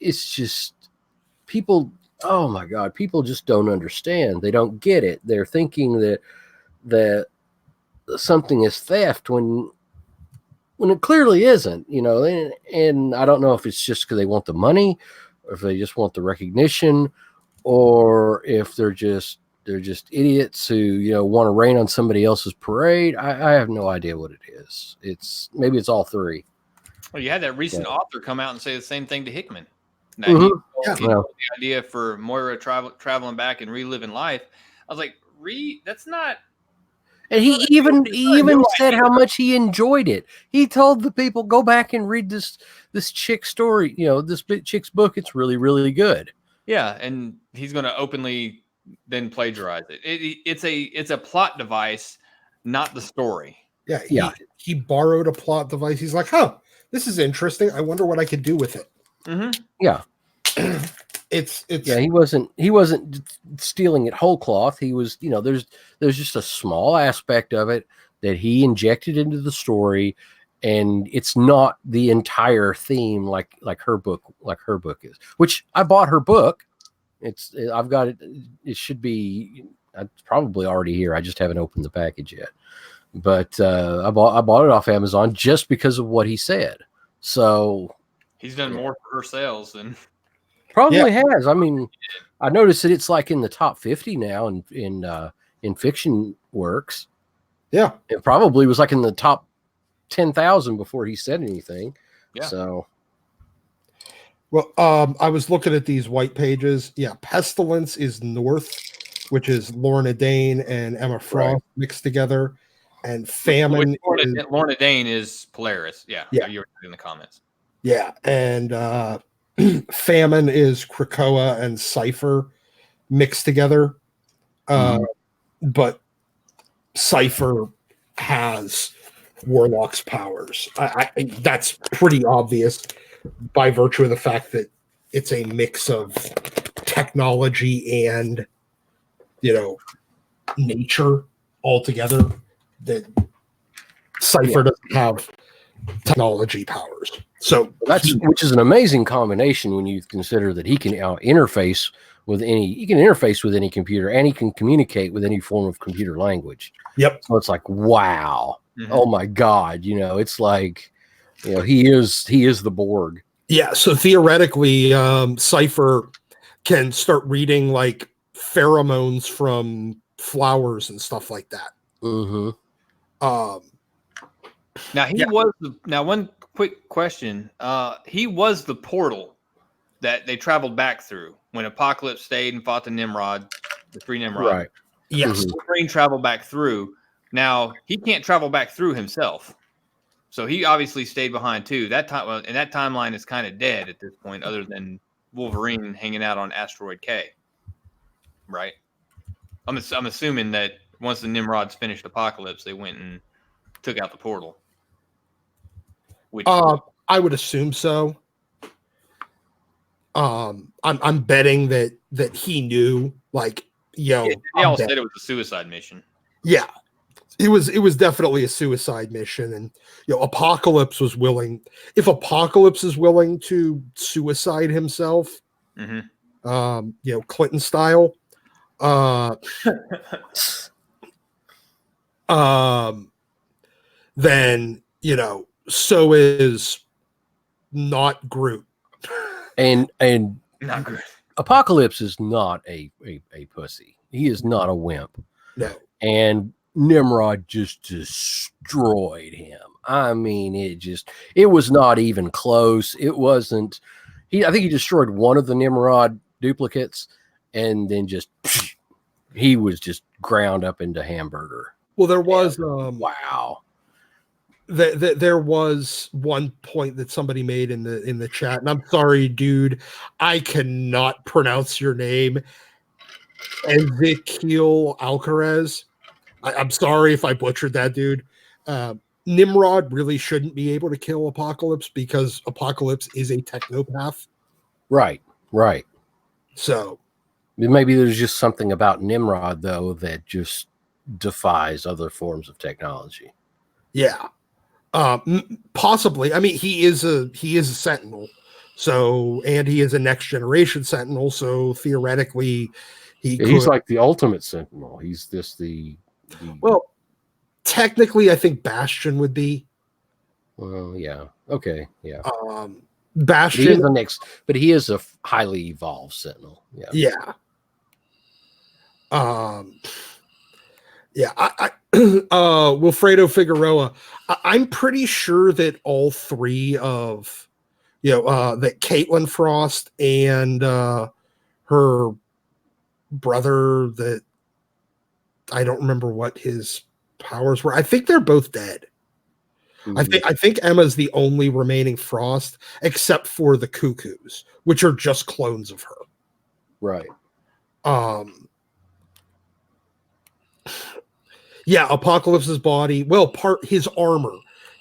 it's just people. Oh my God, people just don't understand. They don't get it. They're thinking that something is theft when it clearly isn't, you know. And I don't know if it's just because they want the money, or if they just want the recognition, or if they're just idiots who, you know, want to rain on somebody else's parade. I have no idea what it is. Maybe it's all three. Well, you had that recent author come out and say the same thing to Hickman. Now, Mm-hmm. he the idea for Moira traveling back and reliving life. I was like, that's not. And he even said how much he enjoyed it. He told the people, go back and read this chick story, you know, this chick's book. It's really, really good. Yeah, and he's going to openly then plagiarize it. It's a plot device, not the story. Yeah. He borrowed a plot device. He's like, huh, this is interesting. I wonder what I could do with it. Mm-hmm. Yeah. It's He wasn't stealing it whole cloth. He was, you know, there's just a small aspect of it that he injected into the story, and it's not the entire theme like her book is. Which I bought her book. I've got it. It should be. It's probably already here. I just haven't opened the package yet. But I bought it off Amazon just because of what he said. So he's done more for her sales than. Probably has. I mean, I noticed that it's like in the top 50 now in fiction works. Yeah. It probably was like in the top 10,000 before he said anything. Yeah. So. Well, I was looking at these white pages. Yeah. Pestilence is North, which is Lorna Dane and Emma Frost mixed together. And Famine. Lorna Dane is Polaris. Yeah. You were in the comments. Yeah. And, Famine is Krakoa and Cypher mixed together. But Cypher has Warlock's powers. I that's pretty obvious by virtue of the fact that it's a mix of technology and, you know, nature altogether. That Cypher doesn't have technology powers. So which is an amazing combination when you consider that he can interface with any computer, and he can communicate with any form of computer language. Yep. So it's like, wow. Mm-hmm. Oh my God. You know, it's like, you know, he is the Borg. Yeah. So theoretically, Cypher can start reading like pheromones from flowers and stuff like that. Mm-hmm. Now one quick question. He was the portal that they traveled back through when Apocalypse stayed and fought the three Nimrod. Right. Yes. Wolverine traveled back through. Now he can't travel back through himself. So he obviously stayed behind too. And that timeline is kind of dead at this point, other than Wolverine hanging out on Asteroid K. Right. I'm assuming that once the Nimrods finished Apocalypse, they went and took out the portal. I would assume so. I'm betting that he knew, like, they all said it was a suicide mission. Yeah. it was definitely a suicide mission, and Apocalypse was willing. If Apocalypse is willing to suicide himself, Clinton style, then so is not Groot. And Not Groot. Apocalypse is not a pussy. He is not a wimp. No. And Nimrod just destroyed him. I mean, it was not even close. It wasn't. I think he destroyed one of the Nimrod duplicates, and then he was just ground up into hamburger. Well, there was wow. There was one point that somebody made in the chat, and I'm sorry, dude, I cannot pronounce your name. Ezekiel Alcaraz. I'm sorry if I butchered that, dude. Nimrod really shouldn't be able to kill Apocalypse because Apocalypse is a technopath. Right. So maybe there's just something about Nimrod, though, that just defies other forms of technology. Yeah. Possibly. I mean, he is a Sentinel. So, and he is a next generation Sentinel. So theoretically, he's like the ultimate Sentinel. He's just well, technically, I think Bastion would be. Well, yeah. Okay. Yeah. Bastion. He is the next, but he is a highly evolved Sentinel. Yeah. Yeah. Yeah. I Wilfredo Figueroa. I'm pretty sure that all three of, that Caitlin Frost and her brother, that I don't remember what his powers were. I think they're both dead. Mm-hmm. I think Emma's the only remaining Frost, except for the Cuckoos, which are just clones of her. Right. Yeah, Apocalypse's body, his armor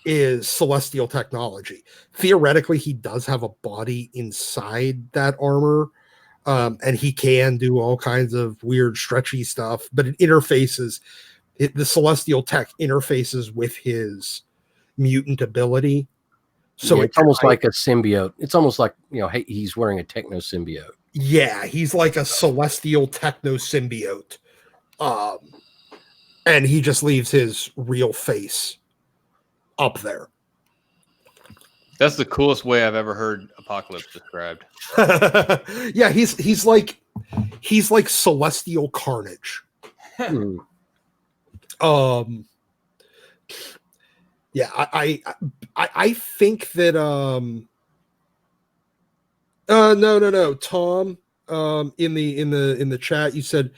is celestial technology. Theoretically, he does have a body inside that armor, and he can do all kinds of weird, stretchy stuff, but it interfaces, the celestial tech interfaces with his mutant ability. So it's almost like a symbiote. It's almost like, he's wearing a techno symbiote. Yeah, he's like a celestial techno symbiote. And he just leaves his real face up there. That's the coolest way I've ever heard Apocalypse described. Yeah, he's like celestial carnage. Yeah, I think that no, Tom, in the chat you said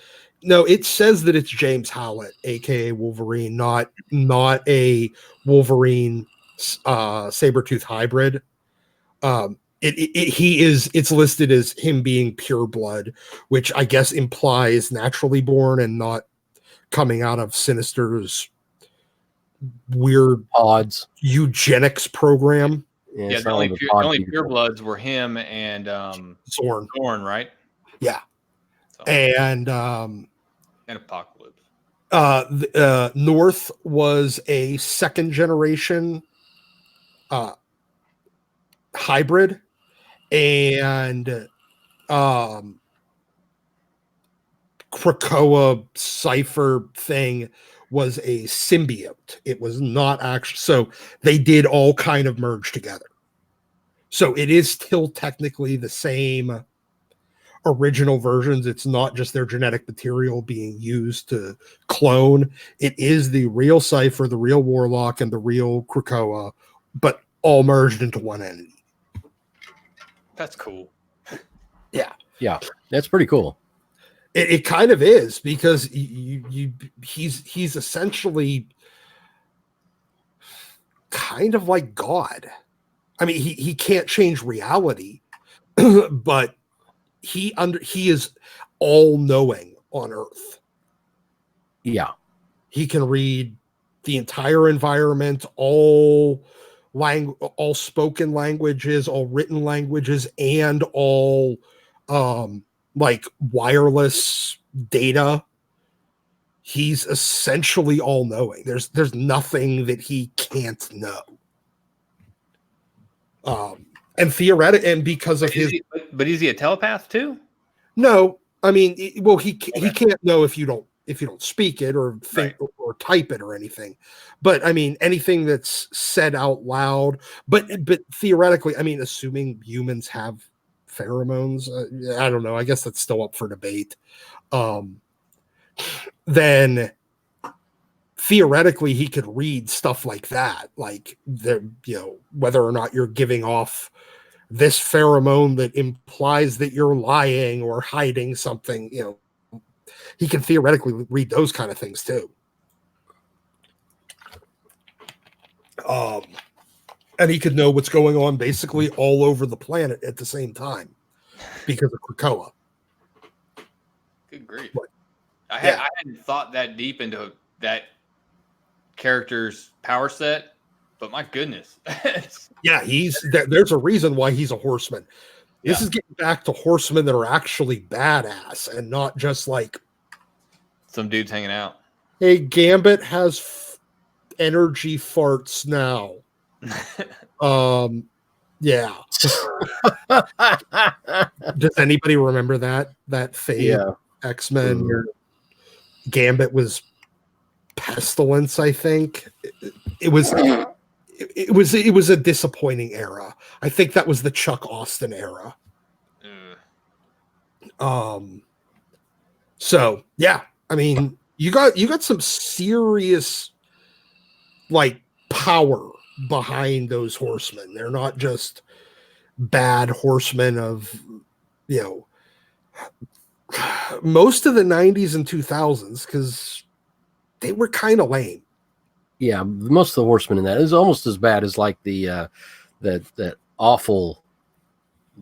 no, it says that it's James Howlett, aka Wolverine, not a Wolverine Sabretooth hybrid. It's listed as him being pure blood, which I guess implies naturally born and not coming out of Sinister's weird odds eugenics program. Yeah, the only pure bloods were him and Zorn, right? Yeah. So. And Apocalypse. North was a second generation hybrid, and Krakoa Cypher thing was a symbiote. It was not actually, so they did all kind of merge together. So it is still technically the same original versions. It's not just their genetic material being used to clone. It is the real Cypher, the real Warlock, and the real Krakoa, but all merged into one entity. That's cool. Yeah. Yeah, that's pretty cool. It kind of is, because he's essentially kind of like God. I mean, he can't change reality, but he is all knowing on Earth. Yeah. He can read the entire environment, all spoken languages, all written languages, and all like wireless data. he's essentially all knowing. There's nothing that he can't know. And theoretically, and because of his, but is he a telepath too? no, I mean, he can't know if you don't speak it or think or type it or anything. But I mean, anything that's said out loud. But theoretically, I mean, assuming humans have pheromones, I don't know. I guess that's still up for debate. Then theoretically, he could read stuff like that, like whether or not you're giving off this pheromone that implies that you're lying or hiding something. He can theoretically read those kind of things too. And he could know what's going on basically all over the planet at the same time because of Krakoa. Good grief. But, I hadn't thought that deep into that character's power set, but my goodness. Yeah, there's a reason why he's a horseman. This is getting back to horsemen that are actually badass and not just like some dudes hanging out. Hey, Gambit has energy farts now. Yeah. Does anybody remember that fade X-Men where Gambit was pestilence? I think it was a disappointing era. I think that was the Chuck Austin era. So yeah, I mean, you got some serious like power behind those horsemen. They're not just bad horsemen of, most of the 90s and 2000s, because they were kind of lame. Yeah, most of the horsemen in that is almost as bad as like the that awful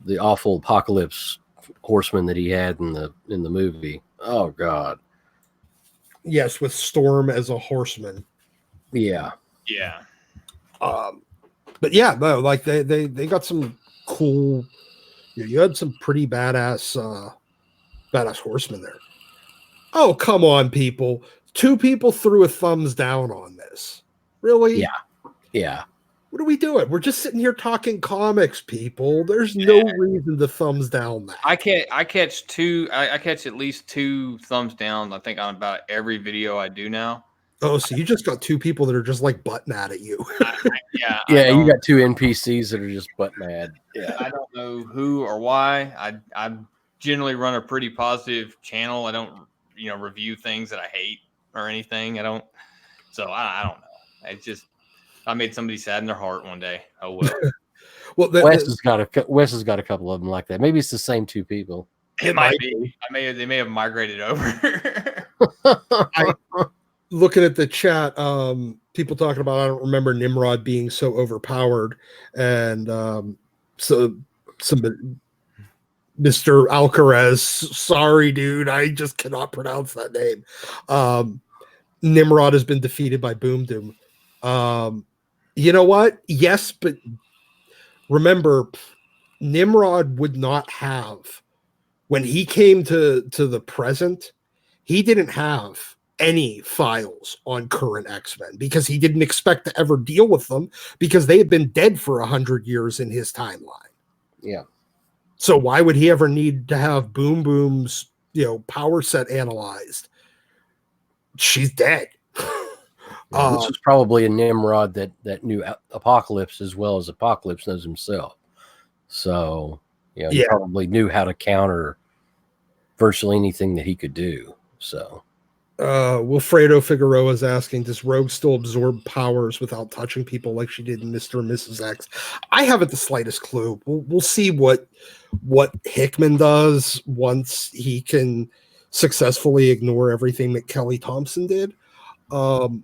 Apocalypse horseman that he had in the movie. Oh God. Yes, with Storm as a horseman. Yeah. Yeah. But yeah, no, like they got some cool. You had some pretty badass horsemen there. Oh, come on, people! 2 people threw a thumbs down on this. Really? Yeah. What are we doing? We're just sitting here talking comics, people. There's no reason to thumbs down that. I catch at least 2 thumbs down, I think, on about every video I do now. Oh, so you just got 2 people that are just like butt mad at you. Yeah, you got 2 NPCs that are just butt mad. Yeah. I don't know who or why. I generally run a pretty positive channel. I don't, review things that I hate or anything. I don't know. It's just, I made somebody sad in their heart one day. Oh well. Well, Wes has got a couple of them like that. Maybe it's the same 2 people. It might be. They may have migrated over. Looking at the chat, people talking about I don't remember Nimrod being so overpowered, and so some Mr. Alcaraz. Sorry, dude, I just cannot pronounce that name. Nimrod has been defeated by Boom Doom. You know what? Yes, but remember, Nimrod would not have, when he came to the present, he didn't have any files on current X-Men because he didn't expect to ever deal with them because they had been dead for 100 years in his timeline. Yeah. So why would he ever need to have Boom Boom's, power set analyzed? She's dead. This was probably a Nimrod that knew Apocalypse as well as Apocalypse knows himself. So, he probably knew how to counter virtually anything that he could do. So, Wilfredo Figueroa is asking, does Rogue still absorb powers without touching people like she did in Mr. and Mrs. X? I haven't the slightest clue. We'll see what Hickman does once he can successfully ignore everything that Kelly Thompson did. Although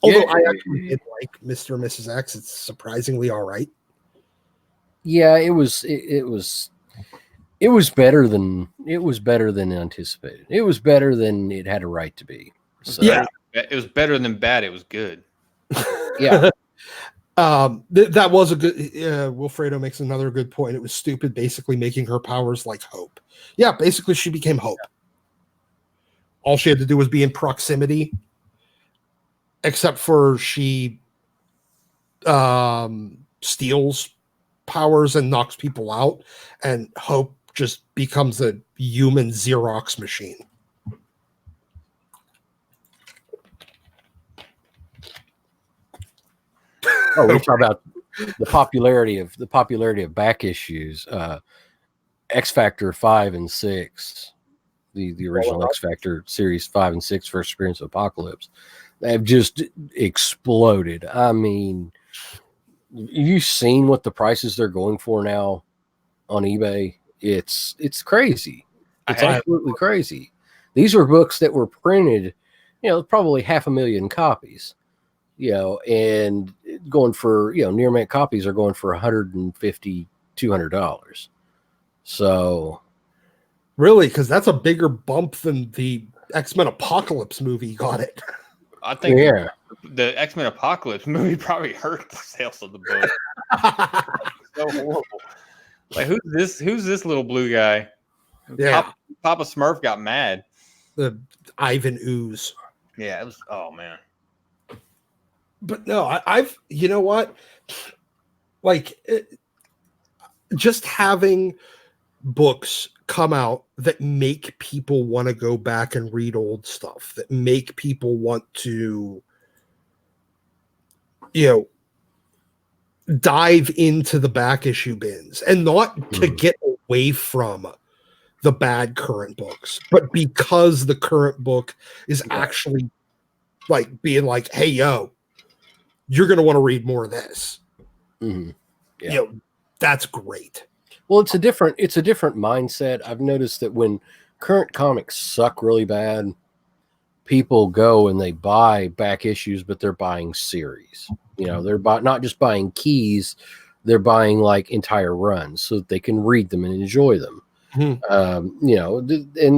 I actually did like Mr. and Mrs. X, it's surprisingly all right. Yeah, it was better than anticipated. It was better than it had a right to be. So, yeah, it was better than bad. It was good. Yeah. That was a good. Wilfredo makes another good point. It was stupid, basically making her powers like Hope. Yeah, basically she became Hope. all she had to do was be in proximity, except for she steals powers and knocks people out, and Hope just becomes a human Xerox machine. Oh, we talk about the popularity of back issues. X Factor 5 and 6, the original X Factor series 5 and 6, First Appearance of Apocalypse, they have just exploded. I mean, you've seen what the prices they're going for now on eBay. It's crazy. It's absolutely crazy. These were books that were printed, probably 500,000 copies, and going for, near mint copies are going for $150, $200. So really, because that's a bigger bump than the X-Men Apocalypse movie got it. I think the X-Men Apocalypse movie probably hurt the sales of the book. So horrible. Like, who's this little blue guy? Yeah, Papa Smurf got mad. The Ivan Ooze. Yeah, it was. Oh man. But no, I've you know what, just having books come out that make people want to go back and read old stuff, that make people want to, dive into the back issue bins, and not to get away from the bad current books, but because the current book is actually like being like, hey, yo, you're going to want to read more of this. Mm-hmm. Yeah. That's great. Well, it's a different mindset. I've noticed that when current comics suck really bad, people go and they buy back issues, but they're buying series. They're not just buying keys, they're buying like entire runs so that they can read them and enjoy them. And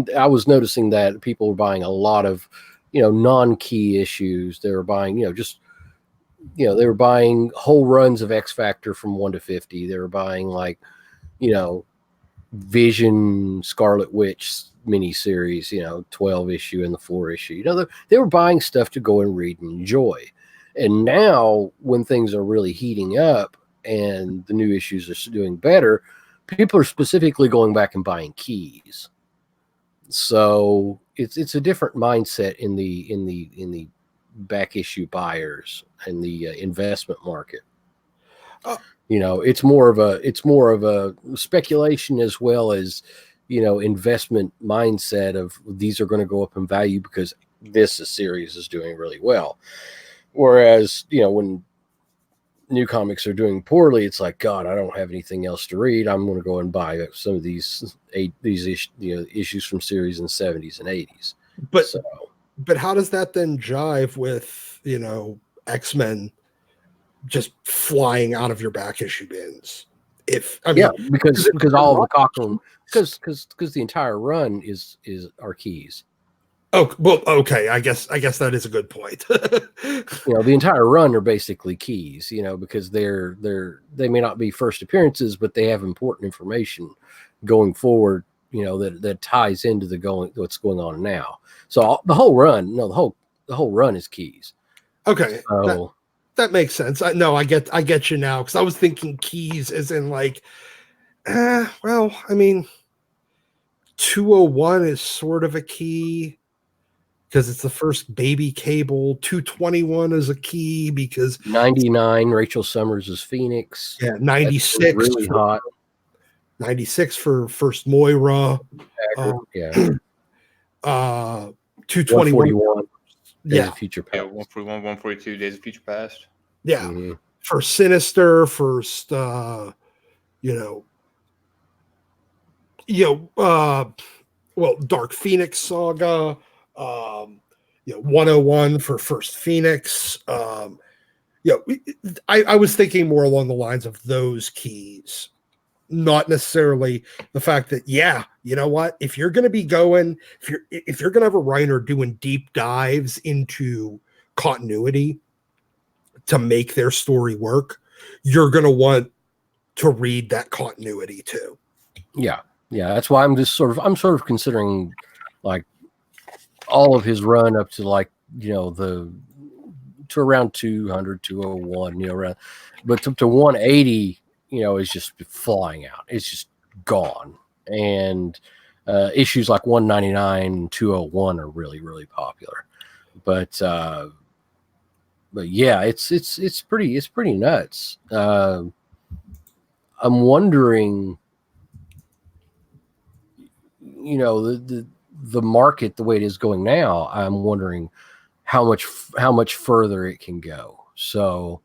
I was noticing that people were buying a lot of, non-key issues. They were buying, they were buying whole runs of X Factor from 1 to 50. They were buying like, Vision Scarlet Witch miniseries, 12 issue and the 4 issue. They were buying stuff to go and read and enjoy. And now when things are really heating up and the new issues are doing better, people are specifically going back and buying keys. So it's a different mindset in the back issue buyers and the investment market. It's more of a speculation as well as, investment mindset of these are going to go up in value because this series is doing really well. Whereas, when new comics are doing poorly, it's like, God, I don't have anything else to read. I'm going to go and buy some of these issues from series in the 70s and 80s. But how does that then jive with, X-Men just flying out of your back issue bins? Because all of the Cochran, because the entire run is our keys. Oh, well, okay. I guess that is a good point. The entire run are basically keys, because they may not be first appearances, but they have important information going forward, that ties into what's going on now. So the whole run, the whole run is keys. Okay. So, that makes sense. I get you now, because I was thinking keys as in like, 201 is sort of a key because it's the first baby Cable. 221 is a key because 99 Rachel Summers is Phoenix. Yeah, 96 really hot. 96 for first Moira. 221. Yeah, Future Past. 141, 142 Days of Future Past. Yeah, for Sinister, first, Dark Phoenix Saga, 101 for first Phoenix. I was thinking more along the lines of those keys, not necessarily the fact that, if you're going to be going, if you're going to have a writer doing deep dives into continuity to make their story work, you're going to want to read that continuity too. Yeah. That's why I'm sort of considering like all of his run up to like, to around 200, 201, around, but to 180, is just flying out. It's just gone. And issues like 199, 201 are really, really popular. But yeah, it's pretty nuts. I'm wondering, the market the way it is going now. I'm wondering how much further it can go. So,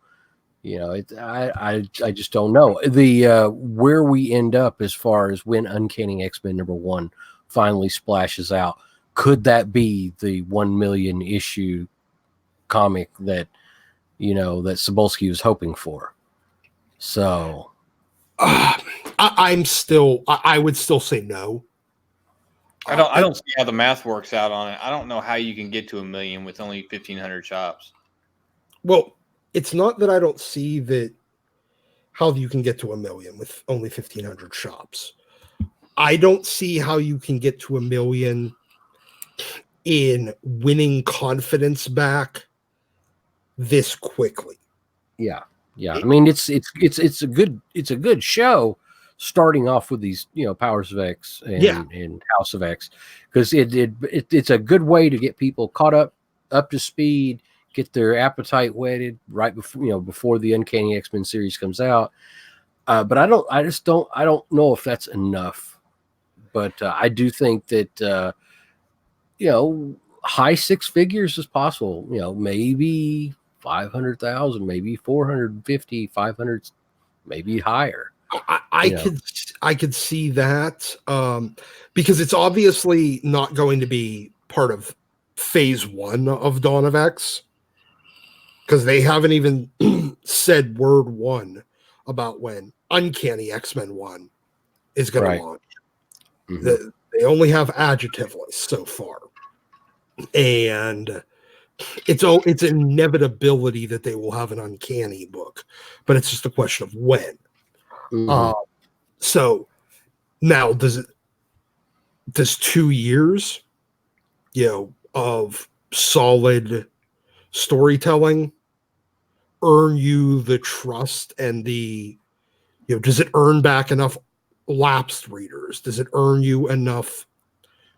I just don't know the where we end up as far as when Uncanny X-Men #1 finally splashes out. Could that be the 1 million issue comic that that Cebulski was hoping for? So I would still say no. I don't see how the math works out on it. I don't know how you can get to 1 million with only 1,500 shops. Well, it's not that I don't see that how you can get to 1 million with only 1,500 shops. I don't see how you can get to 1 million in winning confidence back this quickly. Yeah. I mean, it's a good show, starting off with these Powers of X and House of X, because it's a good way to get people caught up to speed, get their appetite whetted right before before the Uncanny X-Men series comes out. But I don't know if that's enough. But I do think that high six figures is possible. Maybe 500,000, maybe 450, 500, maybe higher. I could see that because it's obviously not going to be part of phase 1 of Dawn of X, because they haven't even said word one about when Uncanny X-Men 1 is going to launch. Mm-hmm. They only have adjective lists so far, and it's an inevitability that they will have an Uncanny book, but it's just a question of when. Mm-hmm. So now does 2 years, of solid storytelling earn you the trust and the, does it earn back enough lapsed readers? Does it earn you enough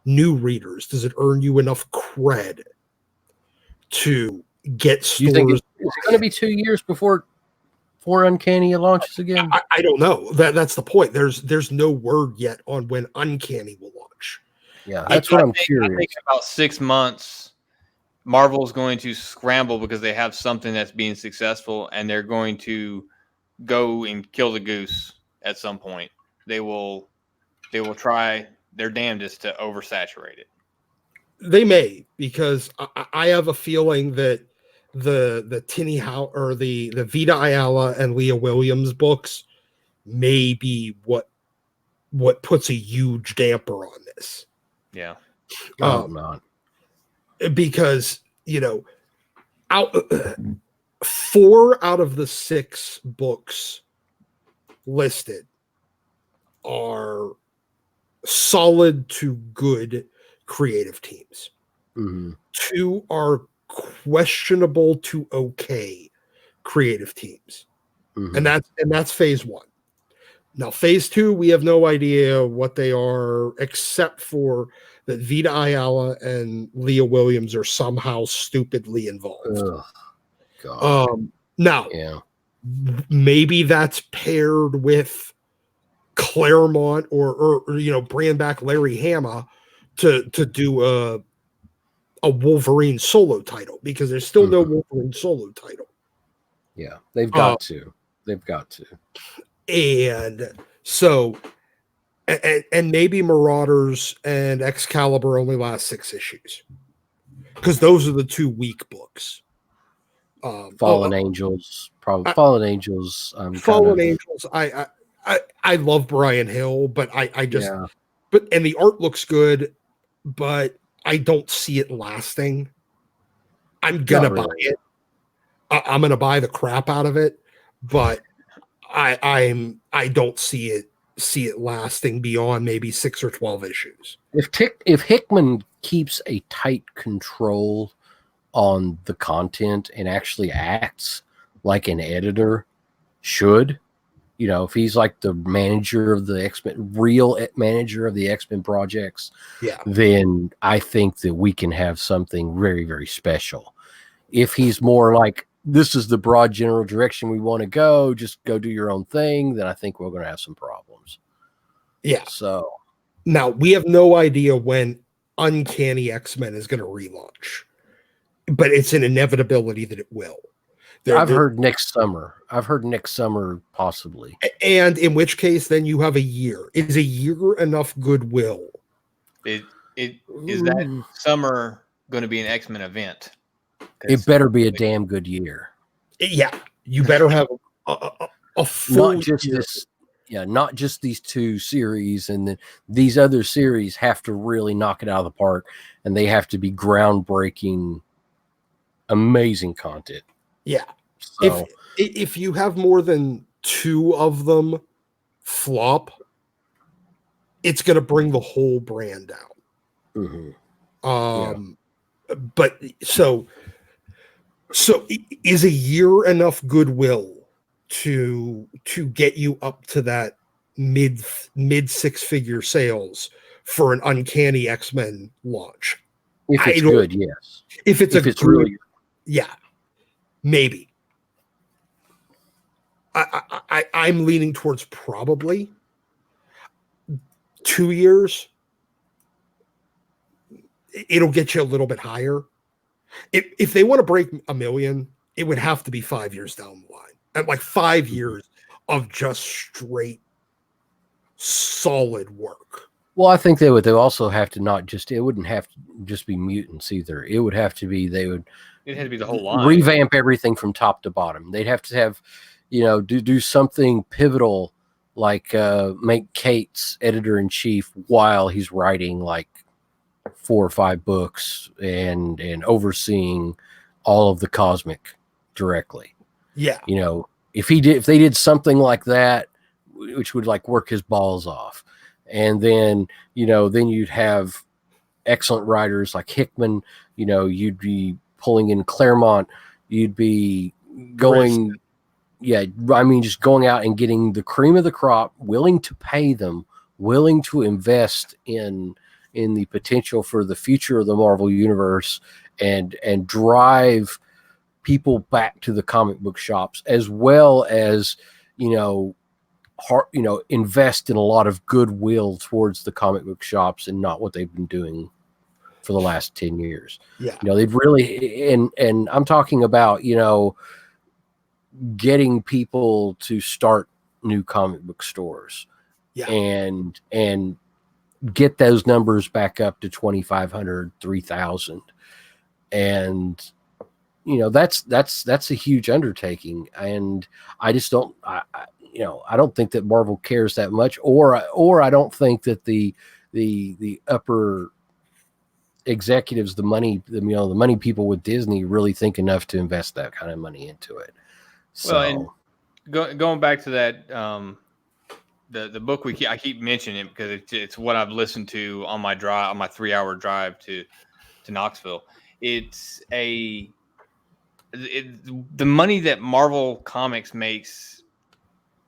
new readers? Does it earn you enough cred to get stores? You think it's going to be 2 years before Uncanny launches again? I don't know. That's the point. There's no word yet on when Uncanny will launch. Yeah, that's what I'm curious. I think about 6 months, Marvel's going to scramble because they have something that's being successful, and they're going to go and kill the goose at some point. They will try their damnedest to oversaturate it. They may, because I have a feeling that the Tinny Howe or the Vita Ayala and Leah Williams books may be what puts a huge damper on this. Yeah. Not. Because 4 out of the 6 books listed are solid to good creative teams. Mm-hmm. 2 are questionable to okay creative teams. Mm-hmm. And that's phase 1. Now phase 2, we have no idea what they are, except for that Vita Ayala and Leah Williams are somehow stupidly involved. God. Now, maybe that's paired with Claremont or bringing back Larry Hama to do a Wolverine solo title, because there's still no Wolverine solo title. Yeah, they've got to. They've got to. And so, and maybe Marauders and Excalibur only last 6 issues, because those are the 2 weak books. Fallen Angels, probably Fallen Angels. Angels. I love Brian Hill, but I just and the art looks good, but I don't see it lasting. I'm gonna buy it. I'm gonna buy the crap out of it, but I don't see it see it lasting beyond maybe 6 or 12 issues. If Hickman keeps a tight control on the content and actually acts like an editor should, if he's like the manager of the X-Men, real manager of the X-Men projects, then I think that we can have something very, very special. If he's more like, this is the broad general direction we want to go, just go do your own thing, then I think we're going to have some problems. Yeah. So now we have no idea when Uncanny X-Men is going to relaunch, but it's an inevitability that it will. I've heard next summer. Possibly. And in which case, then you have a year. Is a year enough goodwill? Is that summer going to be an X-Men event? It better be a damn good year. Yeah, you better have a full not just year. this. Yeah, not just these 2 series, and then these other series have to really knock it out of the park, and they have to be groundbreaking, amazing content. Yeah. So if you have more than 2 of them flop, it's going to bring the whole brand down. But so is a year enough goodwill to get you up to that mid 6-figure sales for an Uncanny X-Men launch? If it's good, yes. If it's good, really, yeah, maybe. I'm leaning towards probably 2 years. It'll get you a little bit higher. If they want to break 1 million, it would have to be 5 years down the line. And like 5 years of just straight solid work. Well, I think they would. They also have to not just. It wouldn't have to just be mutants either. It would have to be. It had to be the whole line. Revamp everything from top to bottom. They'd have to have, do something pivotal, like make Kate's editor-in-chief while he's writing like 4 or 5 books and overseeing all of the cosmic directly. Yeah. If they did something like that, which would like work his balls off. And then, then you'd have excellent writers like Hickman, you'd be pulling in Claremont, you'd be going, just going out and getting the cream of the crop, willing to pay them, willing to invest in the potential for the future of the Marvel universe and drive people back to the comic book shops, as well as, invest in a lot of goodwill towards the comic book shops and not what they've been doing for the last 10 years. Yeah. They've really, and I'm talking about, getting people to start new comic book stores and get those numbers back up to 2,500, 3,000. And, that's a huge undertaking. And I just don't, I don't think that Marvel cares that much, or I don't think that the upper executives, the money people with Disney really think enough to invest that kind of money into it. So, well, and going back to that, the book I keep mentioning it because it's what I've listened to on my 3-hour drive to Knoxville. It's the money that Marvel Comics makes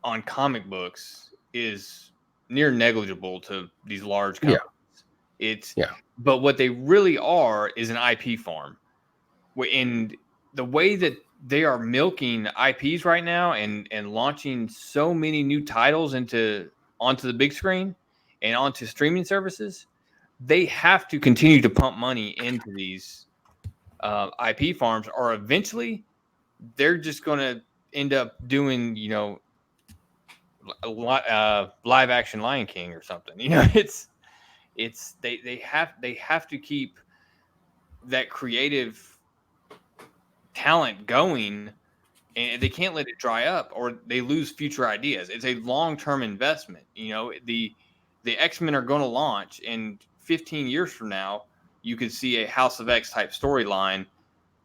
on comic books is near negligible to these large companies. But what they really are is an IP farm. And the way that they are milking IPs right now and launching so many new titles onto the big screen and onto streaming services, they have to continue to pump money into these IP farms, or eventually they're just going to end up doing, live action Lion King or something. They have to keep that creative talent going, and they can't let it dry up or they lose future ideas. It's a long-term investment. The X-Men are going to launch, and 15 years from now, you could see a House of X type storyline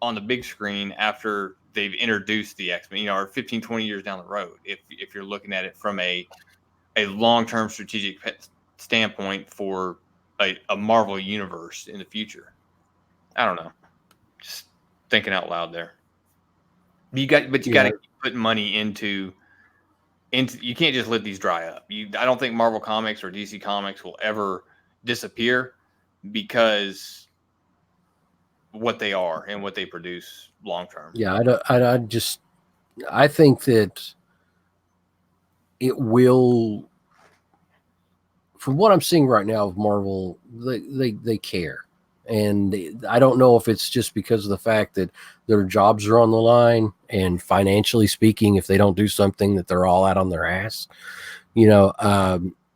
on the big screen after they've introduced the X-Men, or 15, 20 years down the road, if you're looking at it from a a long-term strategic standpoint for a Marvel universe in the future. I don't know. Just thinking out loud there. You got to keep putting money into. You can't just let these dry up. I don't think Marvel Comics or DC Comics will ever disappear because what they are and what they produce long term. Yeah, I think that it will. From what I'm seeing right now of Marvel, they care, and I don't know if it's just because of the fact that their jobs are on the line, and financially speaking, if they don't do something, that they're all out on their ass,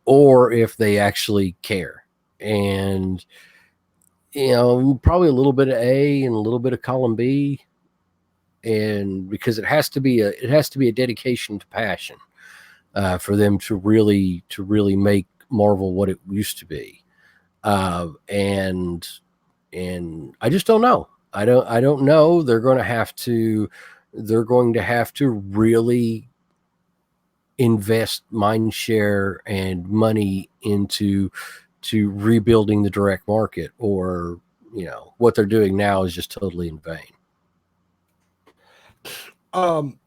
or if they actually care. And probably a little bit of A and a little bit of column B, and because it has to be a dedication to passion for them to really make Marvel what it used to be. And I just don't know. I don't know. They're going to have to really invest mind share and money into rebuilding the direct market, or what they're doing now is just totally in vain. I'm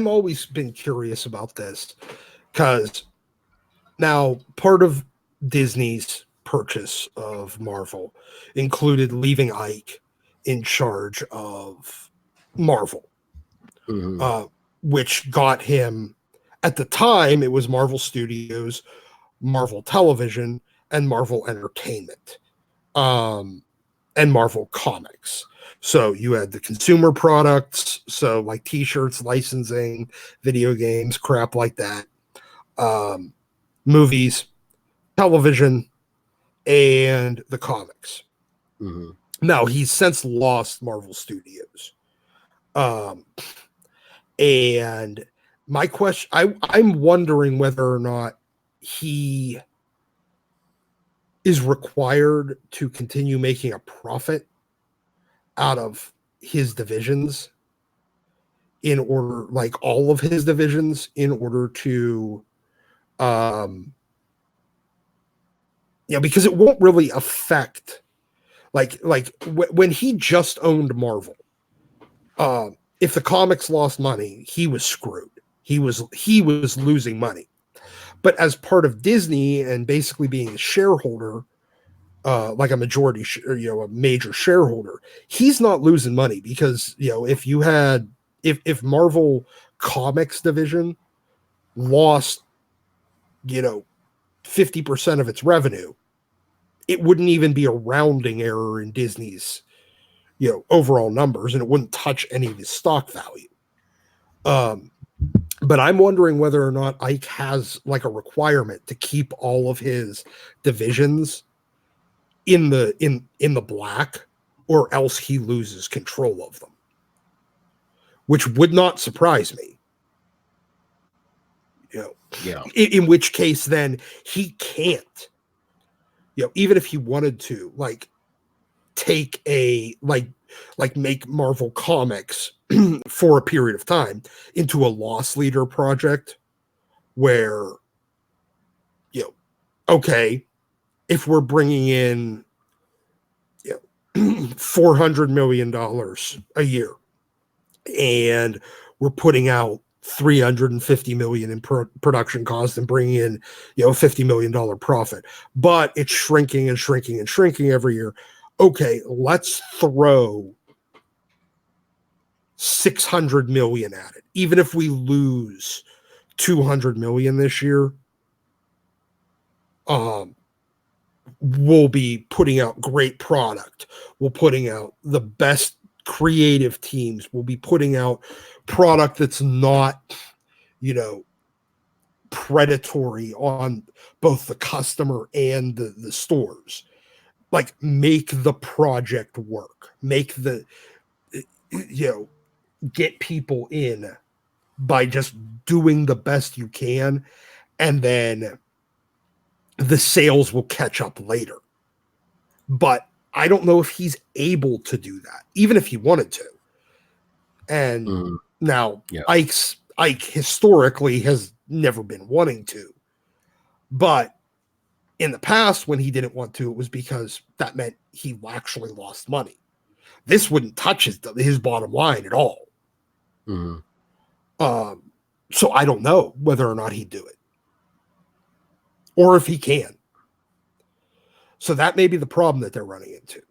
always been curious about this, because now part of Disney's purchase of Marvel included leaving Ike in charge of Marvel, which got him, at the time, it was Marvel Studios, Marvel Television, and Marvel Entertainment, and Marvel Comics. So you had the consumer products, so like t-shirts, licensing, video games, crap like that, movies, television, and the comics. Now, he's since lost Marvel Studios. And my question, I'm wondering whether or not he is required to continue making a profit out of his divisions, in order, like all of his divisions, in order to, because it won't really affect, when he just owned Marvel, if the comics lost money, he was screwed. He was losing money. But as part of Disney and basically being a shareholder, like a majority, a major shareholder, he's not losing money, because if Marvel Comics division lost 50% of its revenue, it wouldn't even be a rounding error in Disney's overall numbers, and it wouldn't touch any of his stock value. But I'm wondering whether or not Ike has like a requirement to keep all of his divisions in the black, or else he loses control of them, which would not surprise me. In which case, then he can't, even if he wanted to, take make Marvel Comics for a period of time into a loss leader project, where, okay, if we're bringing in $400 million a year, and we're putting out $350 million in production costs and bringing in $50 million profit, but it's shrinking and shrinking and shrinking every year. Okay, let's throw $600 million at it. Even if we lose $200 million this year, we'll be putting out great product. We're putting out the best creative teams. We'll be putting out product that's not, predatory on both the customer and the stores. Make the project work. Make the, get people in by just doing the best you can, and then the sales will catch up later. But I don't know if he's able to do that, even if he wanted to. And now Ike historically has never been wanting to, But in the past, when he didn't want to, it was because that meant he actually lost money. This wouldn't touch his bottom line at all. So I don't know whether or not he'd do it, or if he can. So that may be the problem that they're running into.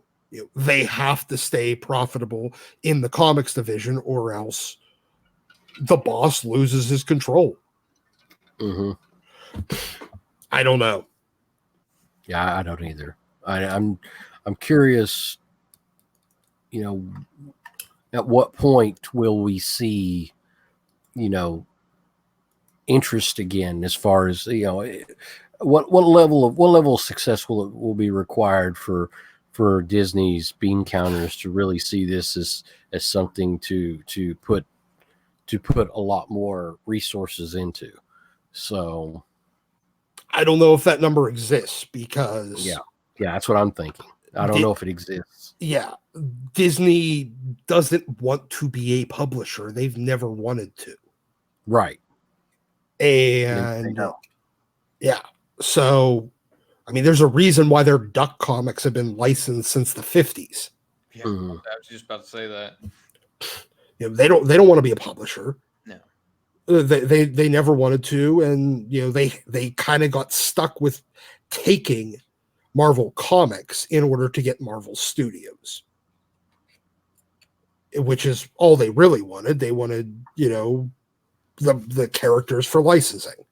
They have to stay profitable in the comics division, or else the boss loses his control. I don't know. Yeah, I don't either. I'm curious. At what point will we see, interest again? As far as what level of success will be required for Disney's bean counters to really see this as something to put a lot more resources into. So I don't know if that number exists, because yeah, that's what I'm thinking. I don't know if it exists. Yeah, Disney doesn't want to be a publisher. They've never wanted to. Right. And yeah, so I mean, there's a reason why their Duck comics have been licensed since the 50s. Yeah, I was just about to say that. They don't want to be a publisher. No. They never wanted to, and they kind of got stuck with taking Marvel Comics in order to get Marvel Studios, which is all they really wanted. They wanted, the characters for licensing,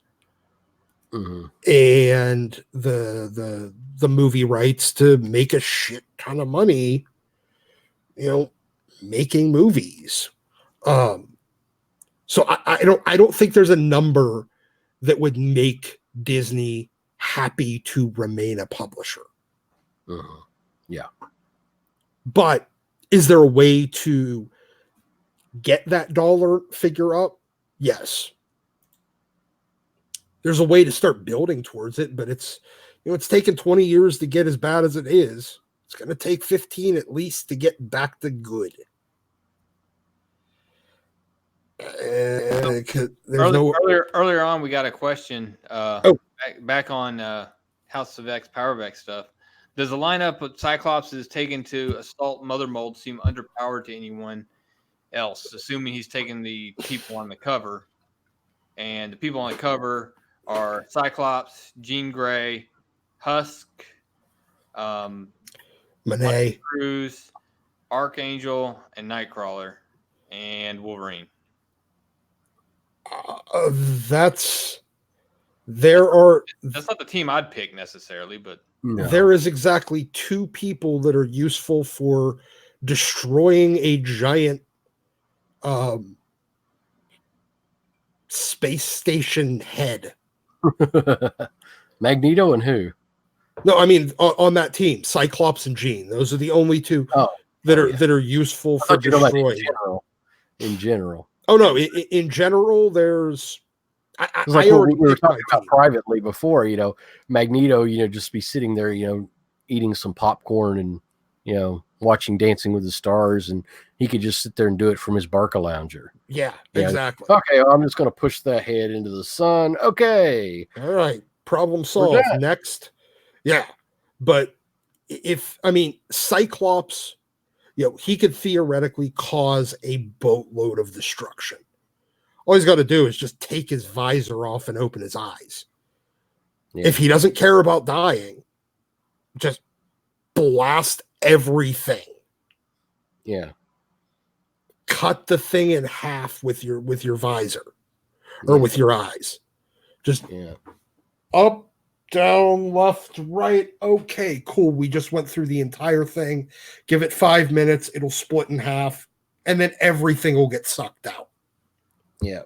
and the movie rights to make a shit ton of money, making movies. So I don't think there's a number that would make Disney happy to remain a publisher. Yeah. But is there a way to get that dollar figure up? Yes. There's a way to start building towards it, but it's taken 20 years to get as bad as it is. It's going to take 15 at least to get back to good. Earlier on, we got a question. Back on House of X Powerback stuff. Does the lineup of Cyclops is taken to assault Mother Mold seem underpowered to anyone else? Assuming he's taking the people on the cover, and the people on the cover are Cyclops, Jean Grey, Husk, Monet, Cruz, Archangel, and Nightcrawler, and Wolverine. That's not the team I'd pick necessarily, but there is exactly two people that are useful for destroying a giant space station head. Magneto and who? No, I mean on that team, Cyclops and Jean. Those are the only two that are useful for destroying. In general. Oh no! In general, there's. Like we were talking about privately before. Magneto, just be sitting there, eating some popcorn and watching Dancing with the Stars, and he could just sit there and do it from his Barca lounger. Yeah, exactly. Okay, well, I'm just going to push that head into the sun. Okay, all right, problem solved. Next, yeah, but Cyclops. He could theoretically cause a boatload of destruction. All he's got to do is just take his visor off and open his eyes. Yeah. If he doesn't care about dying, just blast everything. Yeah. Cut the thing in half with your visor or with your eyes. Just up, down, left, right. Okay, cool. We just went through the entire thing. Give it 5 minutes. It'll split in half, and then everything will get sucked out. Yeah.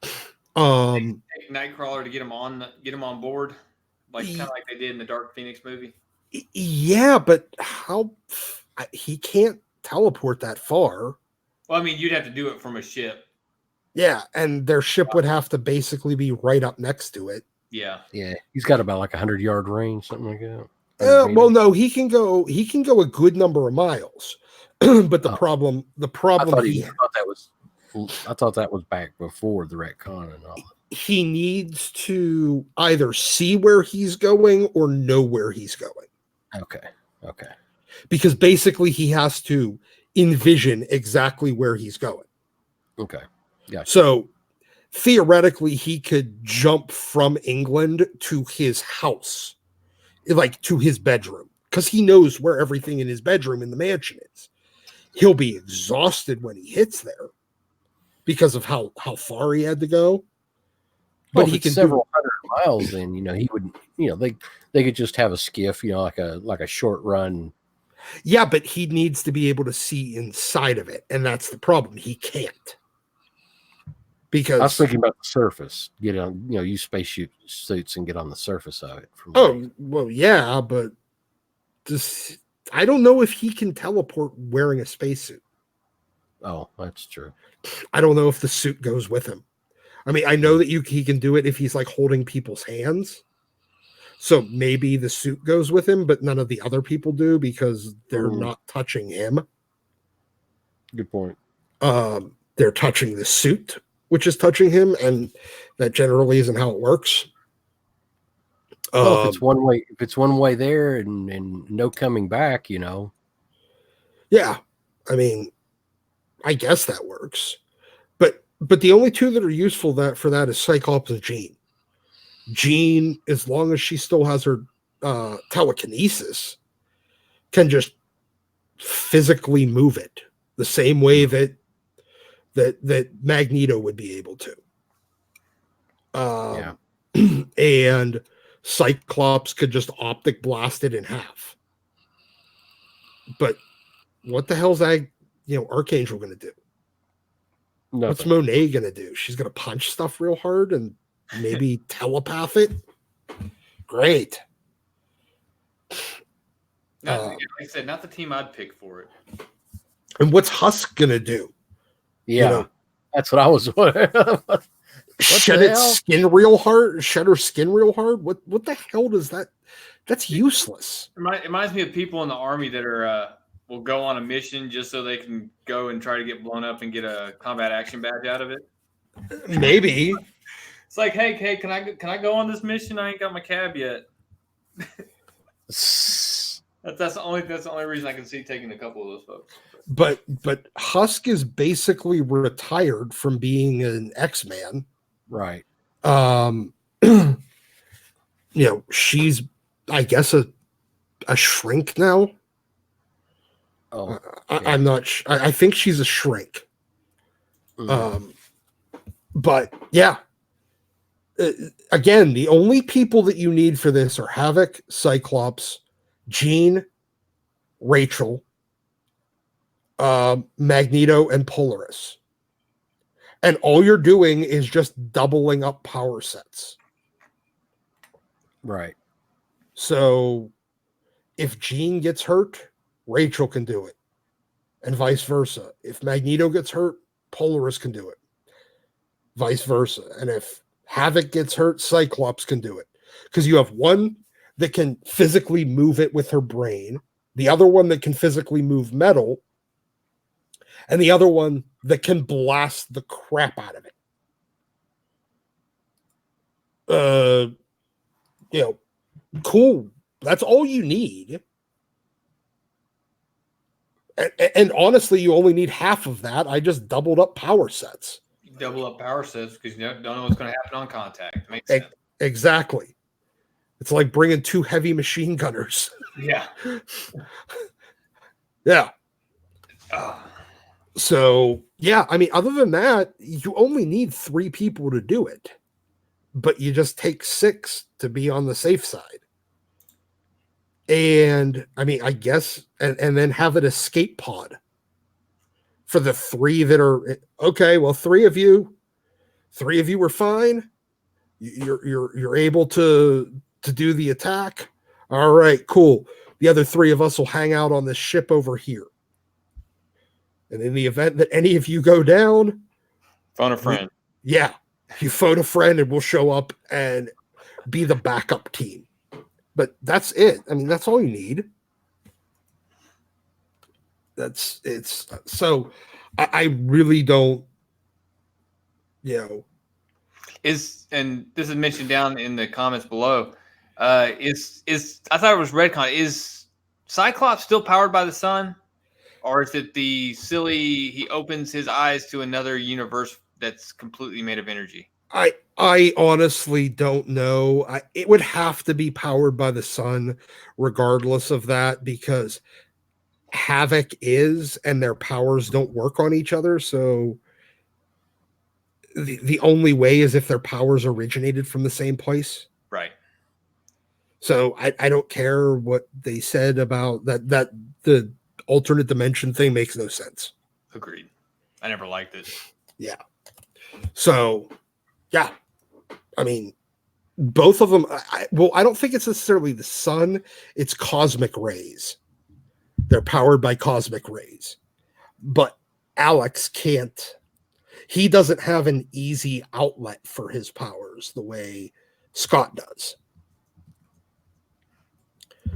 Take Nightcrawler to get him on board, kind of like they did in the Dark Phoenix movie. Yeah, but he can't teleport that far. Well, you'd have to do it from a ship. Yeah, and their ship would have to basically be right up next to it. Yeah. He's got about like 100-yard range, something like that. Well, no, he can go a good number of miles, but the problem. I thought that was back before the retcon and all. he needs to either see where he's going or know where he's going. Okay. Because basically he has to envision exactly where he's going. Okay. Gotcha. So theoretically, he could jump from England to his house, like to his bedroom, because he knows where everything in his bedroom in the mansion is. He'll be exhausted when he hits there because of how far he had to go. But he can several hundred miles. Then he would. They could just have a skiff. Like a short run. Yeah, but he needs to be able to see inside of it, and that's the problem. He can't. Because I was thinking about the surface. Get on, use spacesuit suits and get on the surface of it. Well, yeah, but I don't know if he can teleport wearing a spacesuit. Oh, that's true. I don't know if the suit goes with him. I mean, I know that he can do it if he's like holding people's hands. So maybe the suit goes with him, but none of the other people do because they're not touching him. Good point. They're touching the suit, which is touching him, and that generally isn't how it works. Well, if it's one way there and no coming back, Yeah, I mean, I guess that works. But the only two that are useful for that is Cyclops and Jean. Jean, as long as she still has her telekinesis, can just physically move it the same way that Magneto would be able to. And Cyclops could just optic blast it in half. But what the hell's Archangel going to do? Nothing. What's Monet going to do? She's going to punch stuff real hard and maybe telepath it? Great. Like I said, not the team I'd pick for it. And what's Husk going to do? Yeah, that's what I was wondering. Shed its skin real hard? Shed her skin real hard? What the hell does that? That's useless. It reminds me of people in the army that are will go on a mission just so they can go and try to get blown up and get a combat action badge out of it. Maybe it's like, hey, can I go on this mission? I ain't got my cab yet. That's the only reason I can see taking a couple of those folks. But Husk is basically retired from being an X-Man. Right. She's, I guess, a shrink now. Oh, I'm not. I think she's a shrink. But yeah. Again, the only people that you need for this are Havoc, Cyclops, Jean, Rachel, Magneto, and Polaris. And all you're doing is just doubling up power sets. Right. So if Jean gets hurt, Rachel can do it. And vice versa. If Magneto gets hurt, Polaris can do it. Vice versa. And if Havoc gets hurt, Cyclops can do it. Because you have one that can physically move it with her brain, the other one that can physically move metal, and the other one that can blast the crap out of it. Cool. That's all you need. And honestly, you only need half of that. I just doubled up power sets. You double up power sets because you don't know what's going to happen on contact. Makes sense. Exactly. It's like bringing two heavy machine gunners. Yeah. Yeah. So, yeah, I mean, other than that, you only need 3 people to do it. But you just take 6 to be on the safe side. And, I mean, I guess, and then have an escape pod for the 3 that are, okay, well, 3 of you were fine. You're able to do the attack. All right, cool. The other 3 of us will hang out on this ship over here. And in the event that any of you go down, phone a friend. You phone a friend and we'll show up and be the backup team. But that's it. I mean, that's all you need. So I really don't, and this is mentioned down in the comments below. Is I thought it was Redcon. Is Cyclops still powered by the sun, or is it the silly he opens his eyes to another universe that's completely made of energy? I honestly don't know. It would have to be powered by the sun, regardless of that, because Havoc is, and their powers don't work on each other. So the only way is if their powers originated from the same place. Right. So I don't care what they said about that the alternate dimension thing makes no sense. Agreed. I never liked it. Yeah. So yeah. I mean, both of them. I don't think it's necessarily the sun. It's cosmic rays. They're powered by cosmic rays. But Alex can't. He doesn't have an easy outlet for his powers the way Scott does.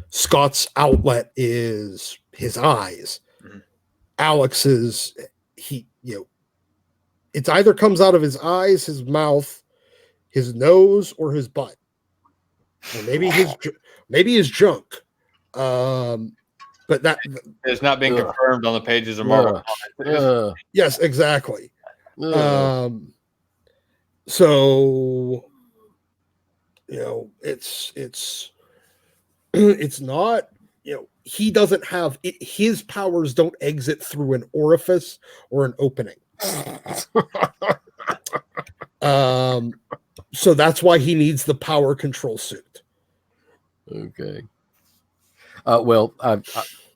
Scott's outlet is his eyes. Mm-hmm. Alex's, it either comes out of his eyes, his mouth, his nose, or his butt, or maybe his junk. But that it's not been confirmed on the pages of Marvel. Yes, exactly. So it's not, he doesn't have it, his powers don't exit through an orifice or an opening. So that's why he needs the power control suit. Okay. Well,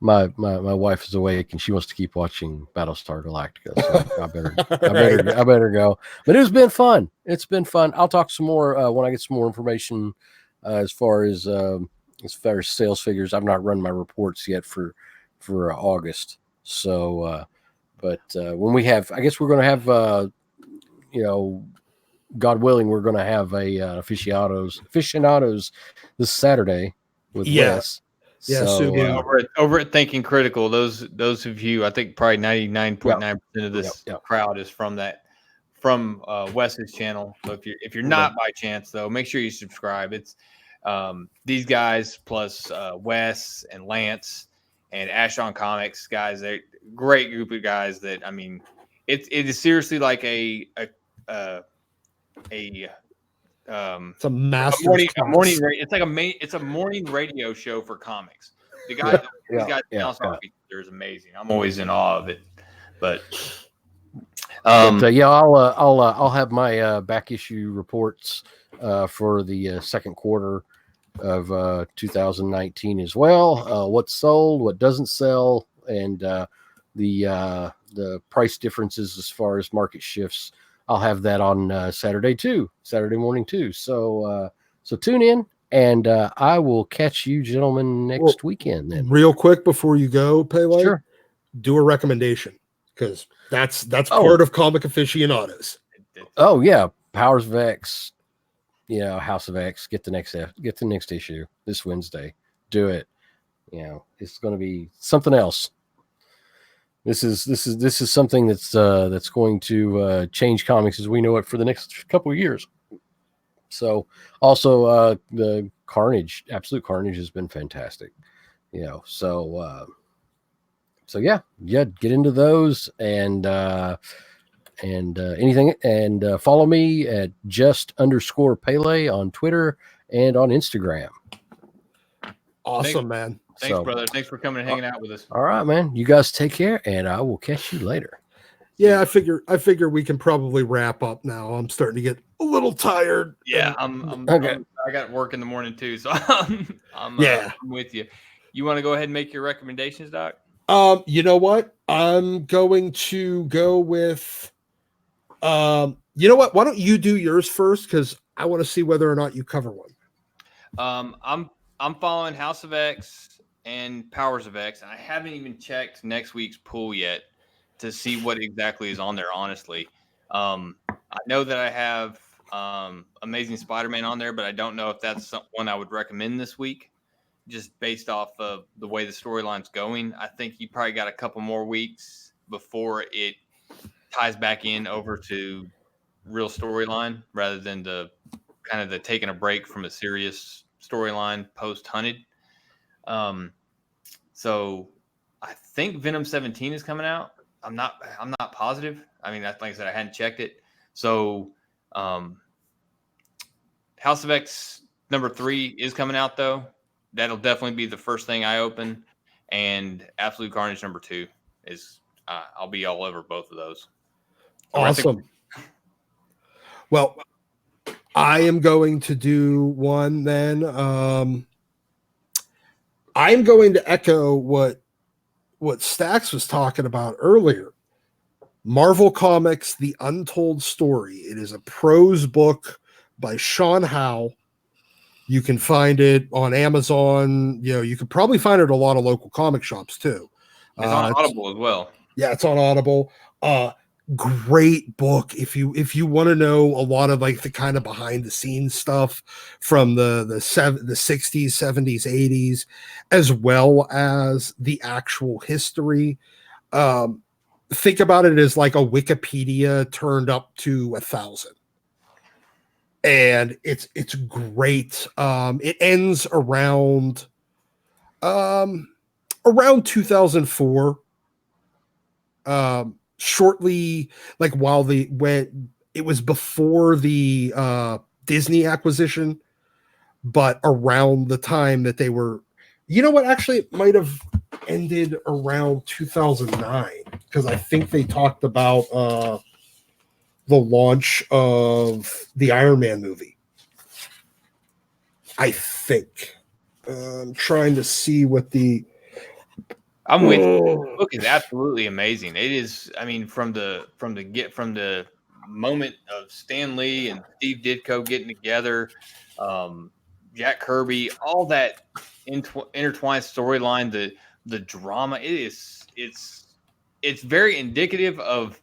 my wife is awake and she wants to keep watching Battlestar Galactica, so I better go. But it's been fun. I'll talk some more when I get some more information as far as sales figures. I've not run my reports yet for August. So, but when we have, I guess we're going to have, God willing, we're going to have a aficionados this Saturday with Wes. Yeah, so over at Thinking Critical, those of you, I think probably 99.9% of this crowd is from Wes's channel. So if you're not by chance though, make sure you subscribe. It's these guys plus Wes and Lance and Ash on Comics guys. They're a great group of guys that, I mean, it is seriously like it's a morning. It's a morning radio show for comics. The guys, these guys, they're amazing. I'm always in awe of it. But I'll have my back issue reports for the second quarter of 2019 as well. What's sold, what doesn't sell, and the price differences as far as market shifts. I'll have that on Saturday morning too. So tune in, and I will catch you gentlemen next weekend. Then, real quick before you go, Pele, sure, do a recommendation, because that's part of Comic Aficionados. Oh yeah, Powers of X, House of X. Get the next issue this Wednesday. Do it. It's going to be something else. This is something that's going to change comics as we know it for the next couple of years. So also the Carnage, Absolute Carnage has been fantastic. So get into those and anything, and follow me at _Pele on Twitter and on Instagram. Awesome, man. Thanks, brother. Thanks for coming and hanging out with us. All right, man. You guys take care, and I will catch you later. Yeah, I figure we can probably wrap up now. I'm starting to get a little tired. Yeah, I'm I got work in the morning too, so I'm with you. You want to go ahead and make your recommendations, Doc? You know what? I'm going to go with you know what? Why don't you do yours first, because I want to see whether or not you cover one. I'm following House of X and Powers of X. I haven't even checked next week's pool yet to see what exactly is on there, honestly. I know that I have Amazing Spider-Man on there, but I don't know if that's one I would recommend this week, just based off of the way the storyline's going. I think you probably got a couple more weeks before it ties back in over to real storyline rather than the kind of the taking a break from a serious storyline post Hunted. So I think Venom 17 is coming out. I'm not positive. I mean, like I said, I hadn't checked it. So House of X #3 is coming out though. That'll definitely be the first thing I open, and Absolute Carnage #2 is. I'll be all over both of those. Awesome. Well, I am going to do one then. I'm going to echo what Stax was talking about earlier. Marvel Comics: The Untold Story. It is a prose book by Sean Howe. You can find it on Amazon. You could probably find it at a lot of local comic shops too. It's on Audible as well. Yeah, it's on Audible. Great book if you want to know a lot of like the kind of behind the scenes stuff from the 60s, 70s, 80s, as well as the actual history. Think about it as like a Wikipedia turned up to 1,000. And it's great. It ends around 2004. Shortly, like when it was before the Disney acquisition, but around the time that they were, actually it might have ended around 2009 because I think they talked about the launch of the Iron Man movie. I think. I'm trying to see what the. I'm with you. The book is absolutely amazing. It is. I mean, from the moment of Stan Lee and Steve Ditko getting together, Jack Kirby, all that intertwined storyline, the drama. It's very indicative of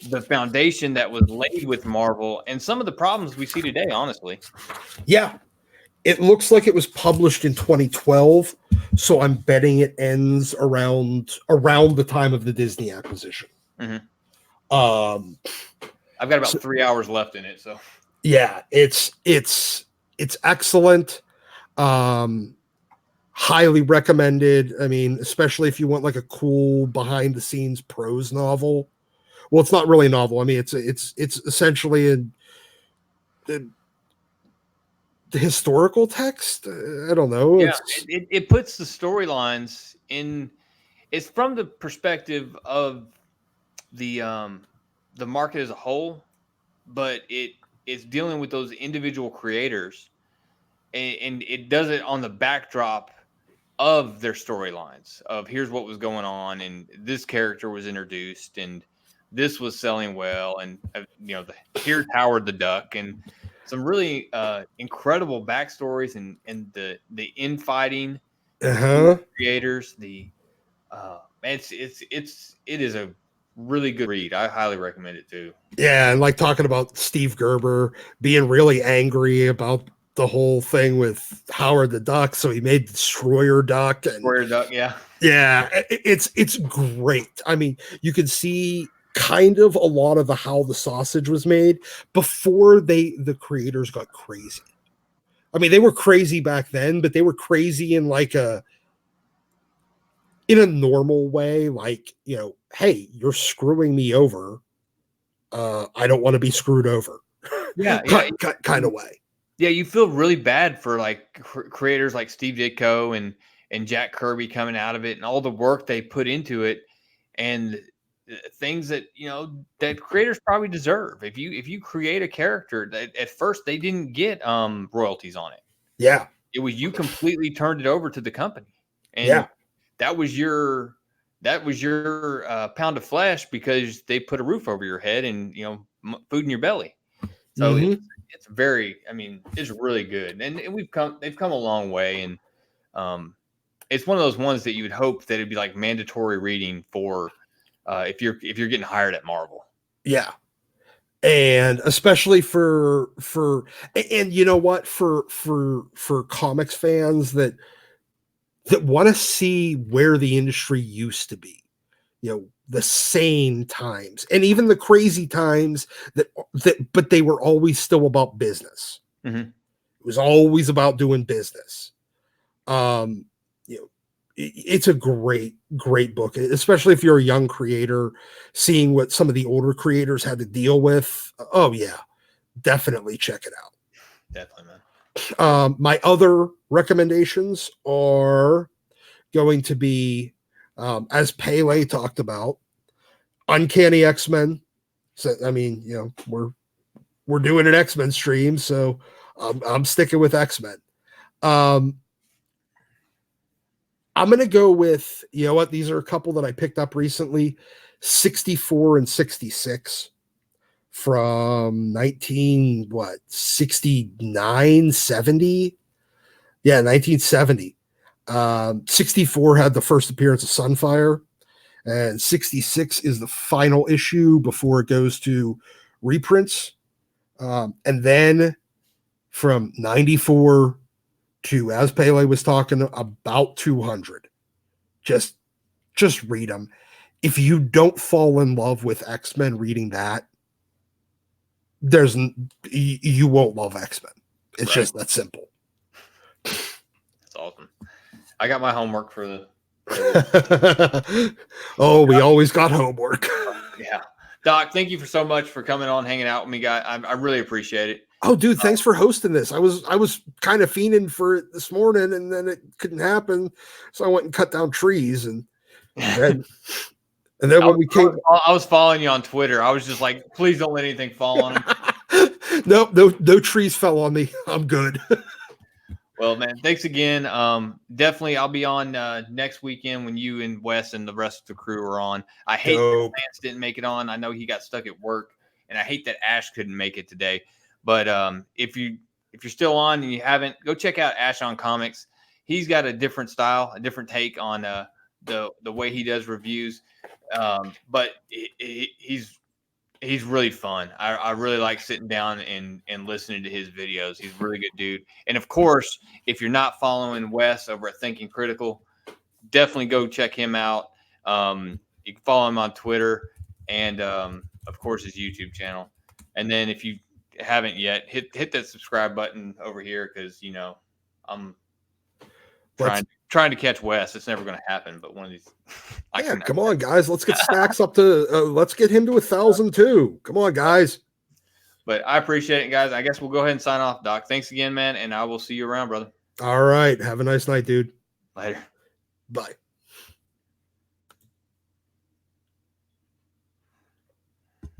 the foundation that was laid with Marvel and some of the problems we see today. Honestly, yeah. It looks like it was published in 2012, so I'm betting it ends around the time of the Disney acquisition. Mm-hmm. I've got about 3 hours left in it, so yeah, it's excellent. Highly recommended. I mean, especially if you want like a cool behind the scenes prose novel. Well, it's not really a novel. I mean, it's essentially the historical text. I don't know. Yeah, it puts the storylines in. It's from the perspective of the market as a whole, but it's dealing with those individual creators, and it does it on the backdrop of their storylines. Of here's what was going on, and this character was introduced, and this was selling well, and here's Howard the Duck, and some really incredible backstories and the infighting creators. It is a really good read. I highly recommend it too. Yeah, and like talking about Steve Gerber being really angry about the whole thing with Howard the Duck, so he made Destroyer Duck. Destroyer Duck, yeah. Yeah, it's great. I mean, you can see kind of a lot of how the sausage was made before the creators got crazy. I mean, they were crazy back then, but they were crazy in in a normal way, like, hey, you're screwing me over. I don't want to be screwed over. Yeah, kind of way. Yeah, you feel really bad for like creators like Steve Ditko and Jack Kirby coming out of it and all the work they put into it and things that that creators probably deserve. If you create a character that at first they didn't get royalties on it. Yeah, it was you completely turned it over to the company, and yeah, that was your pound of flesh because they put a roof over your head and food in your belly. So it's very, I mean, it's really good, and they've come a long way, and it's one of those ones that you would hope that it'd be like mandatory reading for if you're getting hired at Marvel. Yeah. And especially for you know what, for comics fans that want to see where the industry used to be. the sane times and even the crazy times but they were always still about business. Mm-hmm. It was always about doing business. It's a great book, especially if you're a young creator, seeing what some of the older creators had to deal with. Oh yeah, definitely check it out. Definitely, man. My other recommendations are going to be, as Pele talked about, Uncanny X-Men. So, I mean, we're doing an X-Men stream, so I'm sticking with X-Men. I'm going to go with, these are a couple that I picked up recently, 64 and 66 from 69, 70. Yeah, 1970. 64 had the first appearance of Sunfire, and 66 is the final issue before it goes to reprints. And then from 94 to, as Pele was talking about, 200. Just read them. If you don't fall in love with X-Men reading that, you won't love X-Men. It's just that simple. That's awesome. I got my homework for the. Oh, we always got homework. Yeah, Doc, thank you so much for coming on, hanging out with me, guy. I really appreciate it. Oh, dude, thanks for hosting this. I was kind of fiending for it this morning, and then it couldn't happen, so I went and cut down trees, and then when we came, I was following you on Twitter. I was just like, please don't let anything fall on him. No trees fell on me. I'm good. Well, man, thanks again. Definitely, I'll be on next weekend when you and Wes and the rest of the crew are on. I hate that Lance didn't make it on. I know he got stuck at work, and I hate that Ash couldn't make it today. But if you're still on and you haven't, go check out Ash on Comics. He's got a different style, a different take on the way he does reviews. But he's really fun. I really like sitting down and listening to his videos. He's a really good dude. And of course, if you're not following Wes over at Thinking Critical, definitely go check him out. You can follow him on Twitter and of course his YouTube channel. And then if you haven't yet, hit that subscribe button over here, because I'm trying to catch Wes. It's never going to happen, but one of these. Come on, guys. Let's get Stacks up to. Let's get him to 1,000 too. Come on, guys. But I appreciate it, guys. I guess we'll go ahead and sign off, Doc. Thanks again, man, and I will see you around, brother. All right. Have a nice night, dude. Later. Bye.